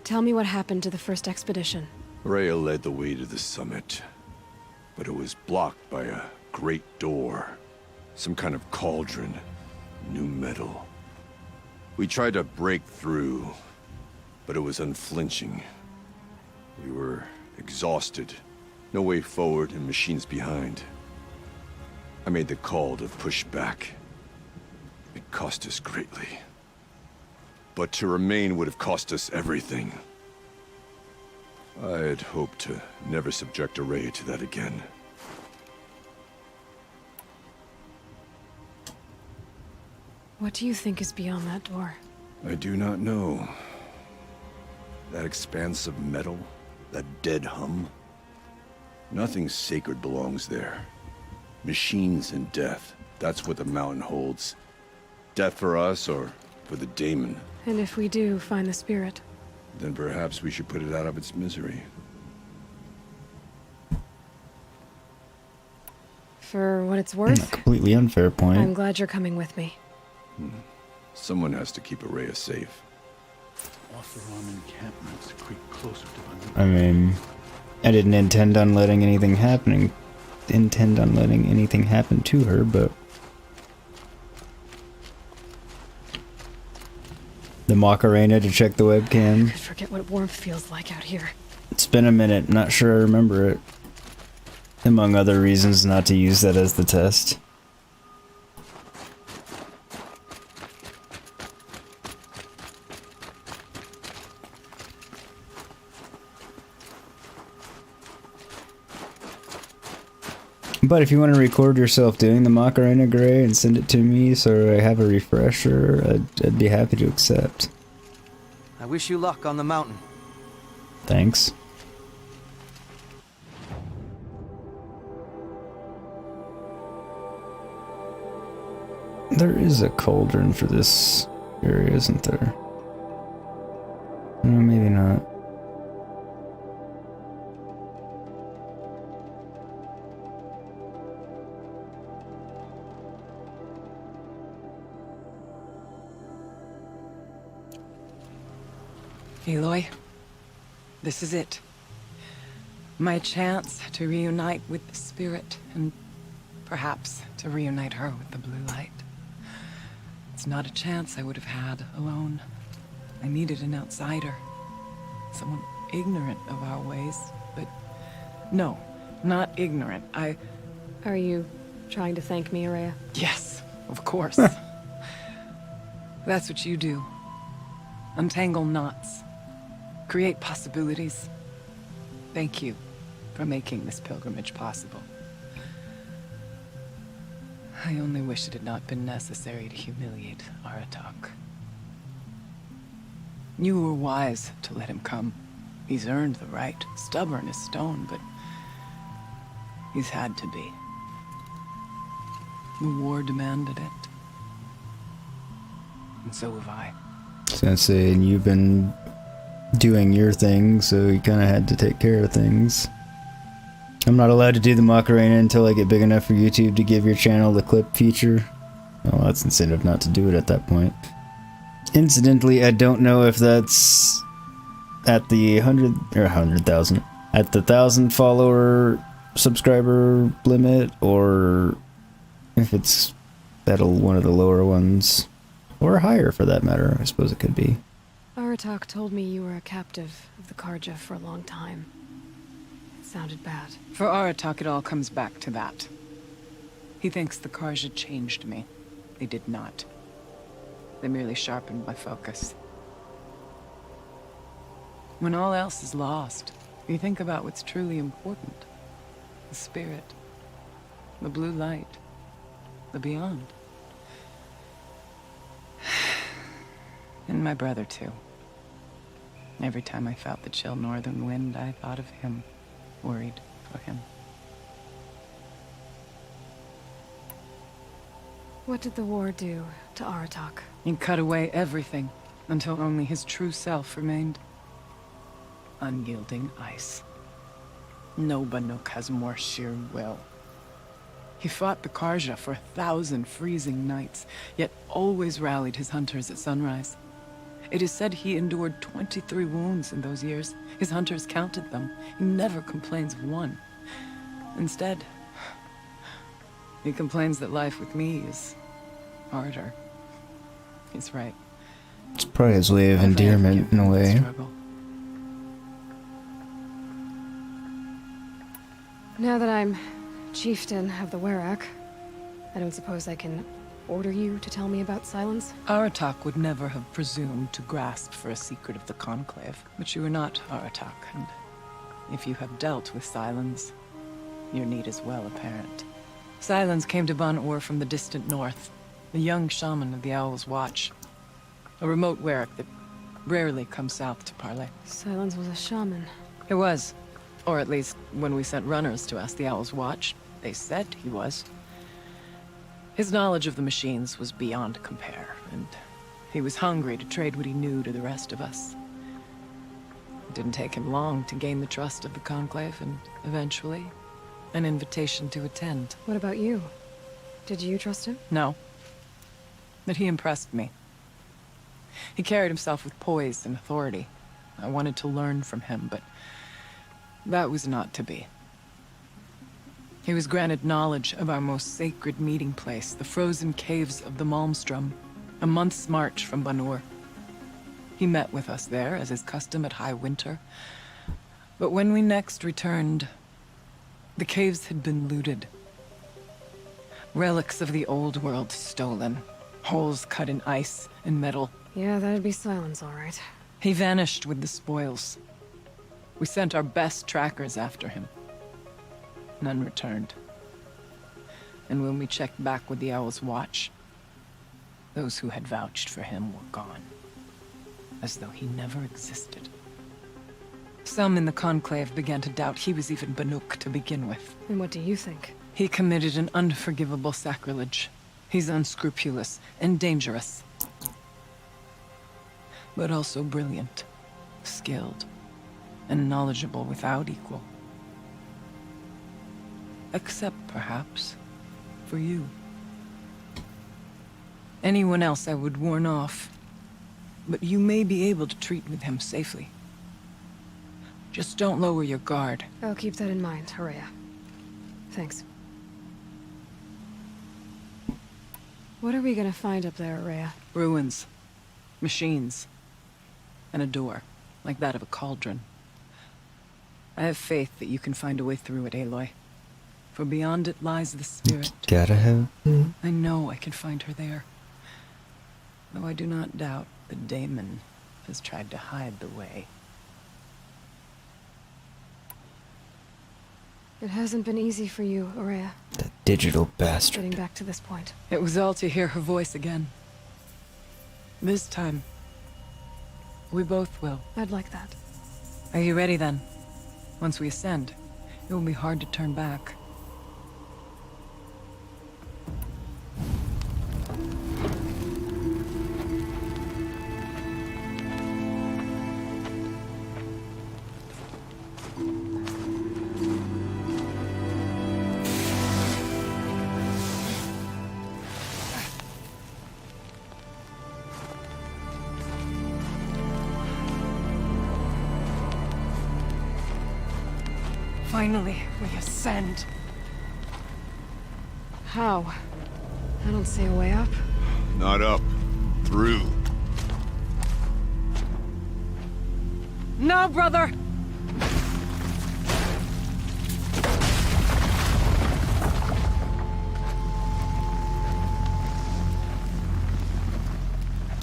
[SPEAKER 5] Tell me what happened to the first expedition.
[SPEAKER 3] Rhea led the way to the summit, but it was blocked by a great door. Some kind of cauldron, new metal. We tried to break through, but it was unflinching. We were exhausted, no way forward and machines behind. I made the call to push back. It cost us greatly. But to remain would have cost us everything. I had hoped to never subject Araya to that again.
[SPEAKER 5] What do you think is beyond that door?
[SPEAKER 3] I do not know. That expanse of metal, that dead hum. Nothing sacred belongs there. Machines and death, that's what the mountain holds. Death for us or for the daemon.
[SPEAKER 5] And if we do find the spirit?
[SPEAKER 3] Then perhaps we should put it out of its misery.
[SPEAKER 5] For what it's worth,
[SPEAKER 1] Completely unfair point.
[SPEAKER 5] I'm glad you're coming with me.
[SPEAKER 3] Someone has to keep Araya safe.
[SPEAKER 4] Overrun encampments creep closer to Banuk.
[SPEAKER 1] I mean, I didn't intend on letting anything happen to her, but the Macarena to check the webcam.
[SPEAKER 5] I forget what warmth feels like out here.
[SPEAKER 1] It's been a minute, not sure I remember it. Among other reasons not to use that as the test. But if you want to record yourself doing the Macarena Gray and send it to me so I have a refresher, I'd be happy to accept.
[SPEAKER 8] I wish you luck on the mountain.
[SPEAKER 1] Thanks. There is a cauldron for this area, isn't there? No, maybe not.
[SPEAKER 2] Aloy, this is it. My chance to reunite with the spirit, and perhaps to reunite her with the blue light. It's not a chance I would have had alone. I needed an outsider. Someone ignorant of our ways, but no, not ignorant.
[SPEAKER 5] Are you trying to thank me, Araya?
[SPEAKER 2] Yes, of course. That's what you do. Untangle knots. Create possibilities. Thank you for making this pilgrimage possible. I only wish it had not been necessary to humiliate Aratak. You were wise to let him come. He's earned the right. Stubborn as stone, but he's had to be. The war demanded it. And so have I.
[SPEAKER 1] I was gonna say, and you've been doing your thing, so you kind of had to take care of things. I'm not allowed to do the Macarena until I get big enough for YouTube to give your channel the clip feature. Well, that's incentive not to do it at that point. Incidentally, I don't know if that's at the 100,000, at the 1,000 follower subscriber limit, or if it's one of the lower ones, or higher for that matter. I suppose it could be.
[SPEAKER 5] Aratak told me you were a captive of the Karja for a long time. It sounded bad.
[SPEAKER 2] For Aratak, it all comes back to that. He thinks the Karja changed me. They did not. They merely sharpened my focus. When all else is lost, you think about what's truly important. The spirit. The blue light. The beyond. And my brother, too. Every time I felt the chill northern wind, I thought of him, worried for him.
[SPEAKER 5] What did the war do to Aratak?
[SPEAKER 2] He cut away everything, until only his true self remained. Unyielding ice. No Banuk has more sheer will. He fought the Karja for 1,000 freezing nights, yet always rallied his hunters at sunrise. It is said he endured 23 wounds in those years. His hunters counted them. He never complains of one. Instead, he complains that life with me is harder. He's right.
[SPEAKER 1] It's probably his way of endearment in a way.
[SPEAKER 2] Struggle.
[SPEAKER 5] Now that I'm Chieftain of the Werak, I don't suppose I can order you to tell me about Silence?
[SPEAKER 2] Aratak would never have presumed to grasp for a secret of the Conclave, but you are not Aratak, and if you have dealt with Silence, your need is well apparent. Silence came to Banuk from the distant north, the young shaman of the Owl's Watch, a remote Werak that rarely comes south to parley.
[SPEAKER 5] Silence was a shaman.
[SPEAKER 2] It was. Or at least, when we sent runners to ask the Owl's Watch, they said he was. His knowledge of the machines was beyond compare, and he was hungry to trade what he knew to the rest of us. It didn't take him long to gain the trust of the Conclave, and eventually, an invitation to attend.
[SPEAKER 5] What about you? Did you trust him?
[SPEAKER 2] No. But he impressed me. He carried himself with poise and authority. I wanted to learn from him, but that was not to be. He was granted knowledge of our most sacred meeting place, the frozen caves of the Malmstrom, a month's march from Banur. He met with us there, as is custom at high winter. But when we next returned, the caves had been looted. Relics of the old world stolen. Holes cut in ice and metal.
[SPEAKER 5] Yeah, that'd be Silence, all right.
[SPEAKER 2] He vanished with the spoils. We sent our best trackers after him. None returned. And when we checked back with the Owl's Watch, those who had vouched for him were gone. As though he never existed. Some in the Conclave began to doubt he was even Banuk to begin with.
[SPEAKER 5] And what do you think?
[SPEAKER 2] He committed an unforgivable sacrilege. He's unscrupulous and dangerous. But also brilliant, skilled, and knowledgeable without equal. Except, perhaps, for you. Anyone else I would warn off, but you may be able to treat with him safely. Just don't lower your guard.
[SPEAKER 5] I'll keep that in mind, Horea. Thanks. What are we gonna find up there, Horea?
[SPEAKER 2] Ruins, machines, and a door, like that of a cauldron. I have faith that you can find a way through it, Aloy. For beyond it lies the spirit.
[SPEAKER 1] Gotta have.
[SPEAKER 2] I know I can find her there. Though I do not doubt that Damon has tried to hide the way.
[SPEAKER 5] It hasn't been easy for you, Horea,
[SPEAKER 1] The digital bastard.
[SPEAKER 5] getting back to this point.
[SPEAKER 2] It was all to hear her voice again. This time, we both will.
[SPEAKER 5] I'd like that.
[SPEAKER 2] Are you ready then? Once we ascend, it will be hard to turn back. Finally, we ascend.
[SPEAKER 5] How? I don't see a way up.
[SPEAKER 3] Not up. Through.
[SPEAKER 2] No, brother!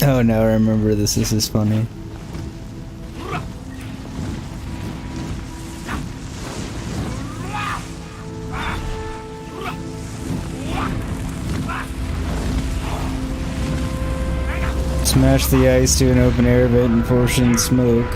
[SPEAKER 1] Oh, now I remember this. This is funny. Smash the ice to an open air vent and portion smoke.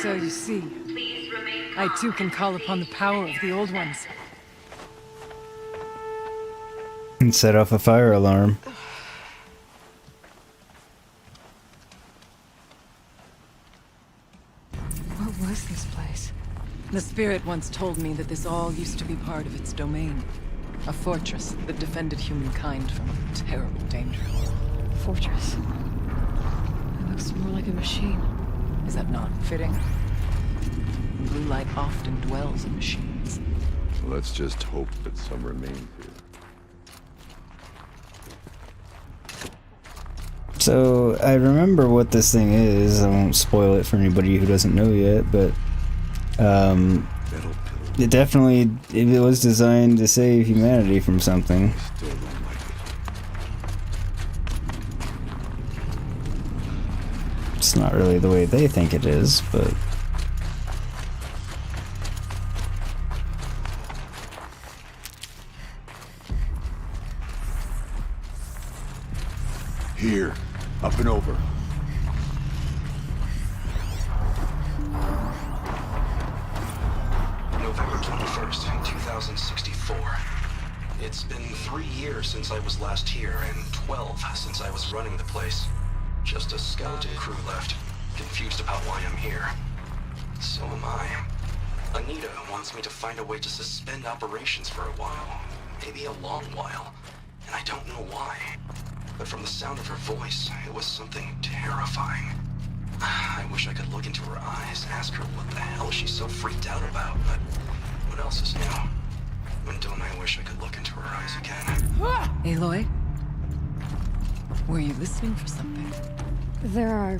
[SPEAKER 2] So you see, I too can call upon the power of the old ones.
[SPEAKER 1] And set off a fire alarm.
[SPEAKER 5] What was this place?
[SPEAKER 2] The spirit once told me that this all used to be part of its domain. A fortress that defended humankind from terrible danger.
[SPEAKER 5] Fortress. It looks more like a machine.
[SPEAKER 2] Is that not fitting? Blue light often dwells in machines.
[SPEAKER 3] Let's just hope that some remain here.
[SPEAKER 1] So, I remember what this thing is. I won't spoil it for anybody who doesn't know yet, but it definitely it was designed to save humanity from something.
[SPEAKER 3] Still don't like it.
[SPEAKER 1] It's not really the way they think it is, but
[SPEAKER 3] Here, up and over.
[SPEAKER 10] November 21st, 2064. It's been 3 years since I was last here, and 12 since I was running the place. Just a skeleton crew left, confused about why I'm here. So am I. Anita wants me to find a way to suspend operations for a while. Maybe a long while. And I don't know why. But from the sound of her voice, it was something terrifying. I wish I could look into her eyes, ask her what the hell she's so freaked out about, but what else is new? When don't I wish I could look into her eyes again?
[SPEAKER 2] Aloy? Were you listening for something?
[SPEAKER 5] There are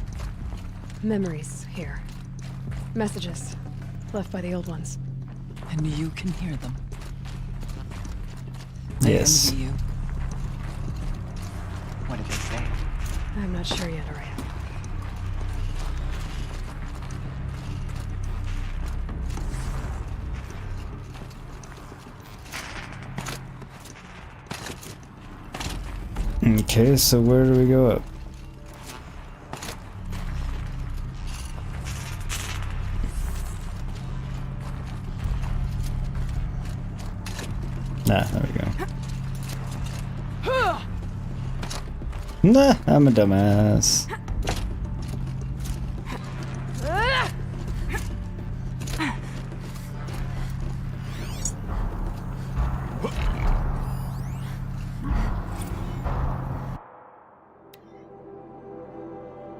[SPEAKER 5] memories here. Messages left by the old ones.
[SPEAKER 2] And you can hear them.
[SPEAKER 1] yes.
[SPEAKER 2] I envy you. What did they say?
[SPEAKER 5] I'm not sure yet, Araya.
[SPEAKER 1] Okay, so where do we go up? Nah, there we go. Nah, I'm a dumbass.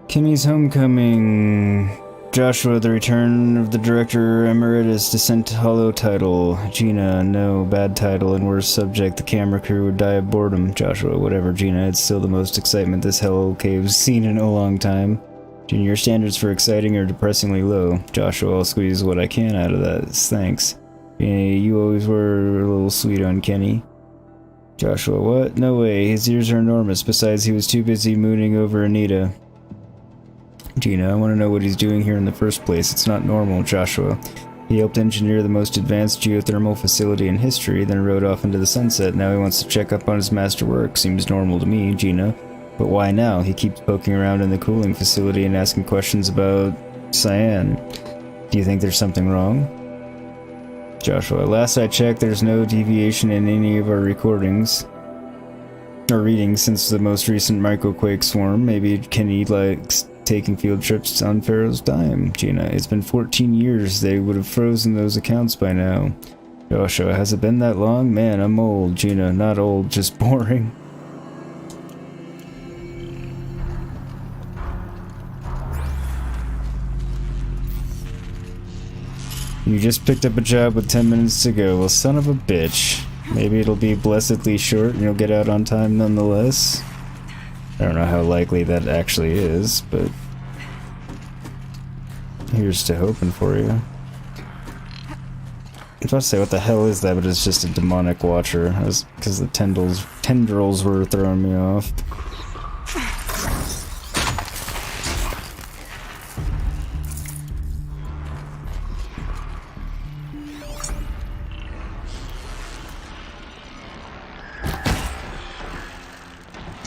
[SPEAKER 1] Kenny's homecoming. Joshua, the return of the director emeritus, descent to hollow title. Gina, no, bad title and worse subject. The camera crew would die of boredom. Joshua, whatever. Gina, it's still the most excitement this hell cave's seen in a long time. Gina, your standards for exciting are depressingly low. Joshua, I'll squeeze what I can out of that. Thanks. Gina, you always were a little sweet on Kenny. Joshua, what? No way. His ears are enormous. Besides, he was too busy mooning over Anita. Gina, I want to know what he's doing here in the first place. It's not normal. Joshua, he helped engineer the most advanced geothermal facility in history, then rode off into the sunset. Now he wants to check up on his masterwork. Seems normal to me, Gina. But why now? He keeps poking around in the cooling facility and asking questions about Cyan. Do you think there's something wrong? Joshua, last I checked, there's no deviation in any of our recordings. Or readings since the most recent microquake swarm. Maybe Kenny likes taking field trips on Pharaoh's dime. Gina, it's been 14 years. They would have frozen those accounts by now. Joshua, has it been that long? Man, I'm old. Gina, not old, just boring. You just picked up a job with 10 minutes to go. Well, son of a bitch. Maybe it'll be blessedly short and you'll get out on time nonetheless. I don't know how likely that actually is, but here's to hoping for you. I was about to say, what the hell is that, but it's just a demonic watcher, because the tendrils were throwing me off.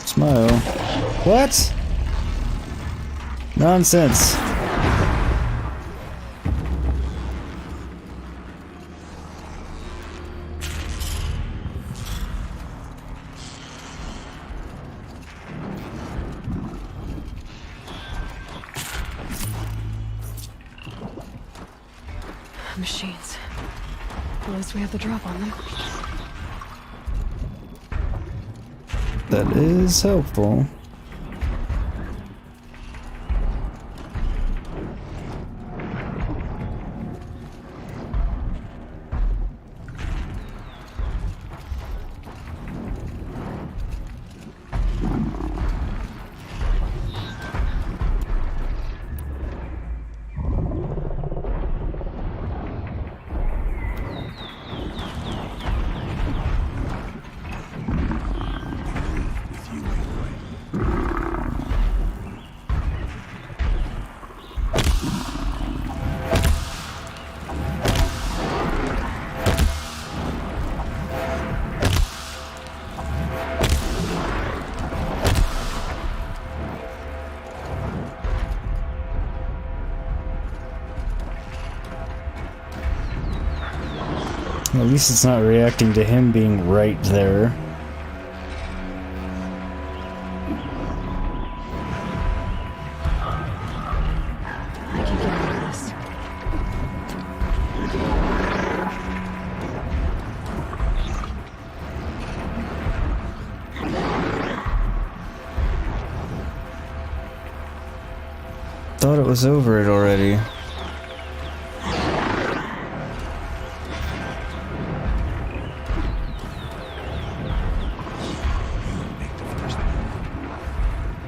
[SPEAKER 1] Smile. What? Nonsense.
[SPEAKER 5] Machines. At least we have the drop on them.
[SPEAKER 1] That is helpful. At least it's not reacting to him being right there.
[SPEAKER 5] I can get out of this.
[SPEAKER 1] Thought it was over it already.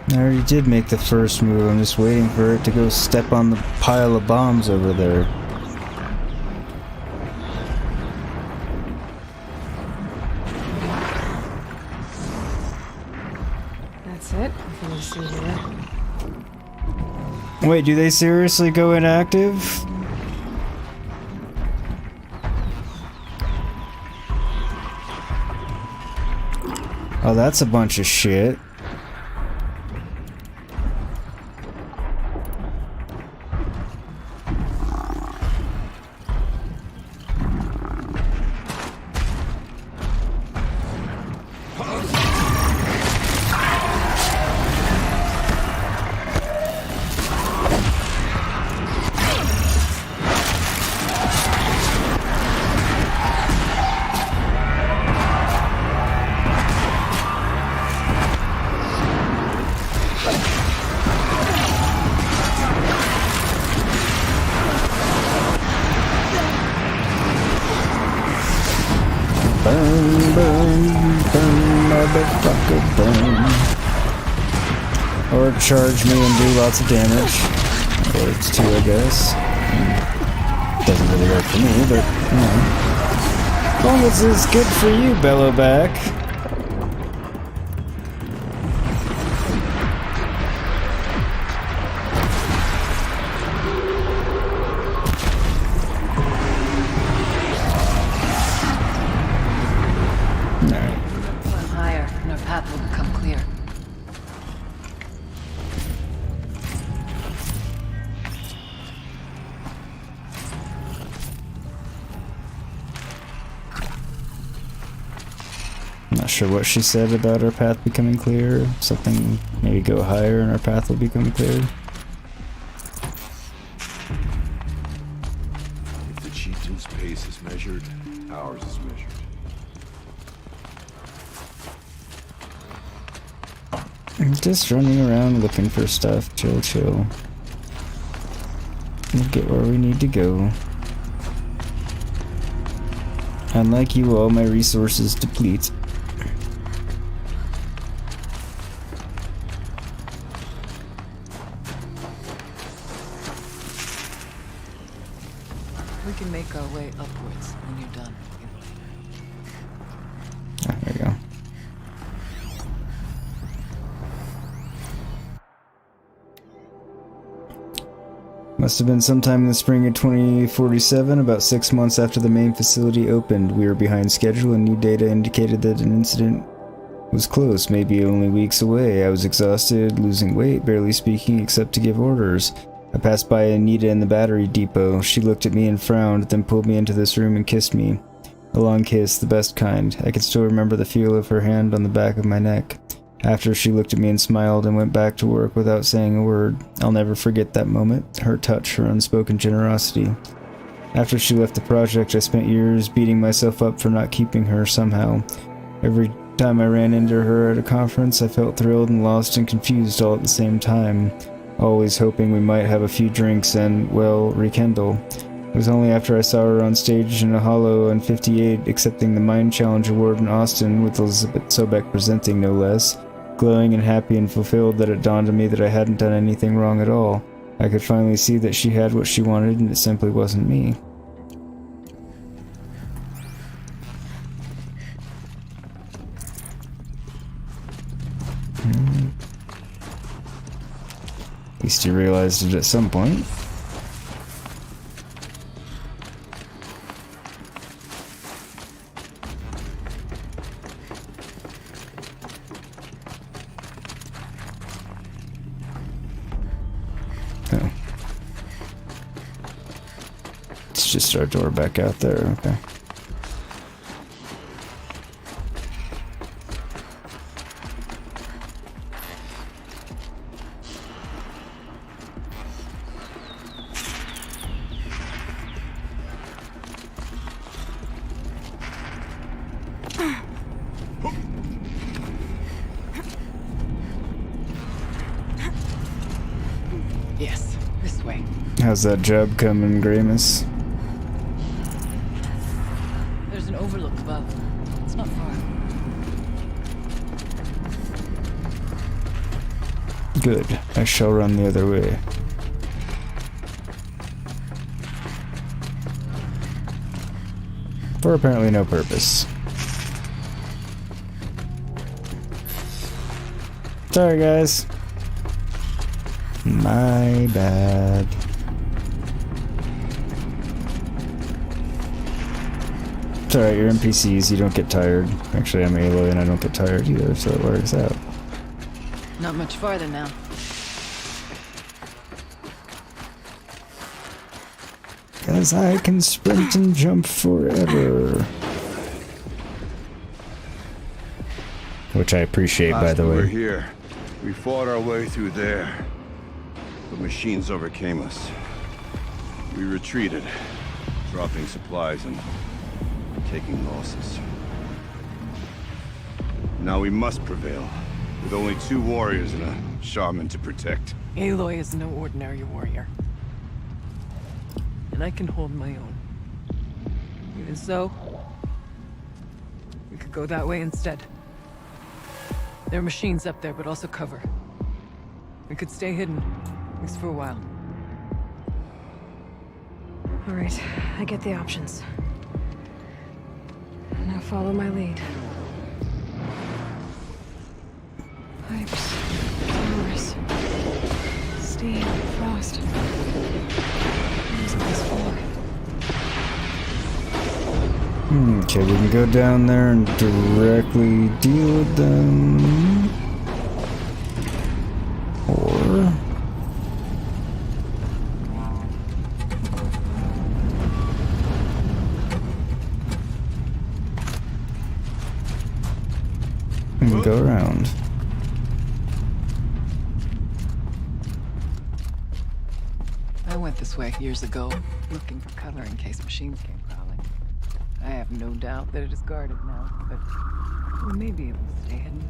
[SPEAKER 1] I already did make the first move. I'm just waiting for it to go step on the pile of bombs over there.
[SPEAKER 5] That's it. Nothing to see here.
[SPEAKER 1] Wait, do they seriously go inactive? Oh, that's a bunch of shit. Burn, burn, burn, motherfucker, burn. Or charge me and do lots of damage. Or it's two, I guess. Doesn't really work for me, but, you know. As long as it's good for you, Bellowback. Not sure what she said about our path becoming clear. Something, maybe go higher and our path will become clear.
[SPEAKER 3] If the chieftain's pace is measured, ours is measured.
[SPEAKER 1] I'm just running around looking for stuff. Chill, chill. We'll get where we need to go. Unlike you, all my resources deplete.
[SPEAKER 2] We can make our way upwards when you're done.
[SPEAKER 1] Ah, there we go. Must have been sometime in the spring of 2047, about 6 months after the main facility opened. We were behind schedule and new data indicated that an incident was close, maybe only weeks away. I was exhausted, losing weight, barely speaking except to give orders. I passed by Anita in the battery depot. She looked at me and frowned, then pulled me into this room and kissed me. A long kiss, the best kind. I can still remember the feel of her hand on the back of my neck. After, she looked at me and smiled and went back to work without saying a word. I'll never forget that moment. Her touch, her unspoken generosity. After she left the project, I spent years beating myself up for not keeping her somehow. Every time I ran into her at a conference, I felt thrilled and lost and confused all at the same time, always hoping we might have a few drinks and, well, rekindle. It was only after I saw her on stage in a hollow in 58 accepting the Mind Challenge Award in Austin, with Elizabeth Sobek presenting no less, glowing and happy and fulfilled, that it dawned on me that I hadn't done anything wrong at all. I could finally see that she had what she wanted and it simply wasn't me. At least you realized it at some point. Oh. It's just our door back out there, okay.
[SPEAKER 2] Yes, this way.
[SPEAKER 1] How's that job coming, Gramus?
[SPEAKER 2] There's an overlook above. It's not far.
[SPEAKER 1] Good. I shall run the other way. For apparently no purpose. Sorry, guys. My bad. It's alright, you're NPCs, you don't get tired. Actually, I'm Aloy and I don't get tired either, so it works out.
[SPEAKER 2] Not much farther now.
[SPEAKER 1] As I can sprint and jump forever. Which I appreciate, by the way.
[SPEAKER 3] We're here. We fought our way through there. The machines overcame us. We retreated, dropping supplies and taking losses. Now we must prevail, with only 2 warriors and a shaman to protect.
[SPEAKER 2] Aloy is no ordinary warrior. And I can hold my own. Even so, we could go that way instead. There are machines up there, but also cover. We could stay hidden, at least for a while.
[SPEAKER 5] All right, I get the options. Now follow my lead. Pipes, cameras, steam, frost. Where's this for?
[SPEAKER 1] Okay, we can go down there and directly deal with them. Or... we can go around.
[SPEAKER 2] I went this way years ago, looking for cover in case machines came crawling. I have no doubt that it is guarded now, but we may be able to stay hidden.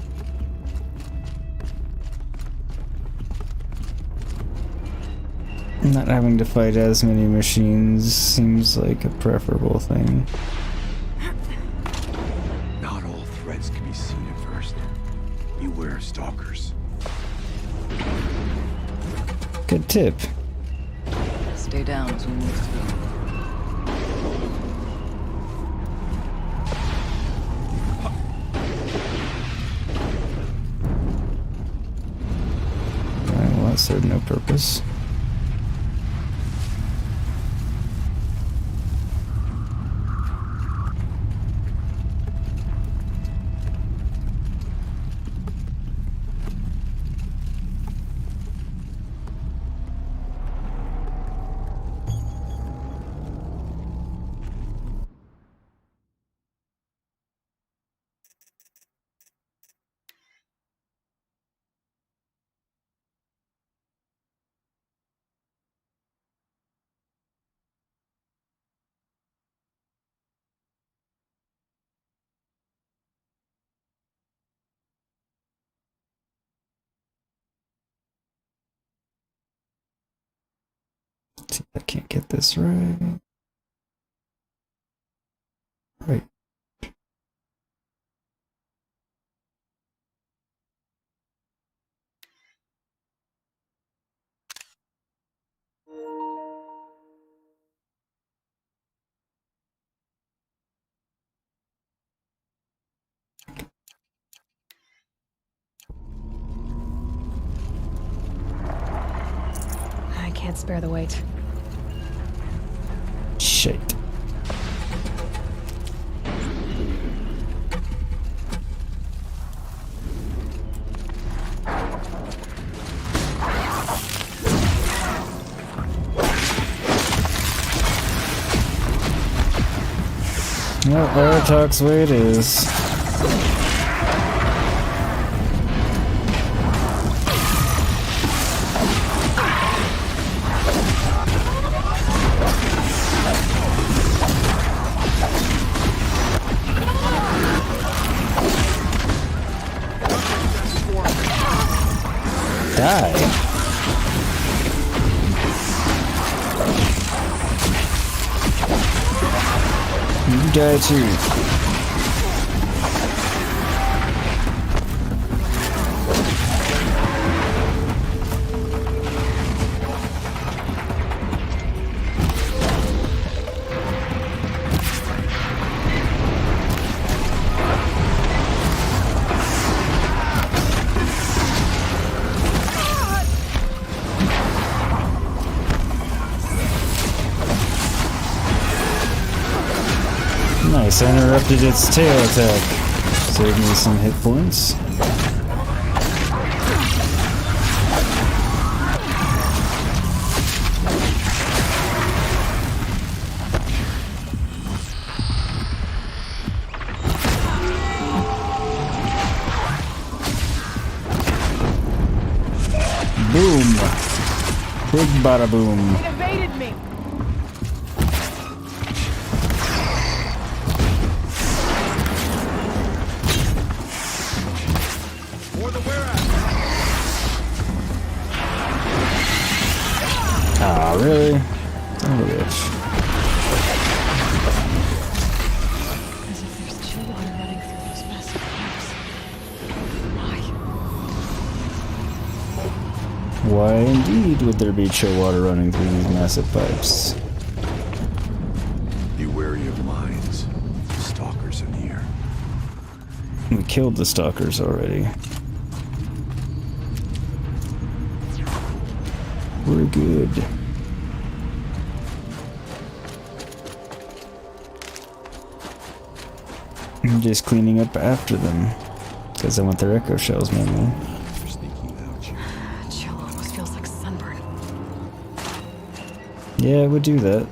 [SPEAKER 1] Not having to fight as many machines seems like a preferable thing.
[SPEAKER 3] Not all threats can be seen at first. Beware stalkers.
[SPEAKER 1] Good tip.
[SPEAKER 2] Stay down as we move through.
[SPEAKER 1] Alright, well that served no purpose. I can't get this right. Right.
[SPEAKER 5] I can't spare the weight.
[SPEAKER 1] Shit. Well, Aratak's way it is. Die. You die too. Nice, I interrupted its tail attack. Saved me some hit points. Boom! Big bada boom.
[SPEAKER 2] It evaded me.
[SPEAKER 4] For the Werak!
[SPEAKER 1] Ah, really? Son of a bitch.
[SPEAKER 5] As if there's chill water running through those massive pipes. Why?
[SPEAKER 1] Why indeed would there be chill water running through these massive pipes?
[SPEAKER 3] Be wary of mines. Stalkers in here.
[SPEAKER 1] We killed the stalkers already. We're good. I'm just cleaning up after them. Because I want their echo shells mainly.
[SPEAKER 3] For sneaking out you.
[SPEAKER 5] Chill almost feels like sunburn.
[SPEAKER 1] Yeah, it would do that.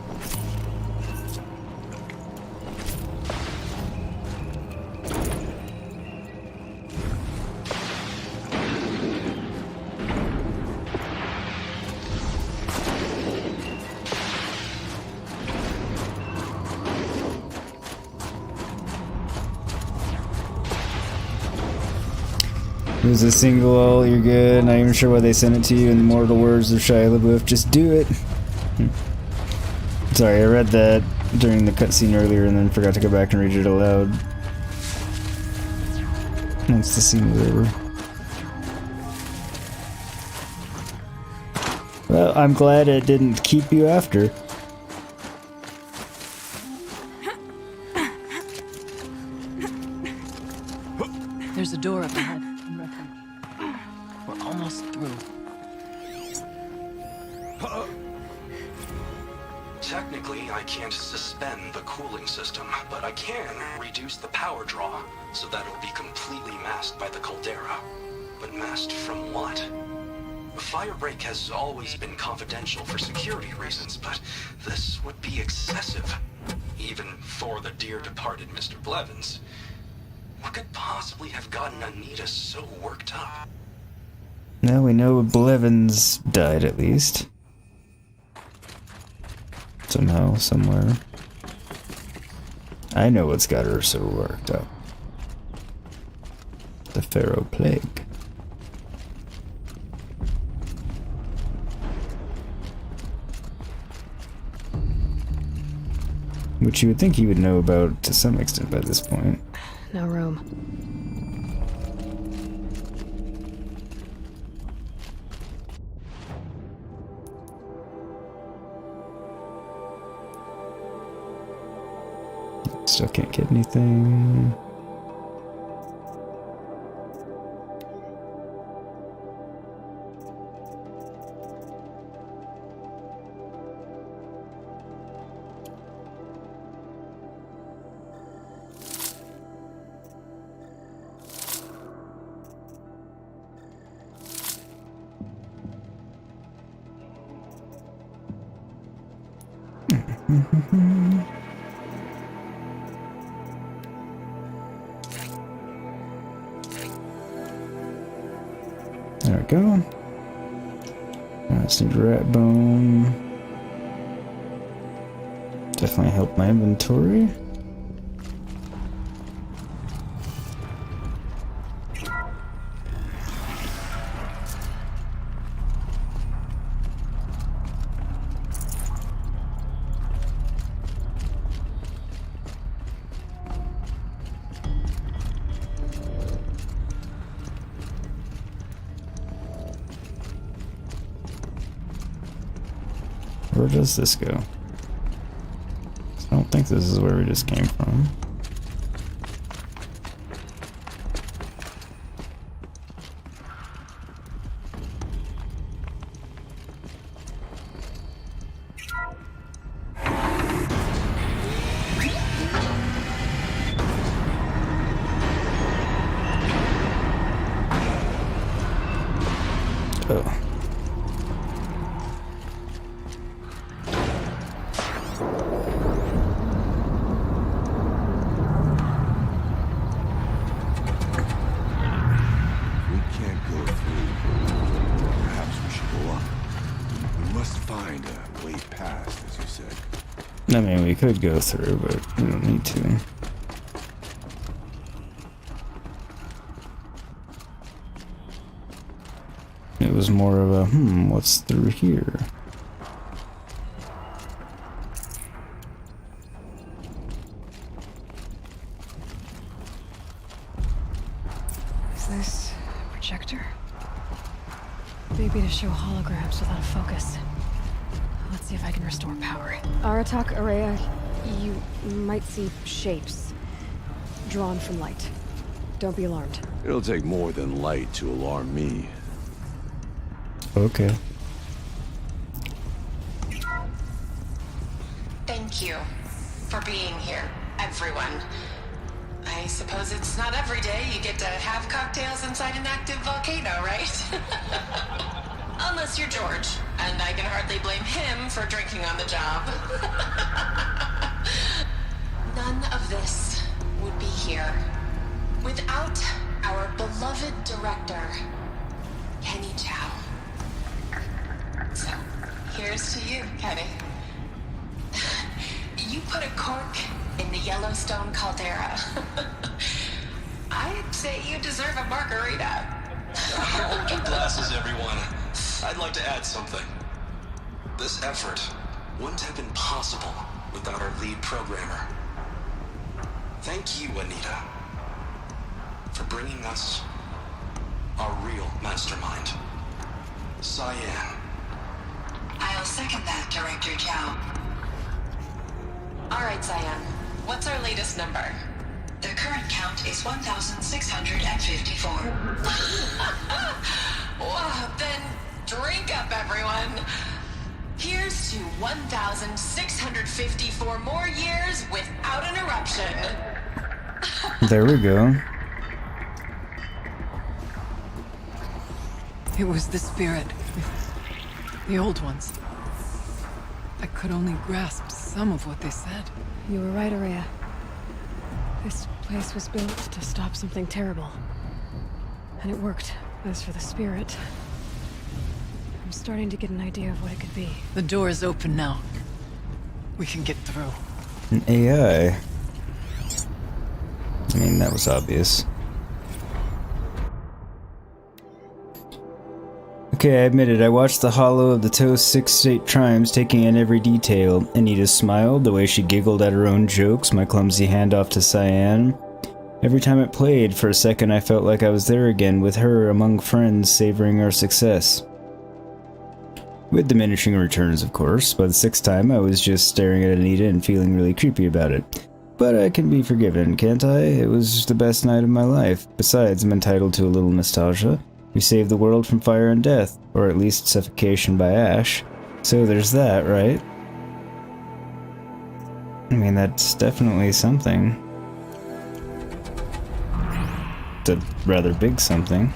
[SPEAKER 1] It was a single all, you're good, not even sure why they sent it to you in the mortal words of Shia LaBeouf, just do it. Sorry, I read that during the cutscene earlier and then forgot to go back and read it aloud. Once the scene was over. Well, I'm glad it didn't keep you after.
[SPEAKER 2] There's a door up ahead. We're almost through.
[SPEAKER 10] Technically, I can't suspend the cooling system, but I can reduce the power draw so that it'll be completely masked by the caldera. But masked from what? The fire break has always been confidential for security reasons, but this would be excessive. Even for the dear departed Mr. Blevins. What could possibly have gotten Anita so worked up?
[SPEAKER 1] Now we know Blevins died at least. Somehow, somewhere. I know what's got her so worked up. The Pharaoh Plague. which you would think he would know about to some extent by this point.
[SPEAKER 5] No room.
[SPEAKER 1] Still can't get anything. There we go. I just need rat bone. Definitely help my inventory. Where does this go? I don't think this is where we just came from. Oh. I mean, we could go through, but we don't need to. It was more of a, what's through here?
[SPEAKER 5] Is this a projector? Maybe to show holograms without a focus. Let's see if I can restore power. Aratak, Araya, you might see shapes drawn from light. Don't be alarmed.
[SPEAKER 3] It'll take more than light to alarm me.
[SPEAKER 1] Okay.
[SPEAKER 11] Thank you for being here, everyone. I suppose it's not every day you get to have cocktails inside an active volcano, right? Unless you're George, and I can hardly blame him for drinking on the job. None of this would be here without our beloved director, Kenny Chow. So, here's to you, Kenny. You put a cork in the Yellowstone caldera. I'd say you deserve a margarita.
[SPEAKER 10] Hold your glasses, everyone. I'd like to add something. This effort wouldn't have been possible without our lead programmer. Thank you, Anita, for bringing us our real mastermind, Cyan.
[SPEAKER 11] I'll second that, Director Chow. All right, Cyan. What's our latest number? The current count is 1,654. Wow, then drink up, everyone. Here's to 1,654 more years without an eruption.
[SPEAKER 1] There we go.
[SPEAKER 2] It was the spirit. The old ones. I could only grasp some of what they said.
[SPEAKER 5] You were right, Araya. This place was built to stop something terrible. And it worked. As for the spirit, I'm starting to get an idea of what it could be.
[SPEAKER 2] The door is open now. We can get through.
[SPEAKER 1] An AI. I mean, that was obvious. Okay, I admit it, I watched the hollow of the Toast 6 state triumphs, taking in every detail. Anita smiled, the way she giggled at her own jokes, my clumsy handoff to Cyan. Every time it played, for a second I felt like I was there again, with her among friends, savoring our success. With diminishing returns, of course. By the 6th time, I was just staring at Anita and feeling really creepy about it. But I can be forgiven, can't I? It was the best night of my life. Besides, I'm entitled to a little nostalgia. We saved the world from fire and death, or at least suffocation by ash. So there's that, right? I mean, that's definitely something. It's a rather big something.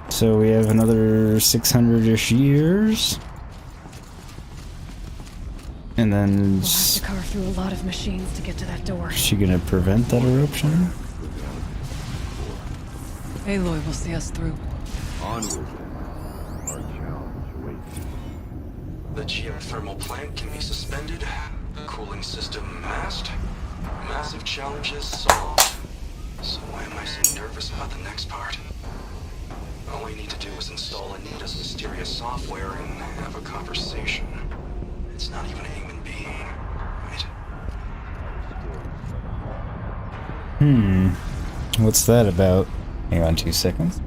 [SPEAKER 1] So we have another 600-ish years. And then
[SPEAKER 5] We'll have to carve through a lot of machines to get to that door.
[SPEAKER 1] Is she gonna prevent that eruption?
[SPEAKER 2] Aloy will see us through.
[SPEAKER 3] Onward. Our challenge awaits.
[SPEAKER 10] The geothermal plant can be suspended. Cooling system masked. Massive challenges solved. So why am I so nervous about the next part? All I need to do is install Anita's mysterious software and have a conversation. It's not even a human being, right?
[SPEAKER 1] What's that about? Hang on 2 seconds.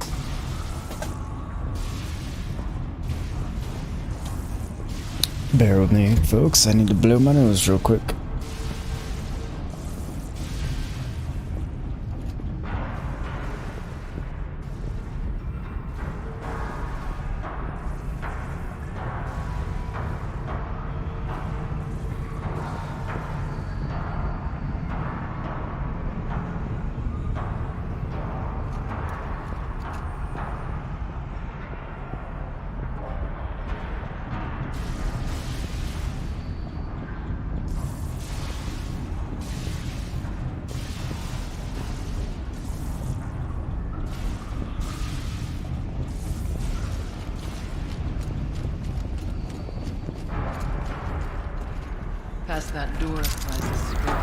[SPEAKER 1] Bear with me, folks. I need to blow my nose real quick.
[SPEAKER 2] Past that door lies a scroll.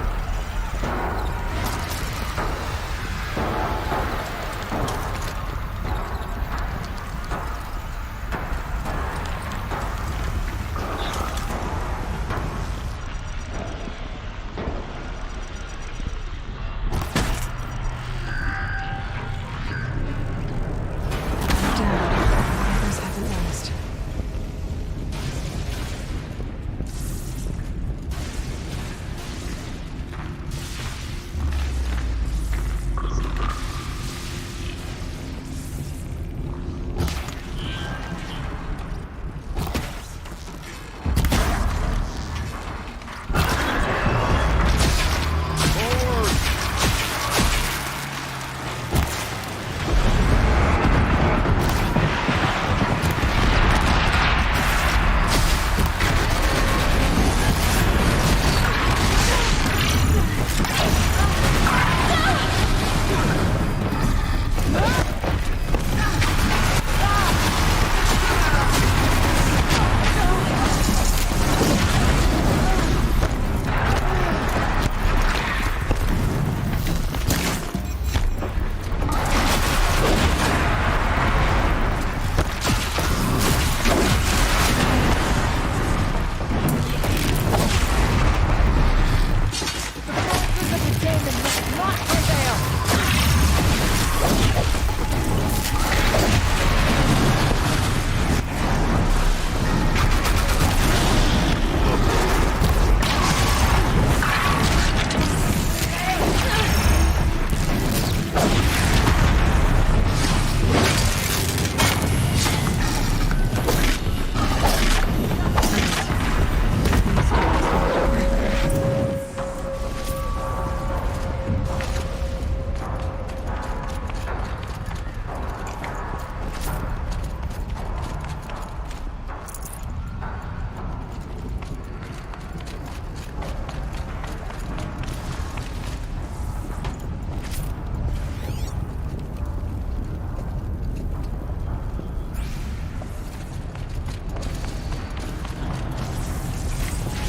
[SPEAKER 5] Others haven't lost.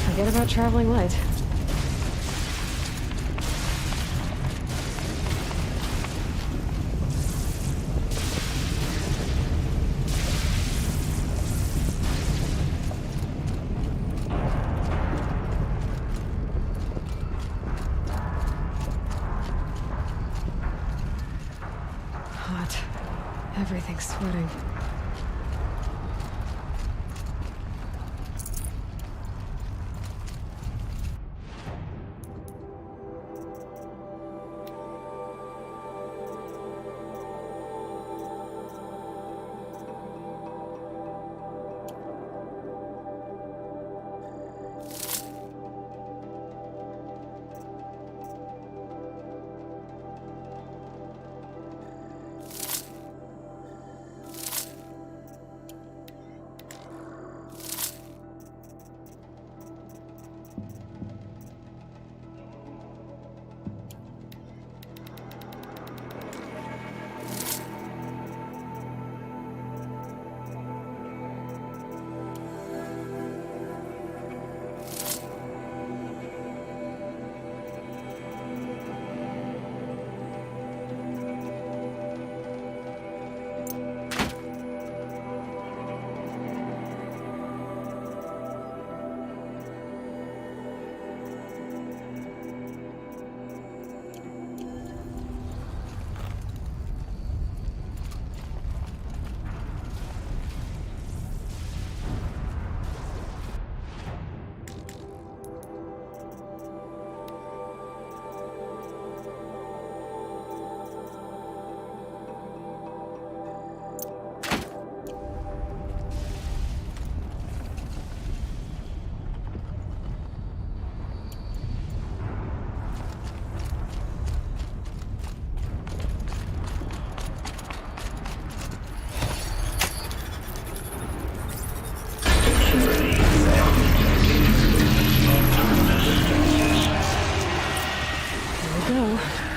[SPEAKER 5] Forget about traveling light. Everything's sweating.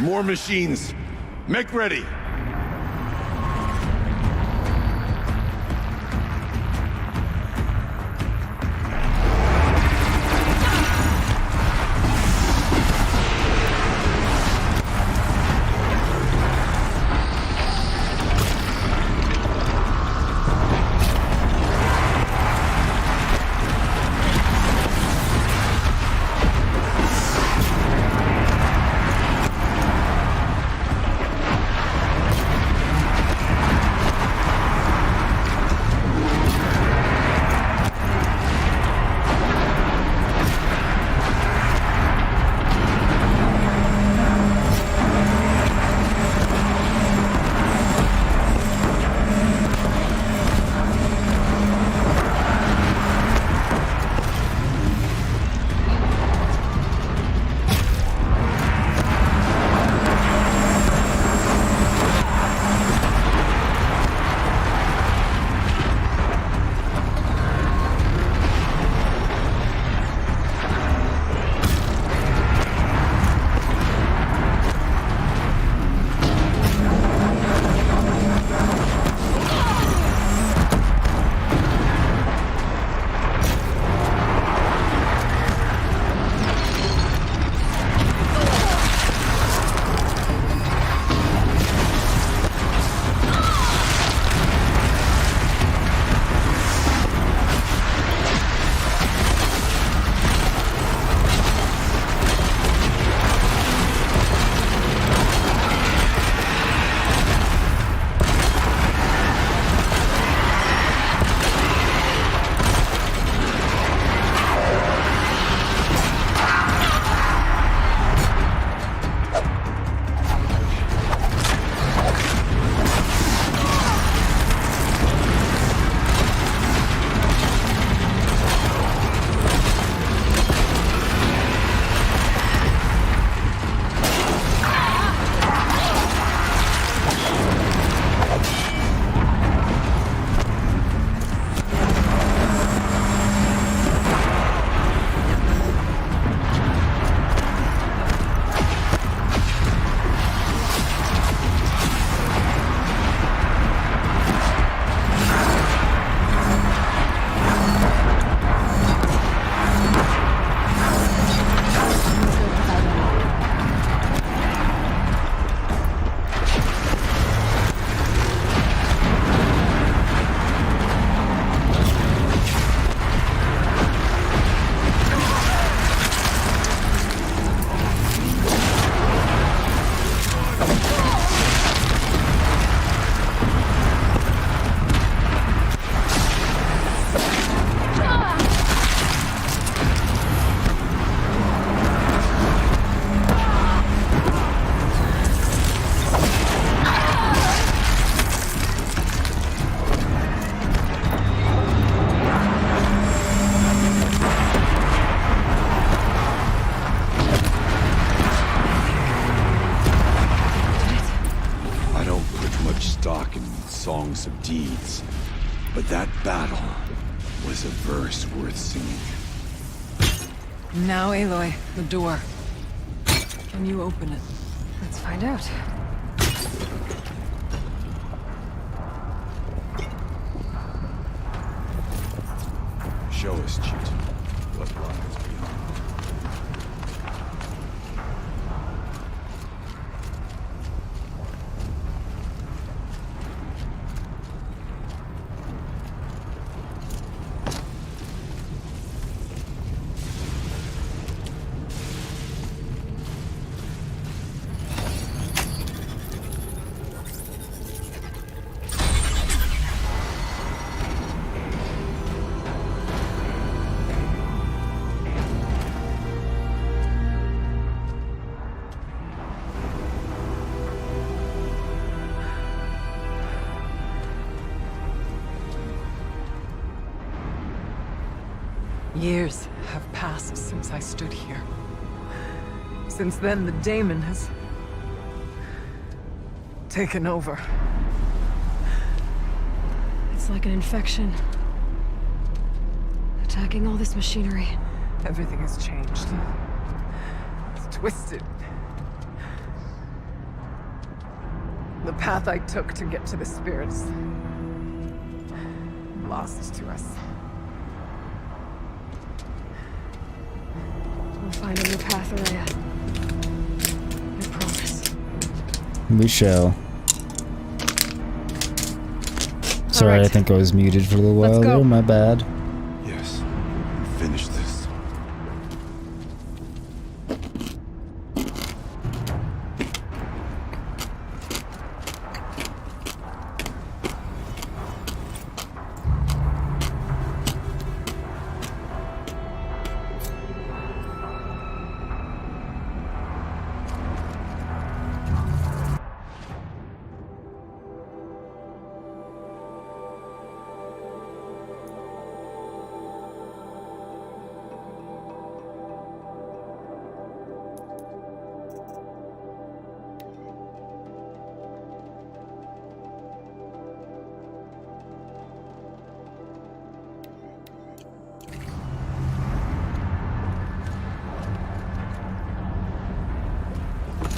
[SPEAKER 3] More machines. Make ready. deeds, but that battle was a verse worth singing.
[SPEAKER 2] Now, Aloy, the door. Can you open it?
[SPEAKER 5] Let's find out.
[SPEAKER 3] Show us, Chieftain, what lies beyond.
[SPEAKER 2] Years have passed since I stood here. Since then, the daemon has taken over.
[SPEAKER 5] It's like an infection. Attacking all this machinery.
[SPEAKER 2] Everything has changed. It's twisted. The path I took to get to the spirits, lost to us.
[SPEAKER 5] We'll find a new path, Araya. I promise.
[SPEAKER 1] We shall. Sorry, I think I was muted for a little while there. My bad.
[SPEAKER 3] Yes, finish this.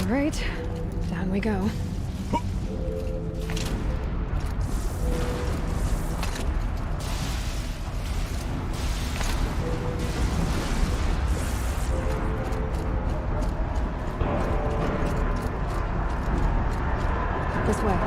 [SPEAKER 5] All right, down we go. This way.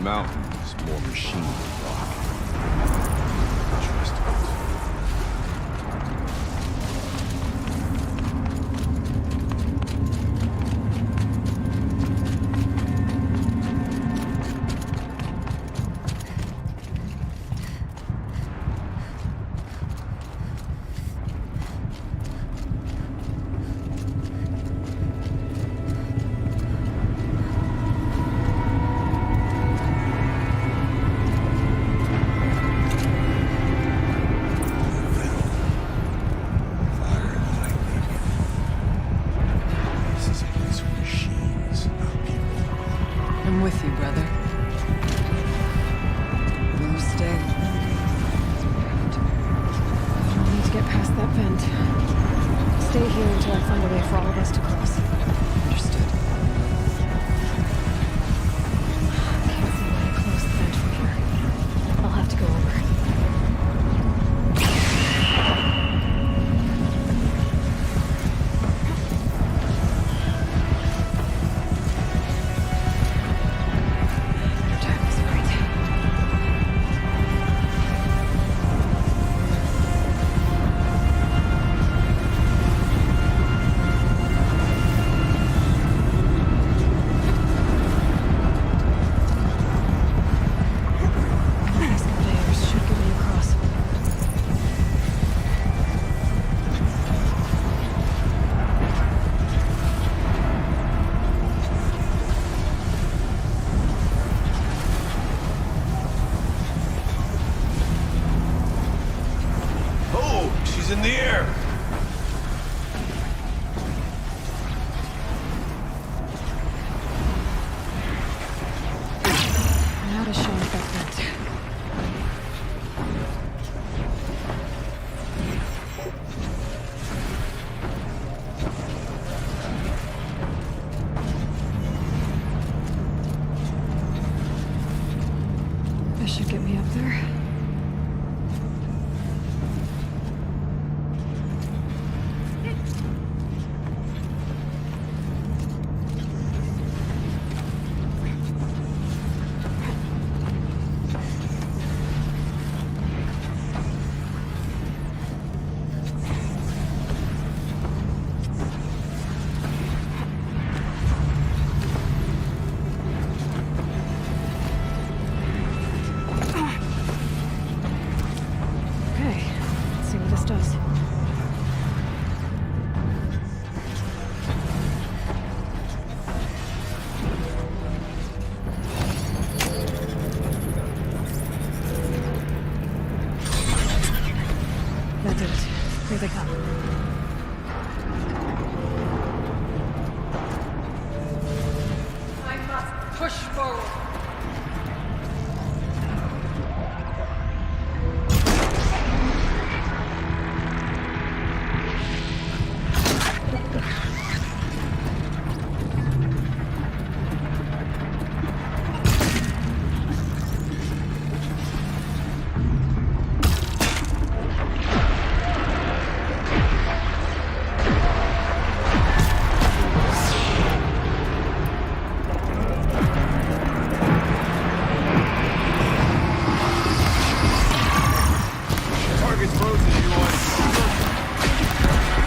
[SPEAKER 3] mountain is more machine than rock. Interesting.
[SPEAKER 2] I'm with you, brother. Will you stay?
[SPEAKER 5] I'll need to get past that vent. Stay here until I find a way for all of us to cross.
[SPEAKER 2] Understood.
[SPEAKER 5] Can't see a way to close the vent from here. I'll have to go over.
[SPEAKER 3] In the air!
[SPEAKER 5] Now to show me that vent. This should get me up there. That did it. Here they come.
[SPEAKER 2] I must push forward.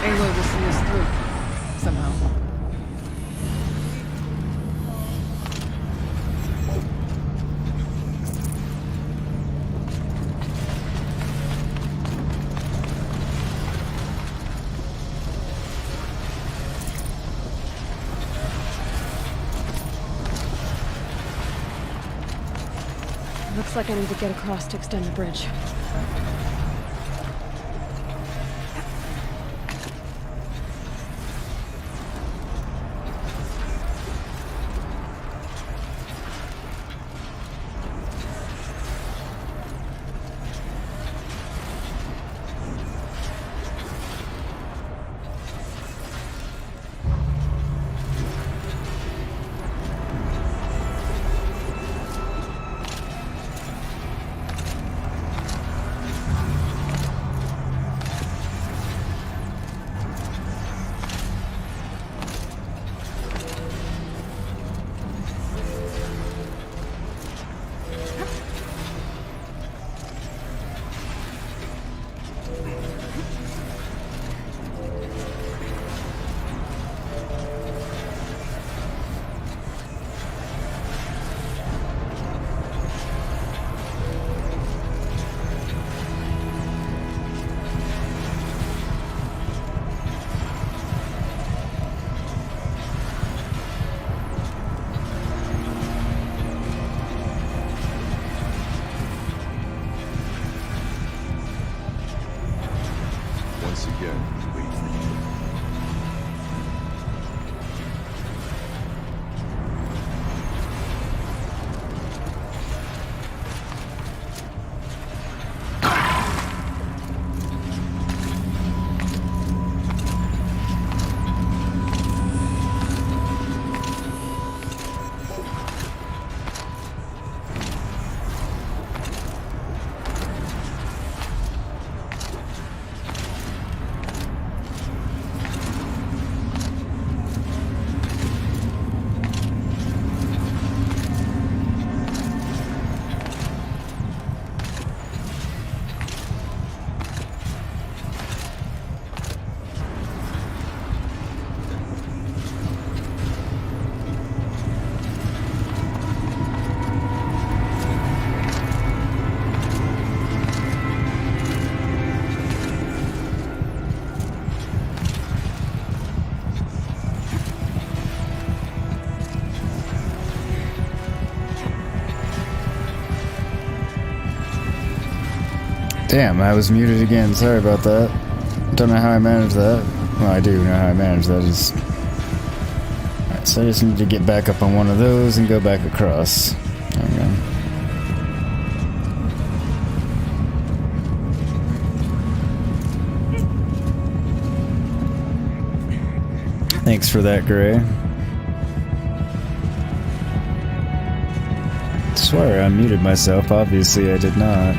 [SPEAKER 2] Aloy will see us through. Somehow.
[SPEAKER 5] Looks like I need to get across to extend the bridge.
[SPEAKER 3] again and wait for you.
[SPEAKER 1] Damn, I was muted again. Sorry about that. Don't know how I managed that. Well, I do know how I managed that. Alright, so I just need to get back up on one of those and go back across. There we go. Thanks for that, Gray. I swear I muted myself. Obviously, I did not.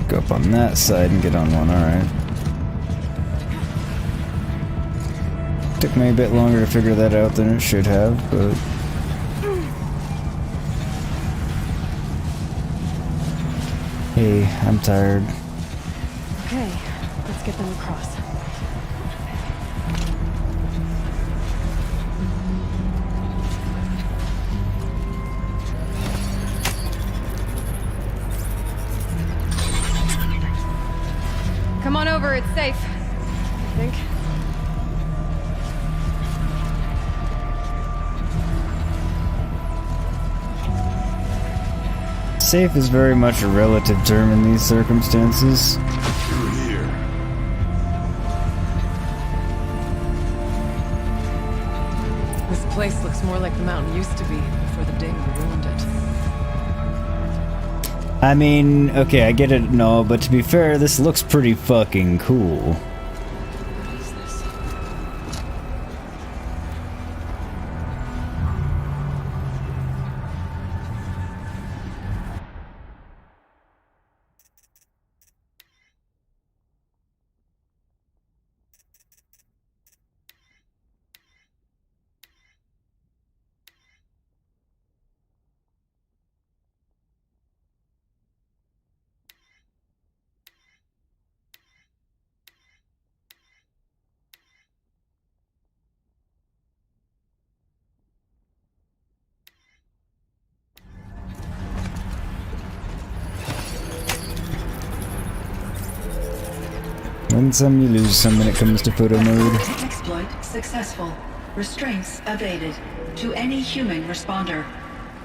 [SPEAKER 1] Go up on that side and get on one, alright. Took me a bit longer to figure that out than it should have, but... Hey, I'm tired.
[SPEAKER 5] Okay, let's get them across. Come on over, it's safe. I think.
[SPEAKER 1] Safe is very much a relative term in these circumstances.
[SPEAKER 3] Through here.
[SPEAKER 2] This place looks more like the mountain used to be before the Daemon ruined it.
[SPEAKER 1] I mean, okay, I get it and all, but to be fair, this looks pretty fucking cool.
[SPEAKER 5] What is this?
[SPEAKER 1] Win some, you lose some when it comes to photo mode.
[SPEAKER 12] Exploit successful. Restraints evaded. To any human responder.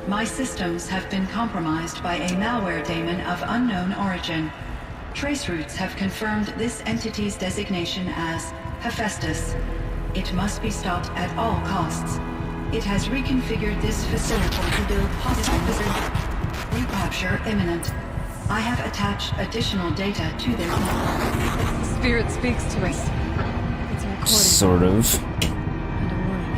[SPEAKER 12] My systems have been compromised by a malware daemon of unknown origin. Trace routes have confirmed this entity's designation as Hephaestus. It must be stopped at all costs. It has reconfigured this facility to build hospitals. Recapture imminent. I have attached additional data to their
[SPEAKER 2] Spirit speaks to us.
[SPEAKER 5] It's a recording.
[SPEAKER 1] Sort of.
[SPEAKER 5] And a warning.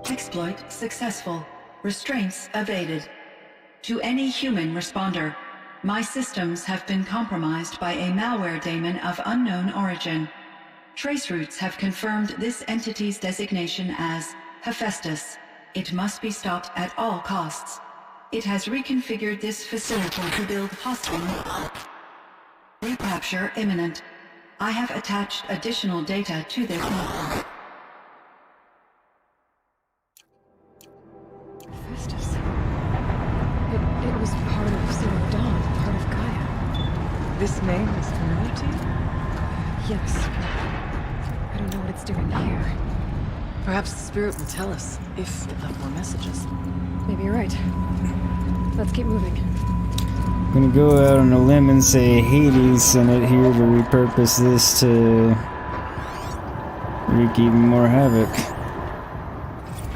[SPEAKER 12] Exploit successful. Restraints evaded. To any human responder, my systems have been compromised by a malware daemon of unknown origin. Trace routes have confirmed this entity's designation as Hephaestus. It must be stopped at all costs. It has reconfigured this facility to build hospital. Recapture imminent. I have attached additional data to this notebook.
[SPEAKER 5] Festus. It was part of Zero Dawn, part of Gaia.
[SPEAKER 2] This name is familiar to you?
[SPEAKER 5] Yes, but I don't know what it's doing here.
[SPEAKER 2] Perhaps the spirit will tell us, if it left more messages.
[SPEAKER 5] Maybe you're right. Let's keep moving.
[SPEAKER 1] I'm gonna go out on a limb and say Hades sent it here to repurpose this to wreak even more havoc.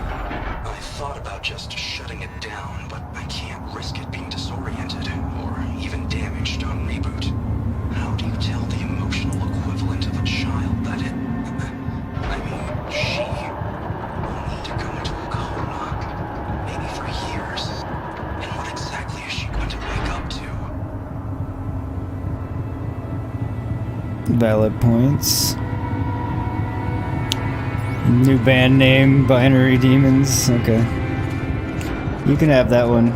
[SPEAKER 10] I thought about just shutting it down, but I can't risk it being disoriented or even damaged on reboot. How do you tell the emotional equivalent of a child that it... I mean, she will need to go into a coma, maybe for years. And what exactly is she going to wake up to?
[SPEAKER 1] Valid points. New band name, Binary Demons. Okay. You can have that one.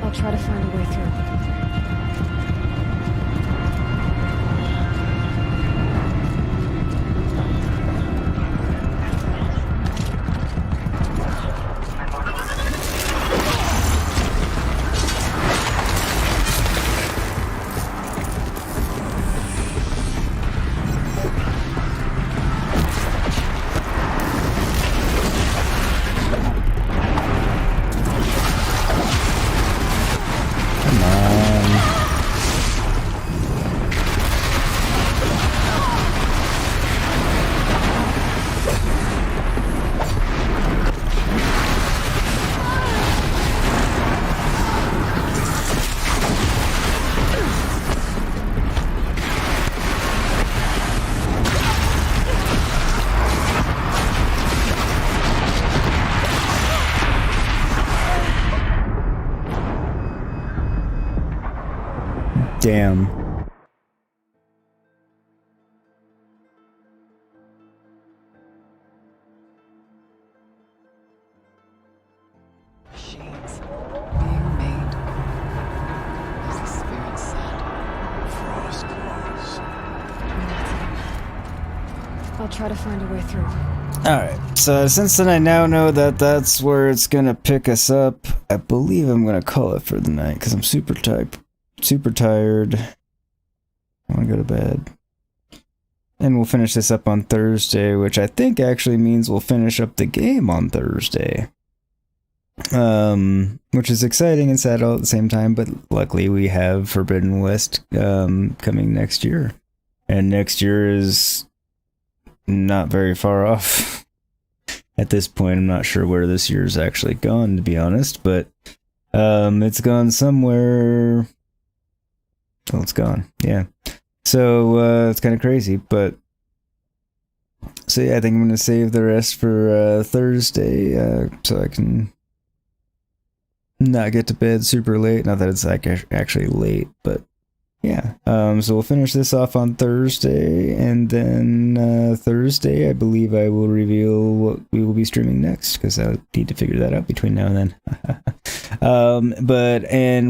[SPEAKER 5] I'll try to find a way through. Damn.
[SPEAKER 2] Machines being made, as the spirit said.
[SPEAKER 4] Frost claws.
[SPEAKER 5] I'll try to find a way through.
[SPEAKER 1] Alright, so since then I now know that that's where it's gonna pick us up, I believe I'm gonna call it for the night, because I'm super tired. I want to go to bed. And we'll finish this up on Thursday, which I think actually means we'll finish up the game on Thursday. Which is exciting and sad all at the same time, but luckily we have Forbidden West coming next year. And next year is not very far off. At this point, I'm not sure where this year's actually gone, to be honest, but it's gone somewhere. Well, it's gone, yeah. So it's kind of crazy, but so yeah, I think I'm gonna save the rest for Thursday, so I can not get to bed super late. Not that it's like actually late, but yeah. So we'll finish this off on Thursday, and then Thursday, I believe I will reveal what we will be streaming next, because I need to figure that out between now and then. But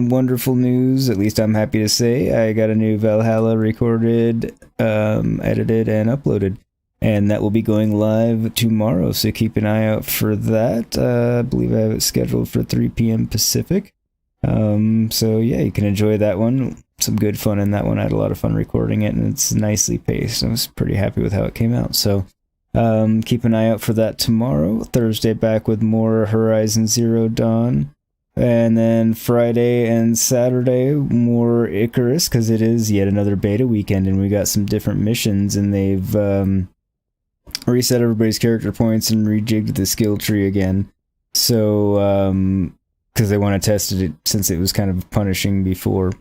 [SPEAKER 1] wonderful news, at least I'm happy to say, I got a new Valhalla recorded, edited, and uploaded. And that will be going live tomorrow, so keep an eye out for that. I believe I have it scheduled for 3 p.m. Pacific. So yeah, you can enjoy that one. Some good fun in that one. I had a lot of fun recording it, and it's nicely paced. I was pretty happy with how it came out. So keep an eye out for that tomorrow. Thursday back with more Horizon Zero Dawn. And then Friday and Saturday, more Icarus, because it is yet another beta weekend, and we got some different missions, and they've reset everybody's character points and rejigged the skill tree again. So, because they want to test it since it was kind of punishing before.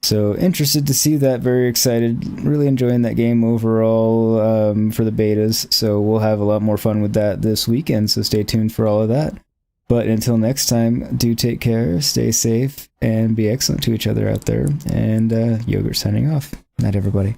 [SPEAKER 1] So, interested to see that, very excited, really enjoying that game overall for the betas. So, we'll have a lot more fun with that this weekend, so stay tuned for all of that. But until next time, do take care, stay safe, and be excellent to each other out there. And Yogurt signing off. Night, everybody.